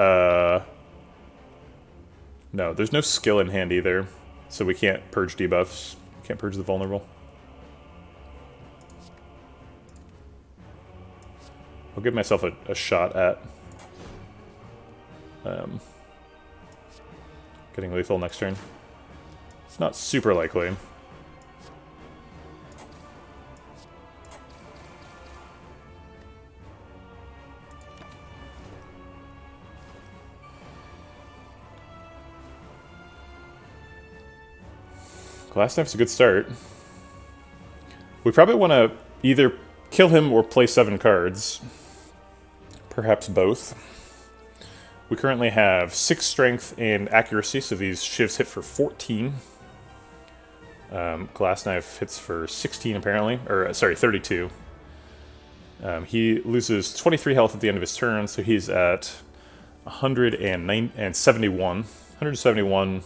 no, there's no skill in hand either, so we can't purge debuffs. Can't purge the vulnerable. I'll give myself a shot at getting lethal next turn. It's not super likely. Glass Knife's a good start. We probably want to either kill him or play 7 cards. Perhaps both. We currently have 6 strength and accuracy, so these shivs hit for 14. Glass Knife hits for 16 apparently, or sorry, 32. He loses 23 health at the end of his turn, so he's at 171. 171.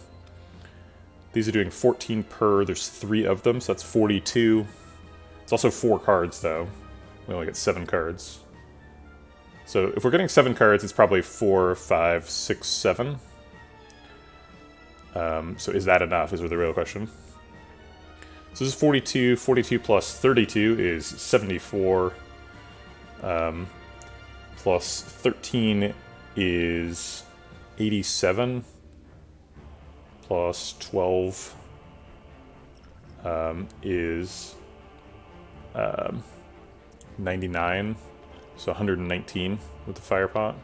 These are doing 14 per, there's 3 of them, so that's 42. It's also 4 cards, though. We only get 7 cards. So if we're getting 7 cards, it's probably 4, 5, 6, 7. So is that enough, is the real question. So this is 42. 42 plus 32 is 74. Plus 13 is 87. Plus 12 is 99, so 119 with the fire pot.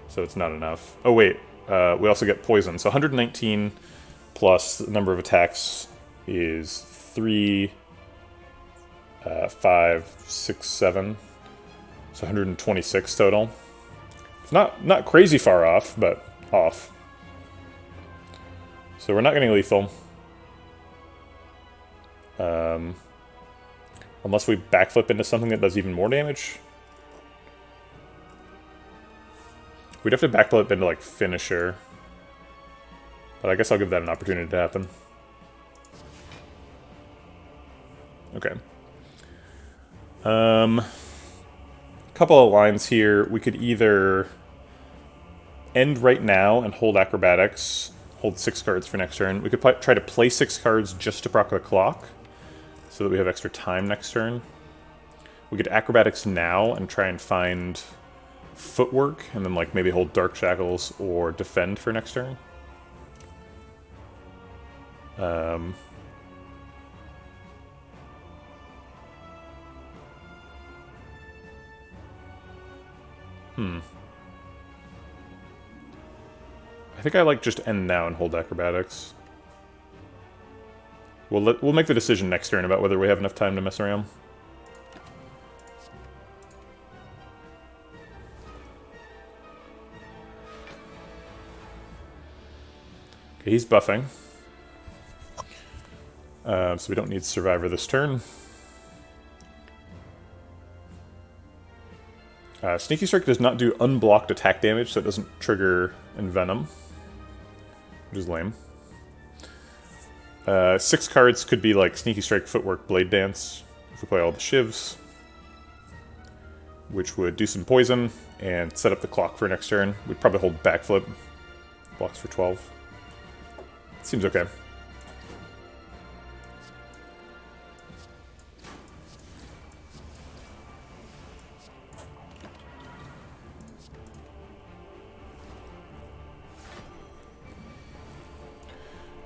So it's not enough. Oh wait, we also get poison. So 119 plus the number of attacks is 3, 5, 6, 7. So 126 total. It's not crazy far off, but off. So we're not getting lethal. Unless we backflip into something that does even more damage. We'd have to backflip into like finisher. But I guess I'll give that an opportunity to happen. Okay. Couple of lines here. We could either end right now and hold acrobatics. Hold 6 cards for next turn. We could try to play 6 cards just to proc the clock, so that we have extra time next turn. We could acrobatics now and try and find footwork, and then like maybe hold Dark Shackles or defend for next turn. I think I like just end now and hold acrobatics. We'll make the decision next turn about whether we have enough time to mess around. Okay, he's buffing. So we don't need Survivor this turn. Sneaky Strike does not do unblocked attack damage, so it doesn't trigger Envenom. which is lame. 6 cards could be like Sneaky Strike, Footwork, Blade Dance, if we play all the shivs, which would do some poison and set up the clock for next turn. We'd probably hold Backflip, blocks for 12. Seems okay.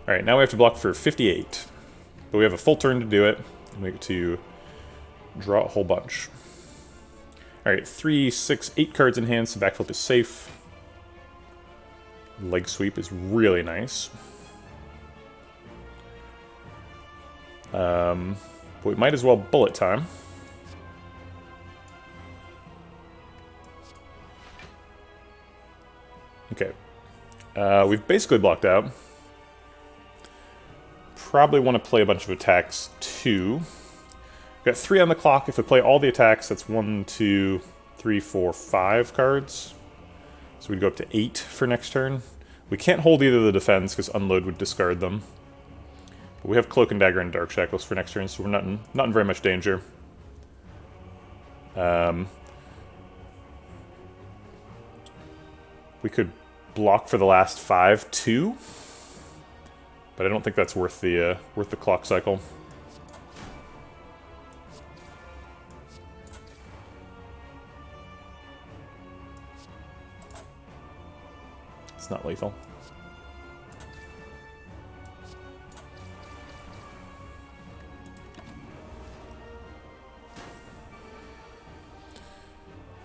Alright, now we have to block for 58. But we have a full turn to do it, and we get to draw a whole bunch. Alright, 3, 6, 8 cards in hand, so Backflip is safe. Leg Sweep is really nice. But we might as well Bullet Time. Okay. We've basically blocked out. Probably want to play a bunch of attacks too. We've got 3 on the clock. If we play all the attacks, that's 1, 2, 3, 4, 5 cards. So we'd go up to 8 for next turn. We can't hold either of the defense because Unload would discard them. But we have Cloak and Dagger and Dark Shackles for next turn, so we're not in very much danger. We could block for the last 5 too. But I don't think that's worth the clock cycle. It's not lethal.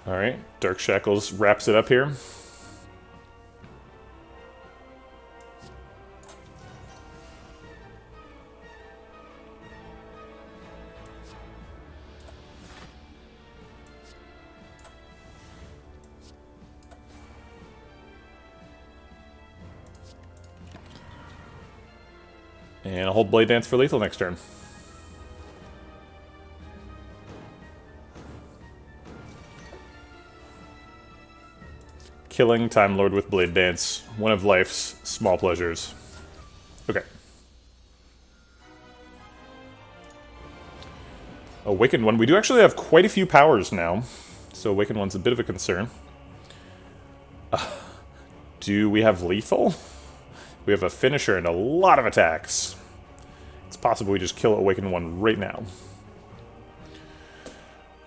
Alright, Dark Shackles wraps it up here. And I'll hold Blade Dance for lethal next turn. Killing Time Lord with Blade Dance, one of life's small pleasures. Okay. Awakened One. We do actually have quite a few powers now, so Awakened One's a bit of a concern. Do we have lethal? We have a finisher and a lot of attacks. It's possible we just kill Awakened One right now.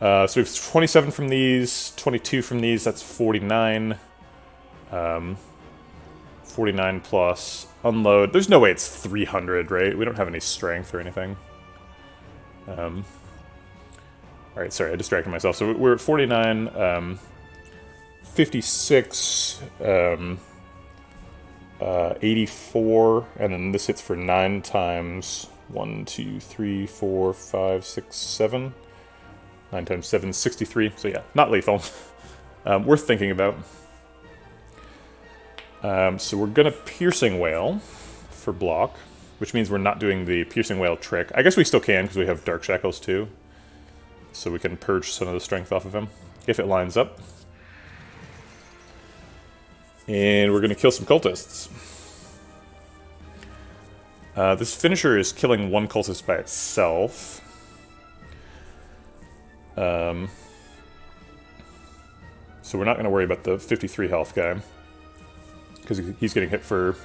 So we have 27 from these, 22 from these, that's 49. 49 plus Unload. There's no way it's 300, right? We don't have any strength or anything. Alright, sorry, I distracted myself. So we're at 49, 56, 84, and then this hits for 9 times 1, 2, 3, 4, 5, 6, 7. 9 times 7, 63. So yeah, not lethal. Worth thinking about. So we're gonna Piercing Wail for block, which means we're not doing the Piercing Wail trick. I guess we still can because we have Dark Shackles too. So we can purge some of the strength off of him if it lines up. And we're gonna kill some cultists. This finisher is killing one cultist by itself. So we're not going to worry about the 53 health guy. Because he's getting hit for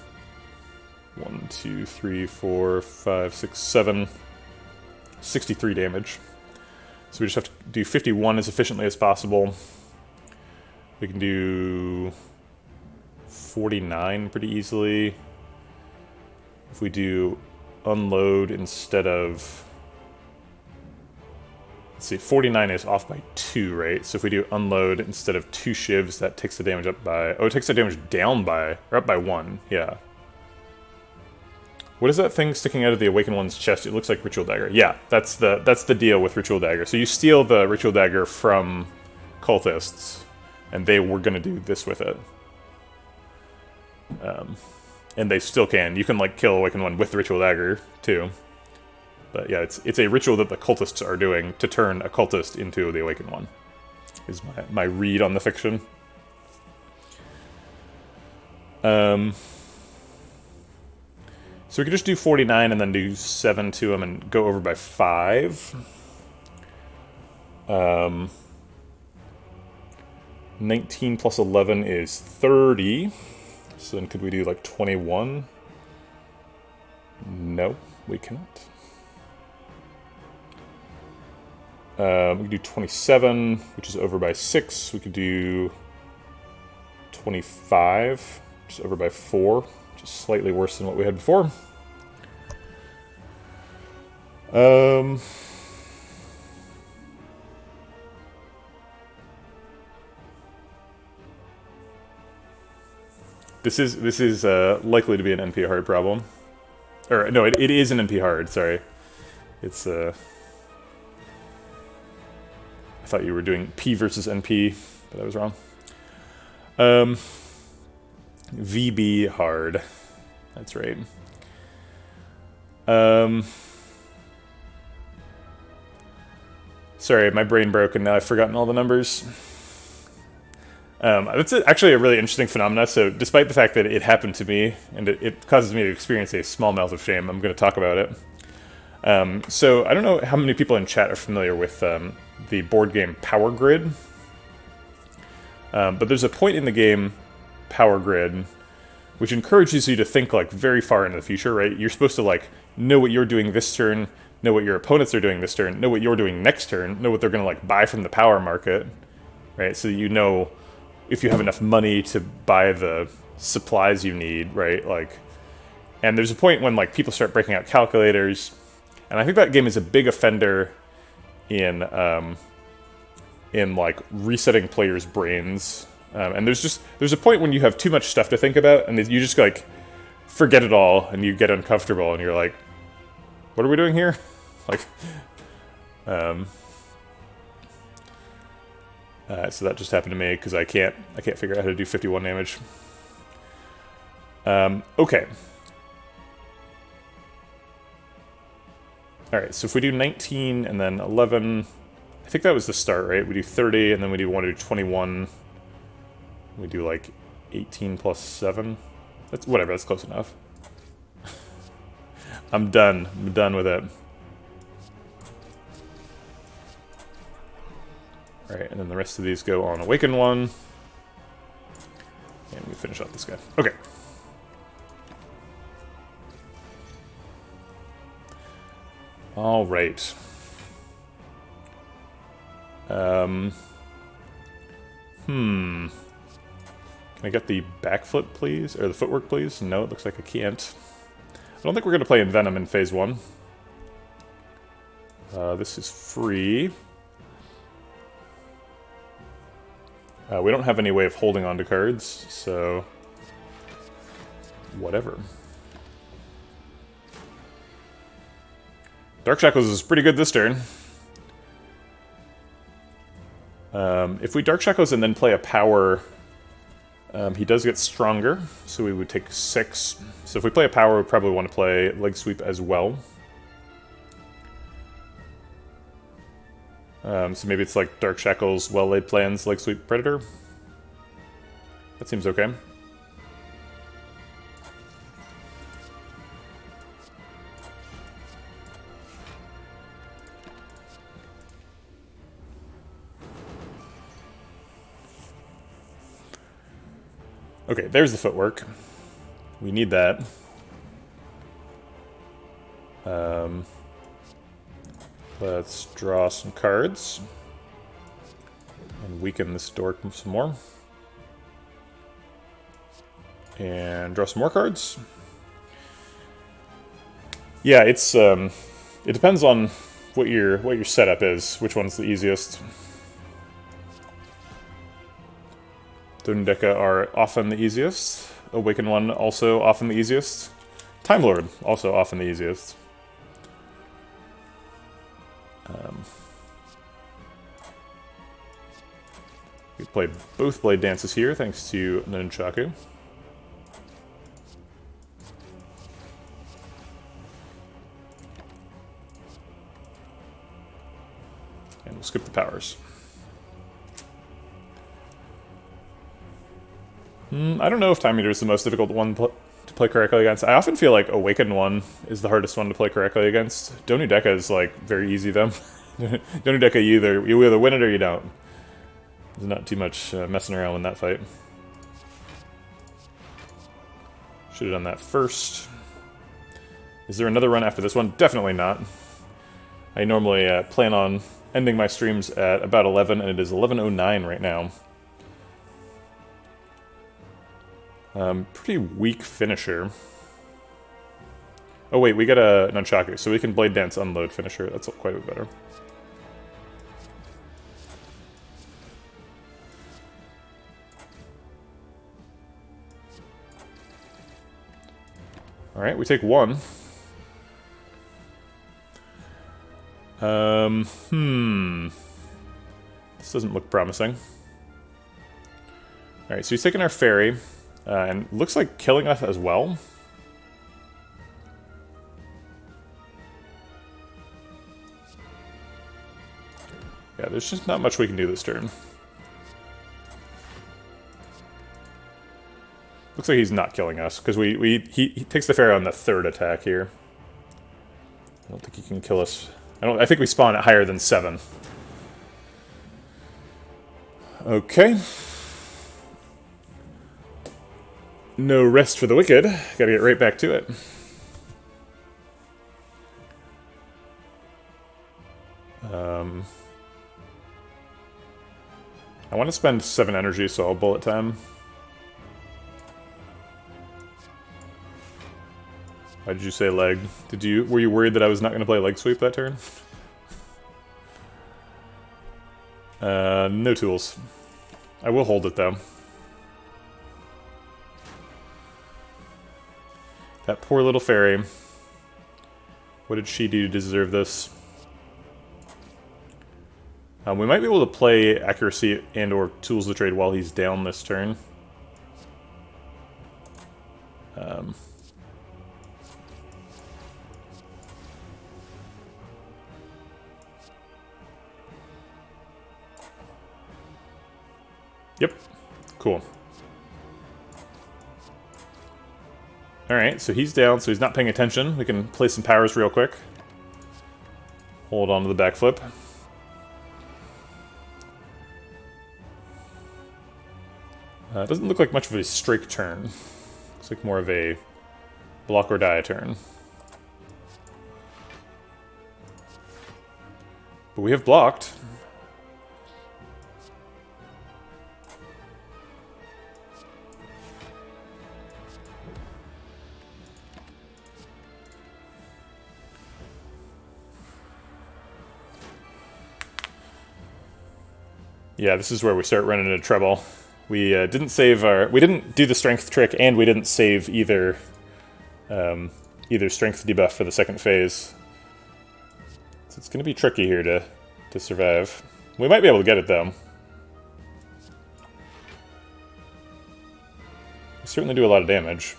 1, 2, 3, 4, 5, 6, 7, 63 damage. So we just have to do 51 as efficiently as possible. We can do 49 pretty easily. If we do Unload instead of... Let's see, 49 is off by 2, right? So if we do Unload instead of 2 shivs, that takes the damage up by... Oh, it takes the damage down by... Or up by 1, yeah. What is that thing sticking out of the Awakened One's chest? It looks like Ritual Dagger. Yeah, that's the deal with Ritual Dagger. So you steal the Ritual Dagger from cultists, and they were going to do this with it. And they still can. You can, like, kill Awakened One with the Ritual Dagger, too. But yeah, it's a ritual that the cultists are doing to turn a cultist into the Awakened One, is my read on the fiction. So we could just do 49 and then do 7 to him and go over by 5. 19 plus 11 is 30. So then could we do like 21? No, we cannot. We could do 27, which is over by 6. We could do 25, which is over by 4, which is slightly worse than what we had before. This is likely to be an NP hard problem. Or, no, it is an NP hard, sorry. It's, I thought you were doing P versus NP, but I was wrong. VB hard. That's right. Sorry, my brain broke and now I've forgotten all the numbers. That's actually a really interesting phenomena, so despite the fact that it happened to me, and it causes me to experience a small amount of shame, I'm going to talk about it. So I don't know how many people in chat are familiar with the board game Power Grid. But there's a point in the game Power Grid which encourages you to think like very far into the future, right? You're supposed to like know what you're doing this turn, know what your opponents are doing this turn, know what you're doing next turn, know what they're going to like buy from the power market, right? So that you know if you have enough money to buy the supplies you need, right? Like, and there's a point when like people start breaking out calculators, and I think that game is a big offender in like resetting players' brains. And there's a point when you have too much stuff to think about, and you just like forget it all, and you get uncomfortable, and you're like, "What are we doing here?" Like, so that just happened to me because I can't figure out how to do 51 damage. Okay. All right. So if we do 19 and then 11, I think that was the start, right? We do 30 and then we want to do 21. We do like 18 plus 7. That's whatever. That's close enough. I'm done. I'm done with it. Alright, and then the rest of these go on Awaken 1. And we finish off this guy. Okay. Alright. Can I get the backflip, please? Or the footwork, please? No, it looks like I can't. I don't think we're going to play in Venom in Phase 1. This is free. We don't have any way of holding on to cards, so whatever. Dark Shackles is pretty good this turn. If we Dark Shackles and then play a power, he does get stronger, so we would take 6. So if we play a power, we probably want to play Leg Sweep as well. So maybe it's like Dark Shackles, Well-Laid Plans, Leg Sweep, Predator. That seems okay. Okay, there's the footwork. We need that. Let's draw some cards. And weaken this door some more. And draw some more cards. Yeah, it's it depends on what your setup is, which one's the easiest. Dundeka are often the easiest. Awaken 1 also often the easiest. Time Lord also often the easiest. We play both Blade Dances here, thanks to Nunchaku. And we'll skip the powers. I don't know if Time Eater is the most difficult one to to play correctly against. I often feel like Awakened 1 is the hardest one to play correctly against. Donu Deka is like very easy though. Donu Deka, you either win it or you don't. There's not too much messing around in that fight. Should have done that first. Is there another run after this one? Definitely not. I normally plan on ending my streams at about 11, and it is 11:09 right now. Pretty weak finisher. Oh wait, we got a Nunchaku, so we can Blade Dance unload finisher. That's quite a bit better. Alright, we take one. This doesn't look promising. Alright, so he's taking our fairy, and looks like killing us as well. Yeah, there's just not much we can do this turn. Looks like he's not killing us, because he takes the fairy on the third attack here. I don't think he can kill us. I think we spawn at higher than 7. Okay. No rest for the wicked. Gotta get right back to it. I want to spend 7 energy, so I'll bullet time. Why did you say leg? Were you worried that I was not going to play leg sweep that turn? No tools. I will hold it though. That poor little fairy. What did she do to deserve this? We might be able to play accuracy and or tools to trade while he's down this turn. Yep. Cool. Alright, so he's down, so he's not paying attention. We can play some powers real quick. Hold on to the backflip. Doesn't look like much of a strike turn. Looks like more of a block or die turn. But we have blocked. Yeah, this is where we start running into trouble. We didn't save our... We didn't do the strength trick, and we didn't save either strength debuff for the second phase. So it's going to be tricky here to survive. We might be able to get it, though. We certainly do a lot of damage.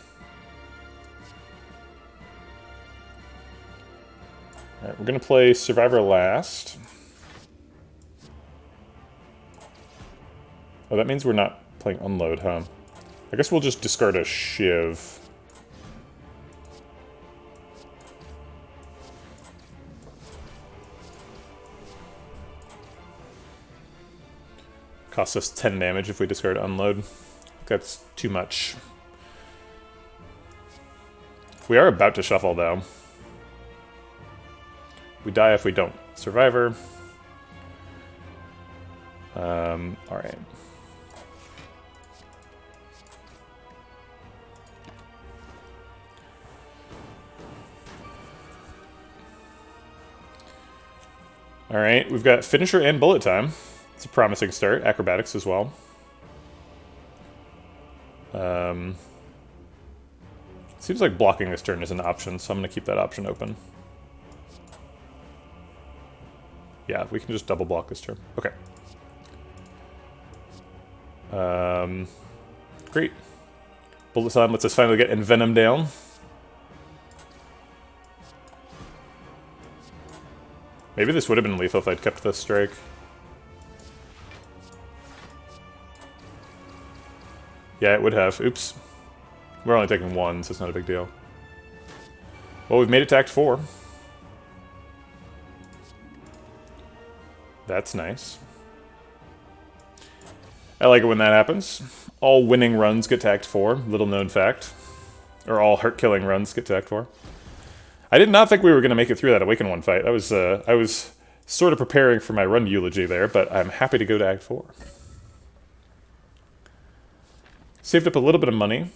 Alright, we're going to play Survivor last. Oh, that means we're not playing Unload, huh? I guess we'll just discard a Shiv. Costs us 10 damage if we discard Unload. That's too much. We are about to shuffle, though. We die if we don't. Survivor. Alright. Alright, we've got Finisher and Bullet Time. It's a promising start. Acrobatics as well. Seems like blocking this turn is an option, so I'm going to keep that option open. Yeah, we can just double block this turn. Okay. Great. Bullet Time lets us finally get Envenom down. Maybe this would have been lethal if I'd kept this strike. Yeah, it would have. Oops. We're only taking 1, so it's not a big deal. Well, we've made it to Act 4. That's nice. I like it when that happens. All winning runs get to Act 4, little known fact. Or all hurt-killing runs get to Act 4. I did not think we were going to make it through that Awaken 1 fight. I was sort of preparing for my run eulogy there, but I'm happy to go to Act 4. Saved up a little bit of money.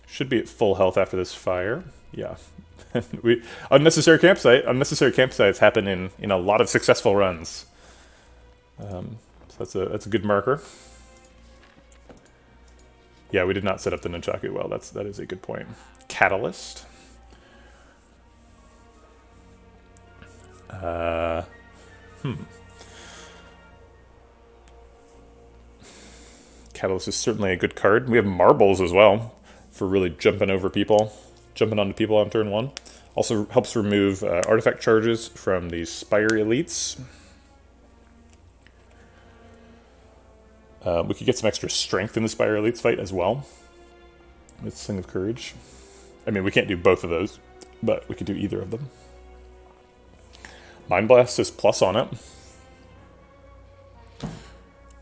Should be at full health after this fire. Yeah. Unnecessary campsite. Unnecessary campsites happen in a lot of successful runs. So that's a good marker. Yeah, we did not set up the nunchaku well. That is a good point. Catalyst. Catalyst is certainly a good card. We have marbles as well for really jumping onto people on turn 1. Also helps remove artifact charges from the Spire elites. We could get some extra strength in the Spire elites fight as well with Sling of Courage. I mean, we can't do both of those, but we could do either of them. Mind Blast is plus on it.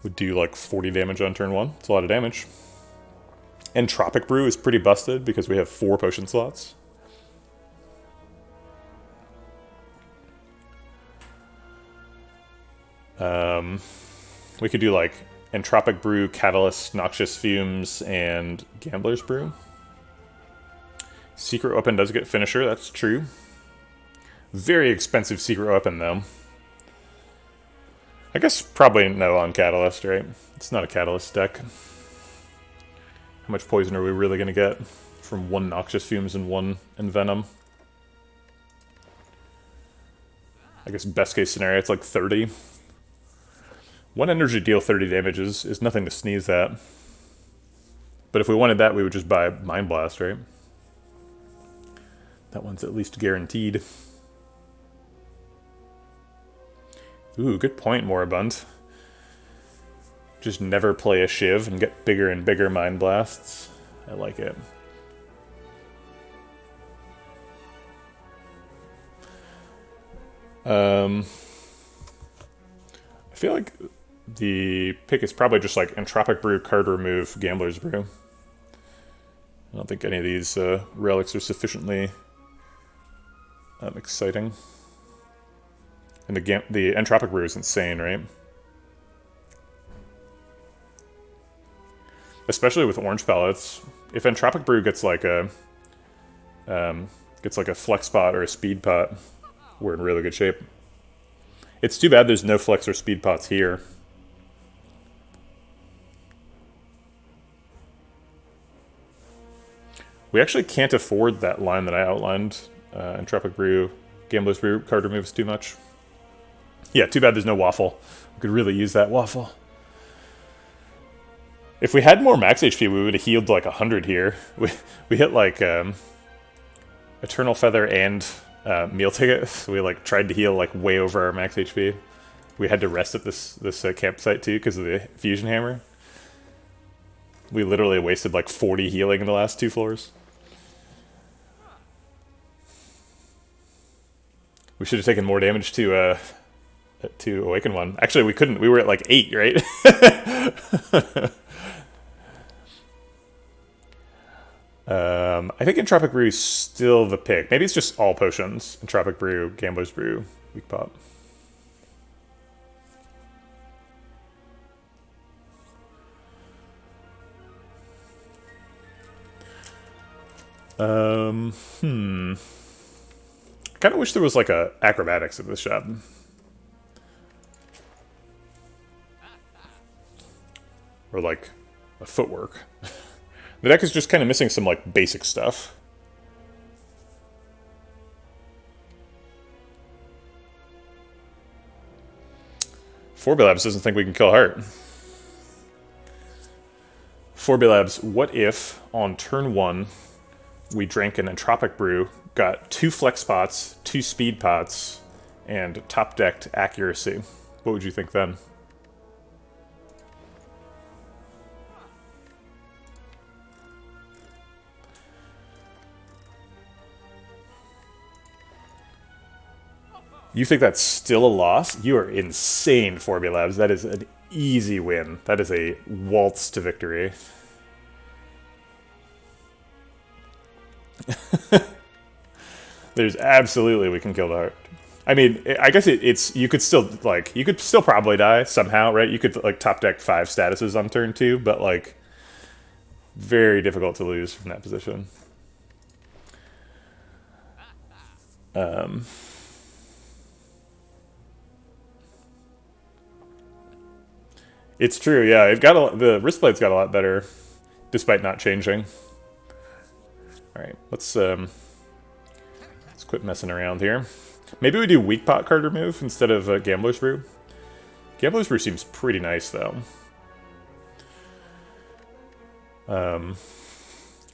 Would do like 40 damage on turn 1. It's a lot of damage. Entropic Brew is pretty busted because we have 4 potion slots. We could do like Entropic Brew, Catalyst, Noxious Fumes, and Gambler's Brew. Secret Weapon does get Finisher, that's true. Very expensive Secret Weapon, though. I guess probably no on Catalyst, right? It's not a Catalyst deck. How much poison are we really going to get from 1 Noxious Fumes and 1 Envenom? I guess best case scenario, it's like 30. 1 energy deal 30 damage is nothing to sneeze at. But if we wanted that, we would just buy Mind Blast, right? That one's at least guaranteed. Ooh, good point, Moribund. Just never play a Shiv and get bigger and bigger Mind Blasts. I like it. I feel like the pick is probably just like Entropic Brew, card remove, Gambler's Brew. I don't think any of these relics are sufficiently exciting. And the Entropic Brew is insane, right? Especially with orange palettes. If Entropic Brew gets like a flex pot or a speed pot, we're in really good shape. It's too bad there's no flex or speed pots here. We actually can't afford that line that I outlined. Entropic Brew, Gambler's Brew, card removes too much. Yeah, too bad there's no waffle. We could really use that waffle. If we had more max HP, we would have healed like 100 here. We hit like Eternal Feather and Meal Ticket. So we like tried to heal like way over our max HP. We had to rest at this campsite too because of the Fusion Hammer. We literally wasted like 40 healing in the last 2 floors. We should have taken more damage to Awaken 1. Actually, we couldn't. We were at like 8, right? I think Entropic Brew is still the pick. Maybe it's just all potions. Entropic Brew, Gambler's Brew, Weak Pop. I kind of wish there was like a acrobatics at this shop. Or like a footwork. The deck is just kind of missing some like basic stuff. Labs doesn't think we can kill Heart. Labs, what if on turn 1 we drank an Entropic Brew, got 2 flex pots, 2 speed pots, and top decked accuracy? What would you think then? You think that's still a loss? You are insane, Formula Labs. That is an easy win. That is a waltz to victory. There's absolutely we can kill the heart. I mean, I guess it's you could still probably die somehow, right? You could like top deck 5 statuses on turn 2, but like very difficult to lose from that position. It's true, yeah. The wristplate's got a lot better, despite not changing. All right, let's quit messing around here. Maybe we do weak pot card remove instead of Gambler's Brew. Gambler's Brew seems pretty nice, though.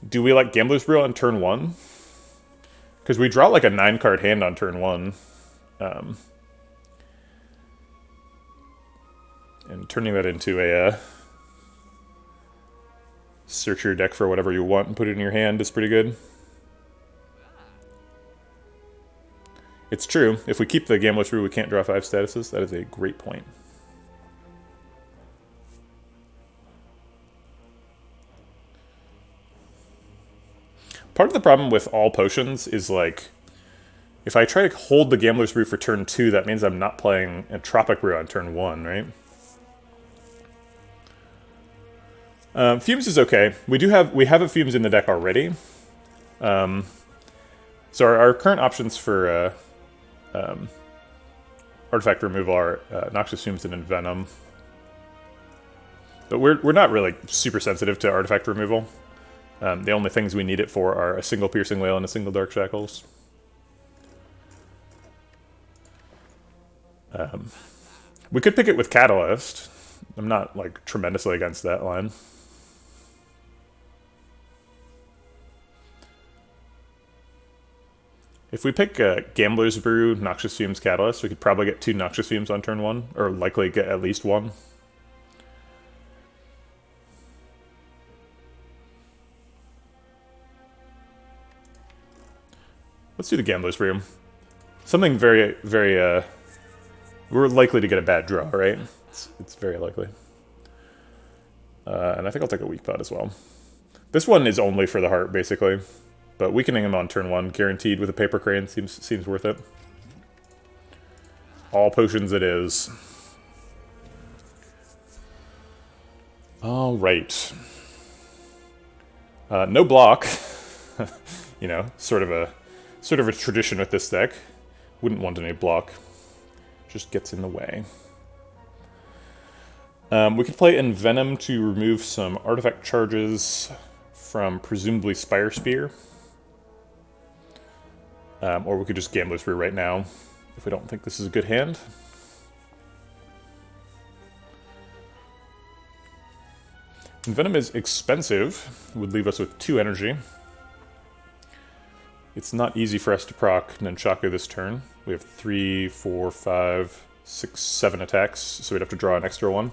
Do we like Gambler's Brew on turn 1? Because we draw like a 9-card hand on turn 1. And turning that into a search your deck for whatever you want and put it in your hand is pretty good. It's true. If we keep the Gambler's Brew, we can't draw 5 statuses. That is a great point. Part of the problem with all potions is, like, if I try to hold the Gambler's Brew for turn 2, that means I'm not playing a Tropic Brew on turn 1, right? Fumes is okay. We have a Fumes in the deck already. So our current options for artifact removal are Noxious Fumes and Envenom. But we're not really super sensitive to artifact removal. The only things we need it for are a single Piercing Wail and a single Dark Shackles. We could pick it with Catalyst. I'm not like tremendously against that line. If we pick Gambler's Brew, Noxious Fumes, Catalyst, we could probably get 2 Noxious Fumes on turn 1, or likely get at least 1. Let's do the Gambler's Brew. Something very, very, we're likely to get a bad draw, right? It's very likely. And I think I'll take a weak pot as well. This one is only for the heart, basically. But weakening him on turn 1, guaranteed with a Paper Crane, seems worth it. All potions it is. All right. No block. You know, sort of a tradition with this deck. Wouldn't want any block. Just gets in the way. We could play Envenom to remove some artifact charges from presumably Spire Spear. Or we could just Gambler's Brew right now, if we don't think this is a good hand. Envenom is expensive, would leave us with 2 energy. It's not easy for us to proc Nunchaku this turn. We have 3, 4, 5, 6, 7 attacks, so we'd have to draw an extra one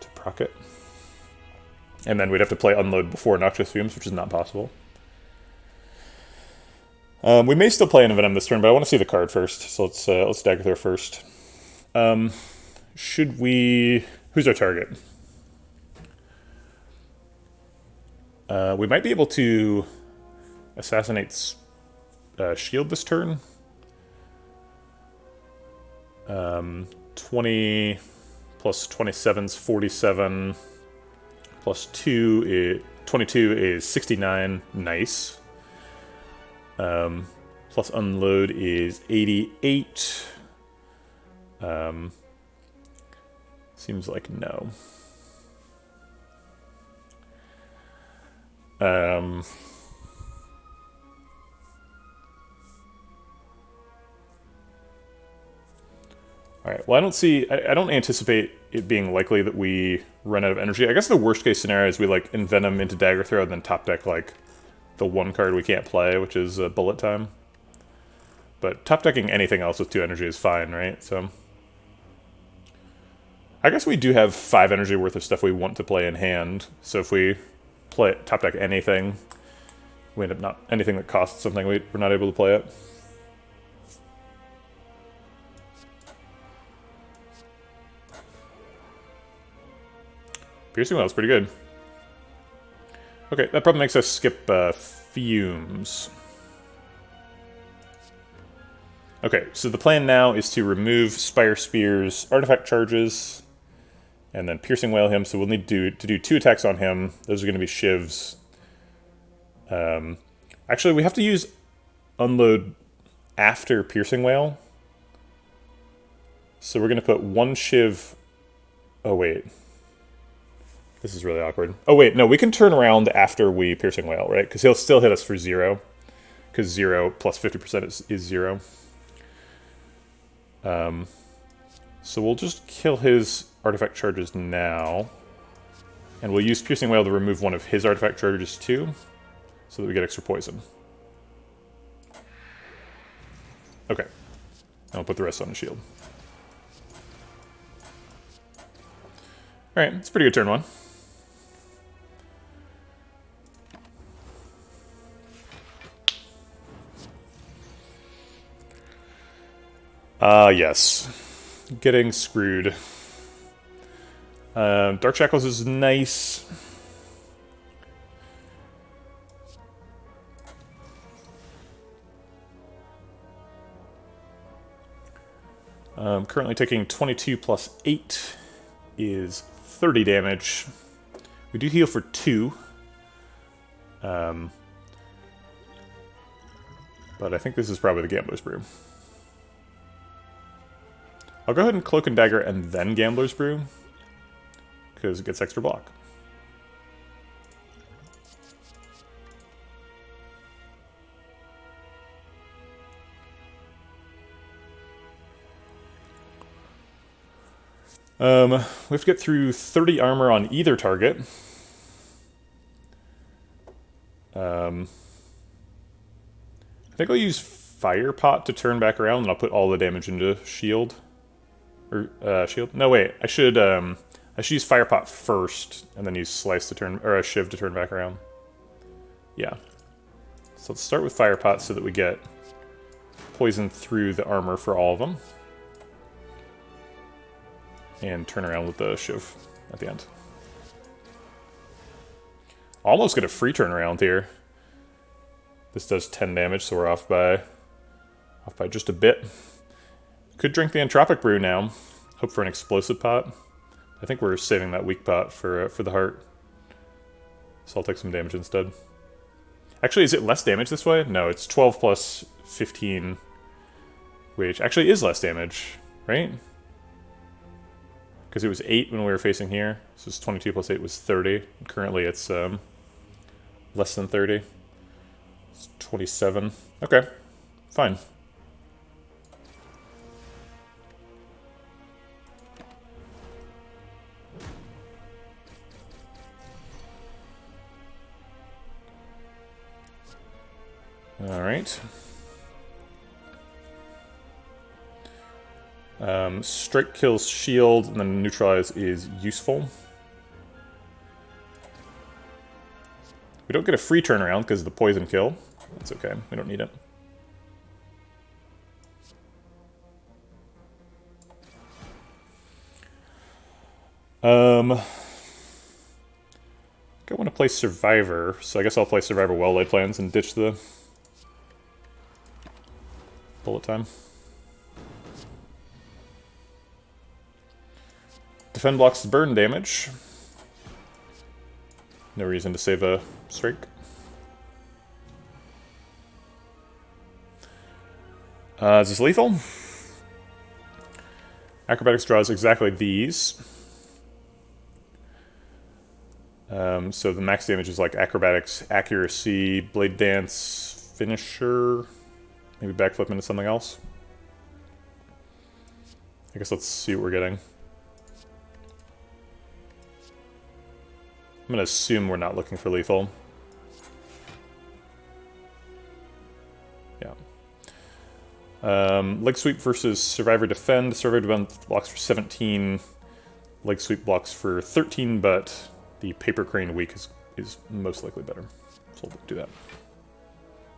to proc it. And then we'd have to play Unload before Noxious Fumes, which is not possible. We may still play Envenom this turn, but I want to see the card first, so let's Daggerthrow first. Should we... Who's our target? We might be able to assassinate Shield this turn. 20 plus 27's 47, plus 2 is 22 is 69. Nice. Plus Unload is 88. Seems like no. Alright, well I don't anticipate it being likely that we run out of energy. I guess the worst case scenario is we like Envenom into Daggerthrow and then top deck like the one card we can't play, which is Bullet Time. But top decking anything else with 2 energy is fine, right? So I guess we do have 5 energy worth of stuff we want to play in hand. So if we play top deck anything, we end up not anything that costs something we're not able to play it. Piercing Well's pretty good. Okay, that probably makes us skip Fumes. Okay, so the plan now is to remove Spire Spear's artifact charges, and then Piercing Wail him, so we'll need to do 2 attacks on him. Those are going to be shivs. Actually, we have to use Unload after Piercing Wail. So we're going to put 1 shiv... Oh, wait. This is really awkward. Oh, wait, no, we can turn around after we Piercing Wail, right? Because he'll still hit us for 0. Because 0 plus 50% is 0. So we'll just kill his artifact charges now. And we'll use Piercing Wail to remove 1 of his artifact charges too, so that we get extra poison. Okay. And I'll put the rest on the shield. Alright, it's a pretty good turn 1. Yes. Getting screwed. Dark Shackles is nice. Currently taking 22 plus 8 is 30 damage. We do heal for 2. But I think this is probably the Gambler's Brew. I'll go ahead and Cloak and Dagger and then Gambler's Brew, because it gets extra block. We have to get through 30 armor on either target. I think I'll use Fire Pot to turn back around, and I'll put all the damage into shield. Or, shield? No, wait. I should use Fire Pot first, and then use Slice to turn, or a Shiv to turn back around. Yeah. So let's start with Fire Pot so that we get poison through the armor for all of them. And turn around with the Shiv at the end. Almost get a free turnaround here. This does 10 damage, so we're off by just a bit. Could drink the Entropic Brew now. Hope for an Explosive Pot. I think we're saving that weak pot for the heart. So I'll take some damage instead. Actually, is it less damage this way? No, it's 12 plus 15, which actually is less damage, right? Because it was 8 when we were facing here. So it's 22 plus 8 was 30. Currently it's less than 30. It's 27. Okay, fine. Alright. Strike kills shield, and then neutralize is useful. We don't get a free turnaround because of the poison kill. That's okay, we don't need it. I want to play Survivor, so I guess I'll play Survivor Well-Laid Plans and ditch the bullet time. Defend blocks the burn damage. No reason to save a strike. Is this lethal? Acrobatics draws exactly these. So the max damage is like Acrobatics, Accuracy, Blade Dance, Finisher, maybe backflip into something else. I guess let's see what we're getting. I'm going to assume we're not looking for lethal. Yeah. Leg Sweep versus Survivor Defend. Survivor Defend blocks for 17. Leg Sweep blocks for 13, but the Paper Crane weak is most likely better. So we'll do that.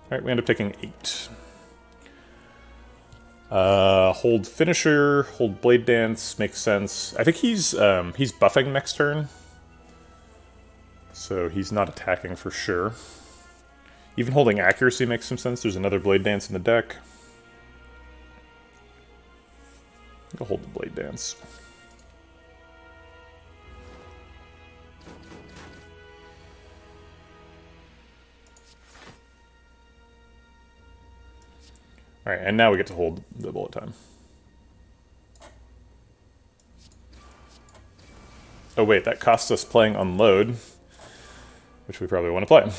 Alright, we end up taking 8. Hold Finisher, hold Blade Dance, makes sense. I think he's buffing next turn. So he's not attacking for sure. Even holding accuracy makes some sense. There's another Blade Dance in the deck. I'll hold the Blade Dance. Alright, and now we get to hold the bullet time. Oh wait, that costs us playing Unload, which we probably want to play.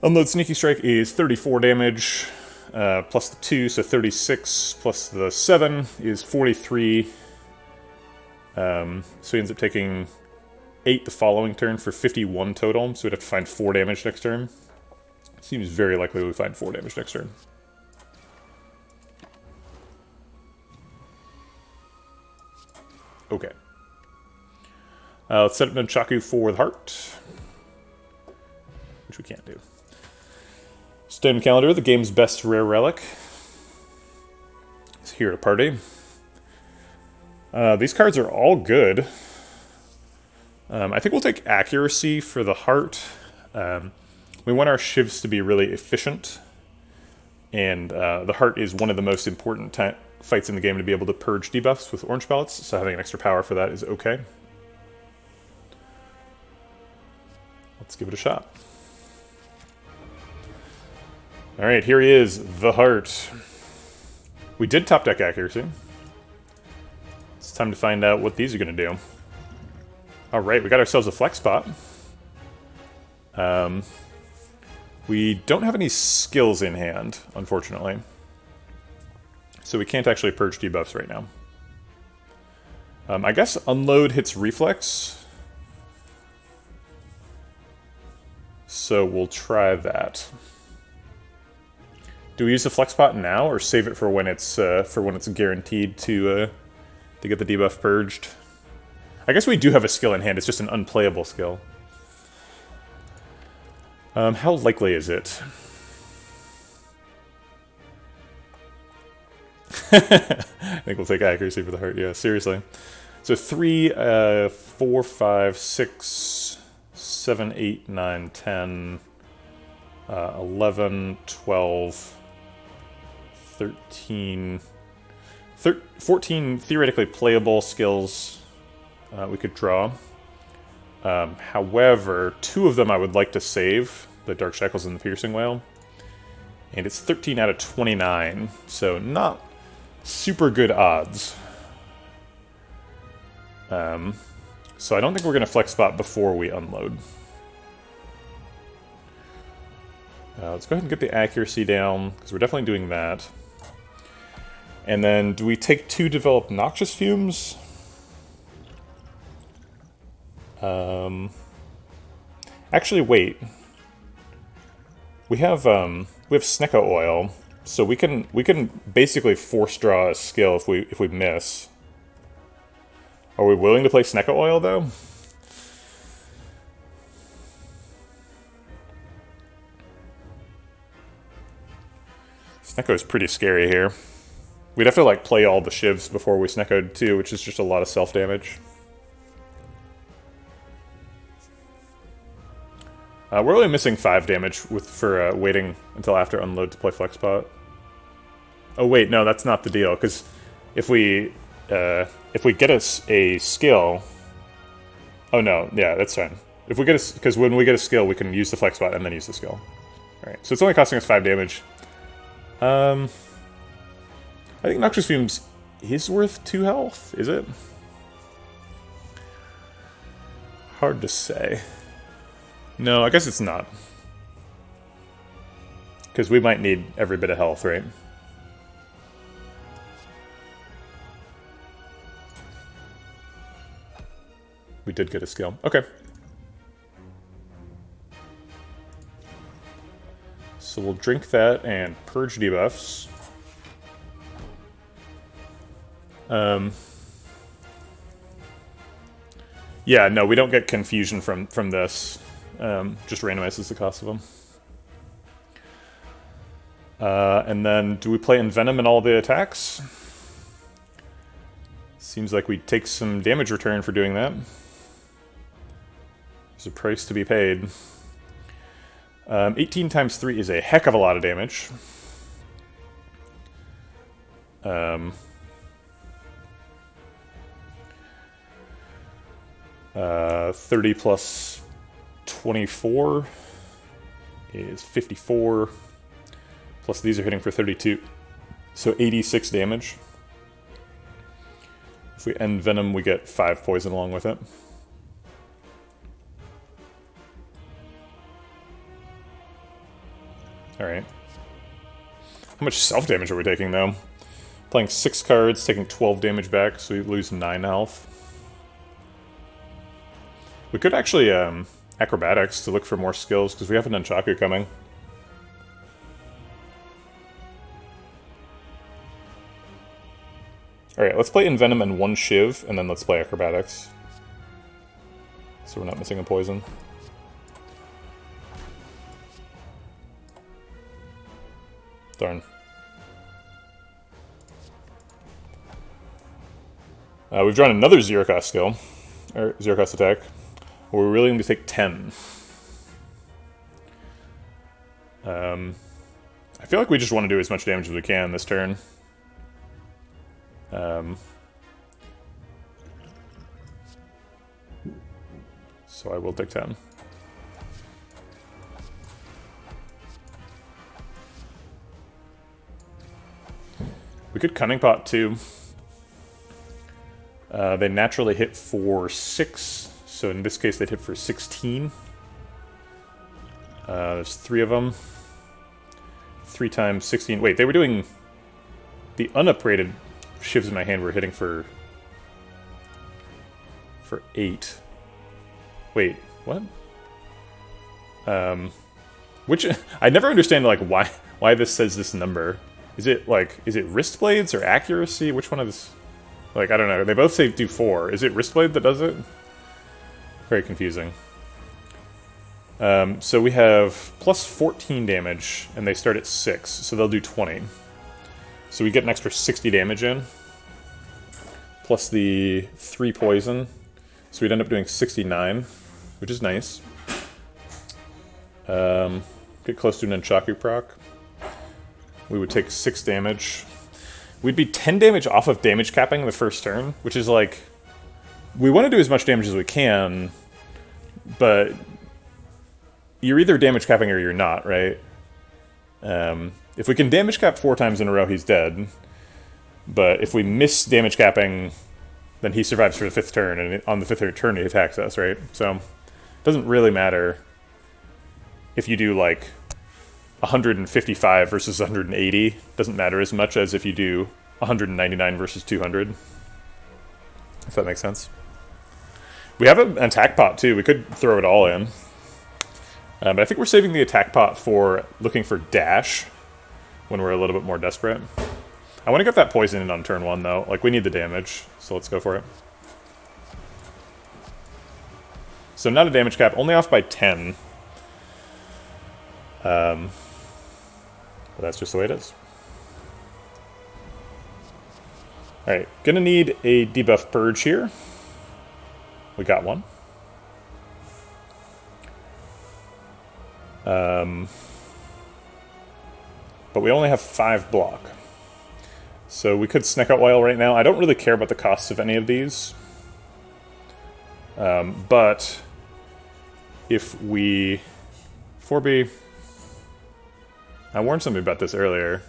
Unload Sneaky Strike is 34 damage, plus the 2, so 36, plus the 7 is 43. So he ends up taking 8 the following turn for 51 total, so we'd have to find 4 damage next turn. Seems very likely we find 4 damage next turn. Okay. Let's set up Nunchaku for the heart, which we can't do. Stone Calendar, the game's best rare relic, is here to party. These cards are all good. I think we'll take Accuracy for the heart. We want our shivs to be really efficient, and the heart is one of the most important fights in the game to be able to purge debuffs with orange pellets, so having an extra power for that is okay. Let's give it a shot. Alright, here he is, the heart. We did top deck Accuracy. It's time to find out what these are going to do. Alright, we got ourselves a flex spot. We don't have any skills in hand, unfortunately. So we can't actually purge debuffs right now. I guess Unload hits Reflex. So we'll try that. Do we use the flex spot now, or save it for when it's guaranteed to get the debuff purged? I guess we do have a skill in hand. It's just an unplayable skill. How likely is it? I think we'll take Accuracy for the heart. Yeah, seriously. So 3, 4, 5, 6, 7, 8, 9, 10, 11, 12. 14 theoretically playable skills we could draw. However, 2 of them I would like to save, the Dark Shackles and the Piercing Wail. And it's 13 out of 29, so not super good odds. So I don't think we're going to flex spot before we unload. Let's go ahead and get the accuracy down, because we're definitely doing that. And then, do we take 2 developed Noxious Fumes? Actually, wait. We have Snecko Oil, so we can basically force draw a skill if we miss. Are we willing to play Snecko Oil though? Snecko is pretty scary here. We'd have to like play all the shivs before we Sneckoed too, which is just a lot of self-damage. We're only missing 5 damage for waiting until after unload to play flex spot. Oh wait, no, that's not the deal, because if we get a skill, oh no, yeah, that's fine. If we get because when we get a skill, we can use the flex spot and then use the skill. All right, so it's only costing us 5 damage. I think Noxious Fumes is worth 2 health, is it? Hard to say. No, I guess it's not. Because we might need every bit of health, right? We did get a skill. Okay. So we'll drink that and purge debuffs. Yeah, no, we don't get confusion from this. Just randomizes the cost of them. And then, do we play Envenom in all the attacks? Seems like we take some damage return for doing that. There's a price to be paid. 18 times 3 is a heck of a lot of damage. 30 plus 24 is 54. Plus these are hitting for 32. So 86 damage. If we end Venom, we get 5 poison along with it. Alright. How much self-damage are we taking, though? Playing 6 cards, taking 12 damage back, so we lose 9 health. We could actually acrobatics to look for more skills, because we have an Nunchaku coming. Alright, let's play Envenom and 1 Shiv, and then let's play acrobatics. So we're not missing a poison. Darn. We've drawn another zero cost skill, or zero cost attack. We're willing to take 10. I feel like we just want to do as much damage as we can this turn. So I will take 10. We could Cunning Pot too. They naturally hit for 6, so in this case they'd hit for 16. There's 3 of them. 3 times 16. Wait, they were doing... The unupgraded shivs in my hand were hitting for 8. Wait, what? Which... I never understand, like, why this says this number. Is it wrist blades or accuracy? Which one of this... Like, I don't know. They both say do 4. Is it wrist blade that does it? Very confusing. So we have plus 14 damage, and they start at 6, so they'll do 20. So we get an extra 60 damage in, plus the 3 poison, so we'd end up doing 69, which is nice. Get close to Nunchaku proc. We would take 6 damage. We'd be 10 damage off of damage capping the first turn, which is like... We want to do as much damage as we can, but... You're either damage capping or you're not, right? If we can damage cap 4 times in a row, he's dead. But if we miss damage capping, then he survives for the 5th turn, and on the 5th turn he attacks us, right? So, it doesn't really matter if you do, like, 155 versus 180. Doesn't matter as much as if you do 199 versus 200. If that makes sense. We have an attack pot, too. We could throw it all in. But I think we're saving the attack pot for looking for dash when we're a little bit more desperate. I want to get that poison in on turn 1, though. Like, we need the damage, so let's go for it. So not a damage cap, only off by 10. But that's just the way it is. Alright, gonna need a debuff purge here. We got one. But we only have 5 block. So we could Sneck Out Oil right now. I don't really care about the costs of any of these. But if we... 4B... I warned somebody about this earlier.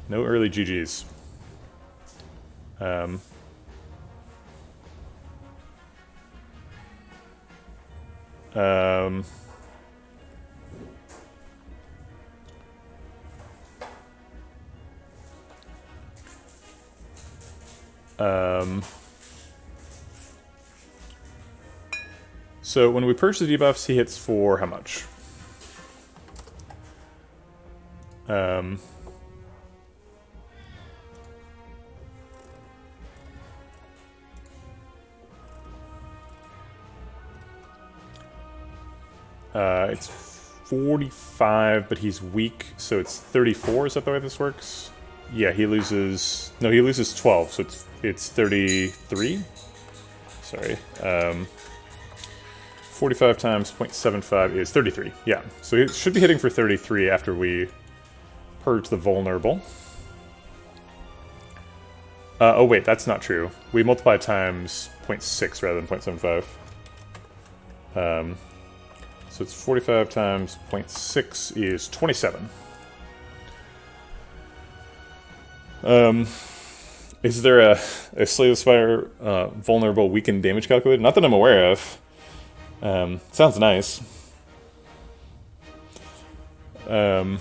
No early GGs. So when we purge the debuffs, he hits for how much? It's 45, but he's weak, so it's 34. Is that the way this works? Yeah, he loses... No, he loses 12, so it's 33? Sorry. 45 times 0.75 is 33. Yeah, so he should be hitting for 33 after we purge the vulnerable. Oh wait, that's not true. We multiply times 0.6 rather than 0.75. So it's 45 times 0.6 is 27. Is there a Slay the Spire vulnerable weakened damage calculator? Not that I'm aware of. Sounds nice. Alright,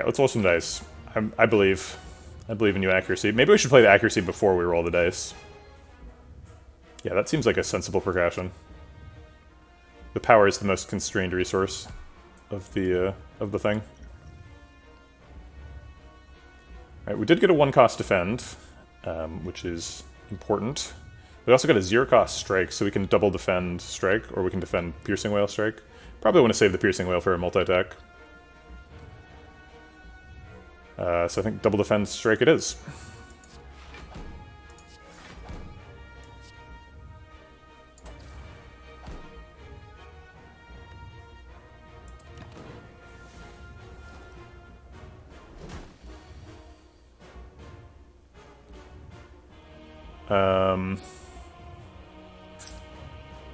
let's roll some dice. I believe in you, accuracy. Maybe we should play the accuracy before we roll the dice. Yeah, that seems like a sensible precaution. The power is the most constrained resource of the thing. Alright, we did get a 1-cost defend, which is important. We also got a 0-cost strike, so we can double defend strike, or we can defend piercing whale strike. Probably want to save the piercing whale for a multi-attack. So I think double defend strike it is.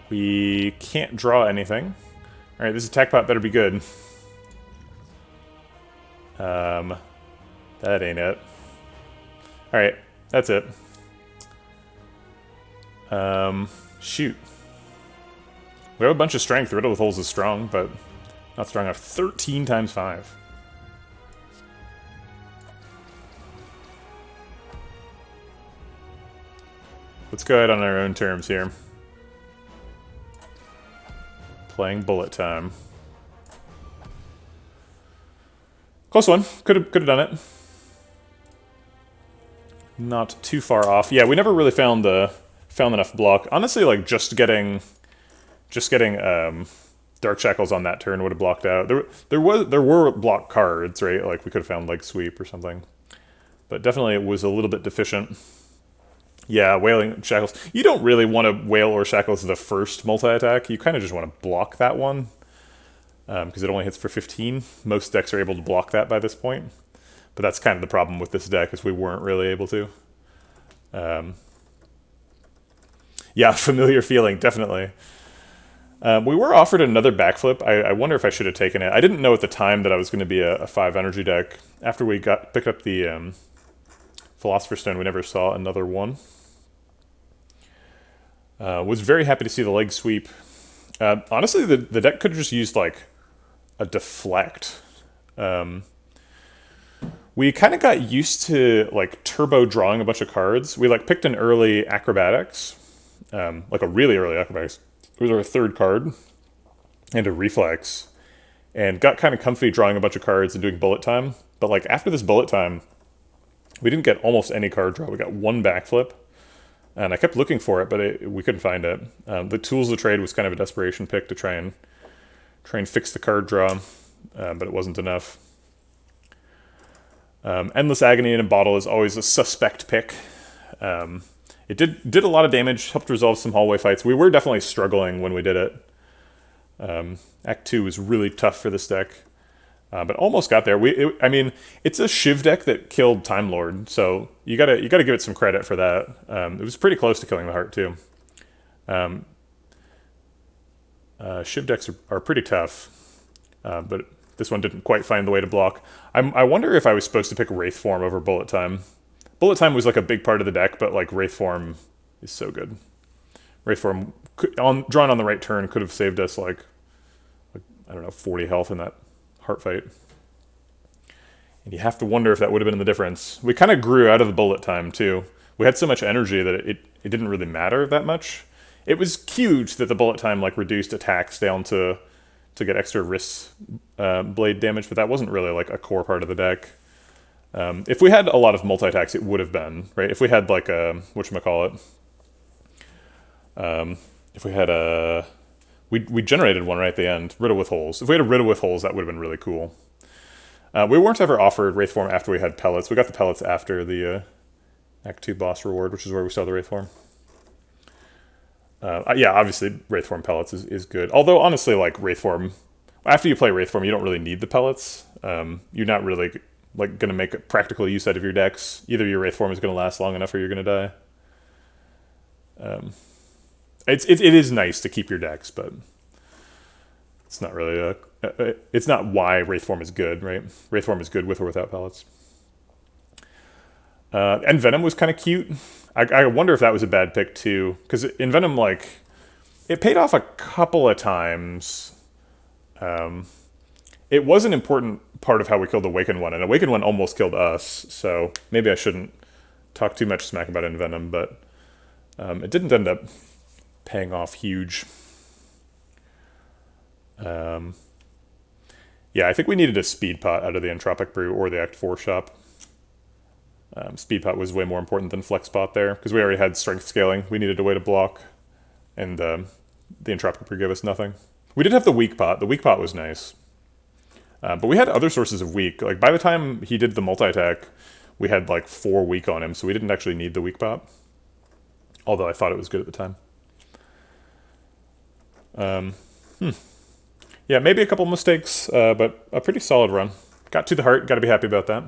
We can't draw anything. Alright, this attack pot better be good. That ain't it. Alright, that's it. Shoot. We have a bunch of strength. Riddle with Holes is strong, but not strong enough. 13 times 5. Let's go ahead on our own terms here. Playing bullet time. Close one. Could have done it. Not too far off. Yeah, we never really found enough block. Honestly, like just getting Dark Shackles on that turn would have blocked out. There were block cards, right? Like we could have found Leg Sweep or something. But definitely it was a little bit deficient. Yeah, Wailing Shackles. You don't really want to Wail or Shackles the first multi-attack. You kind of just want to block that one. Because it only hits for 15. Most decks are able to block that by this point. But that's kind of the problem with this deck, is we weren't really able to. Yeah, familiar feeling, definitely. We were offered another backflip. I wonder if I should have taken it. I didn't know at the time that I was going to be a 5 energy deck. After we picked up the Philosopher's Stone, we never saw another one. Was very happy to see the Leg Sweep. Honestly, the deck could have just used, like, a Deflect. We kind of got used to, like, turbo drawing a bunch of cards. We, like, picked an early Acrobatics. Like, a really early Acrobatics. It was our third card. And a Reflex. And got kind of comfy drawing a bunch of cards and doing bullet time. But, like, after this bullet time, we didn't get almost any card draw. We got one backflip. And I kept looking for it, but we couldn't find it. The Tools of Trade was kind of a desperation pick to try and fix the card draw, but it wasn't enough. Endless Agony in a Bottle is always a suspect pick. It did a lot of damage, helped resolve some hallway fights. We were definitely struggling when we did it. Act 2 was really tough for this deck, but almost got there. I mean, it's a Shiv deck that killed Time Lord, so you gotta give it some credit for that. It was pretty close to killing the Heart too. Shiv decks are pretty tough, but this one didn't quite find the way to block. I wonder if I was supposed to pick Wraith Form over Bullet Time. Bullet Time was like a big part of the deck, but like Wraith Form is so good. Wraith Form, drawn on the right turn, could have saved us like I don't know, 40 health in that Heart fight. And you have to wonder if that would have been the difference. We kind of grew out of the Bullet Time too. We had so much energy that it didn't really matter that much. It was huge that the Bullet Time like reduced attacks down to get extra wrist blade damage, but that wasn't really like a core part of the deck. If we had a lot of multi-attacks, it would have been, right? If we had like a, whatchamacallit, if we had a We generated one right at the end. Riddle with holes. If we had a riddle with holes, that would have been really cool. We weren't ever offered Wraith form after we had pellets. We got the pellets after the Act 2 boss reward, which is where we saw the Wraith form. Yeah, obviously Wraith form pellets is good. Although honestly, like Wraith form, after you play Wraith form, you don't really need the pellets. You're not really like going to make a practical use out of your decks. Either your Wraith form is going to last long enough, or you're going to die. It is nice to keep your decks, but it's not really it's not why Wraith form is good, right? Wraith form is good with or without pellets. And Venom was kind of cute. I wonder if that was a bad pick too, because in Venom, like, it paid off a couple of times. It was an important part of how we killed Awakened One, and Awakened One almost killed us, so maybe I shouldn't talk too much smack about it in Venom, but it didn't end up paying off huge. Yeah, I think we needed a Speed Pot out of the Entropic Brew or the Act 4 shop. Speed Pot was way more important than Flex Pot there, because we already had Strength Scaling. We needed a way to block, and the Entropic Brew gave us nothing. We did have the Weak Pot. The Weak Pot was nice. But we had other sources of weak. Like, by the time he did the multi-attack, we had like 4 weak on him, so we didn't actually need the Weak Pot. Although I thought it was good at the time. Yeah, maybe a couple mistakes, but a pretty solid run. Got to the heart, gotta be happy about that.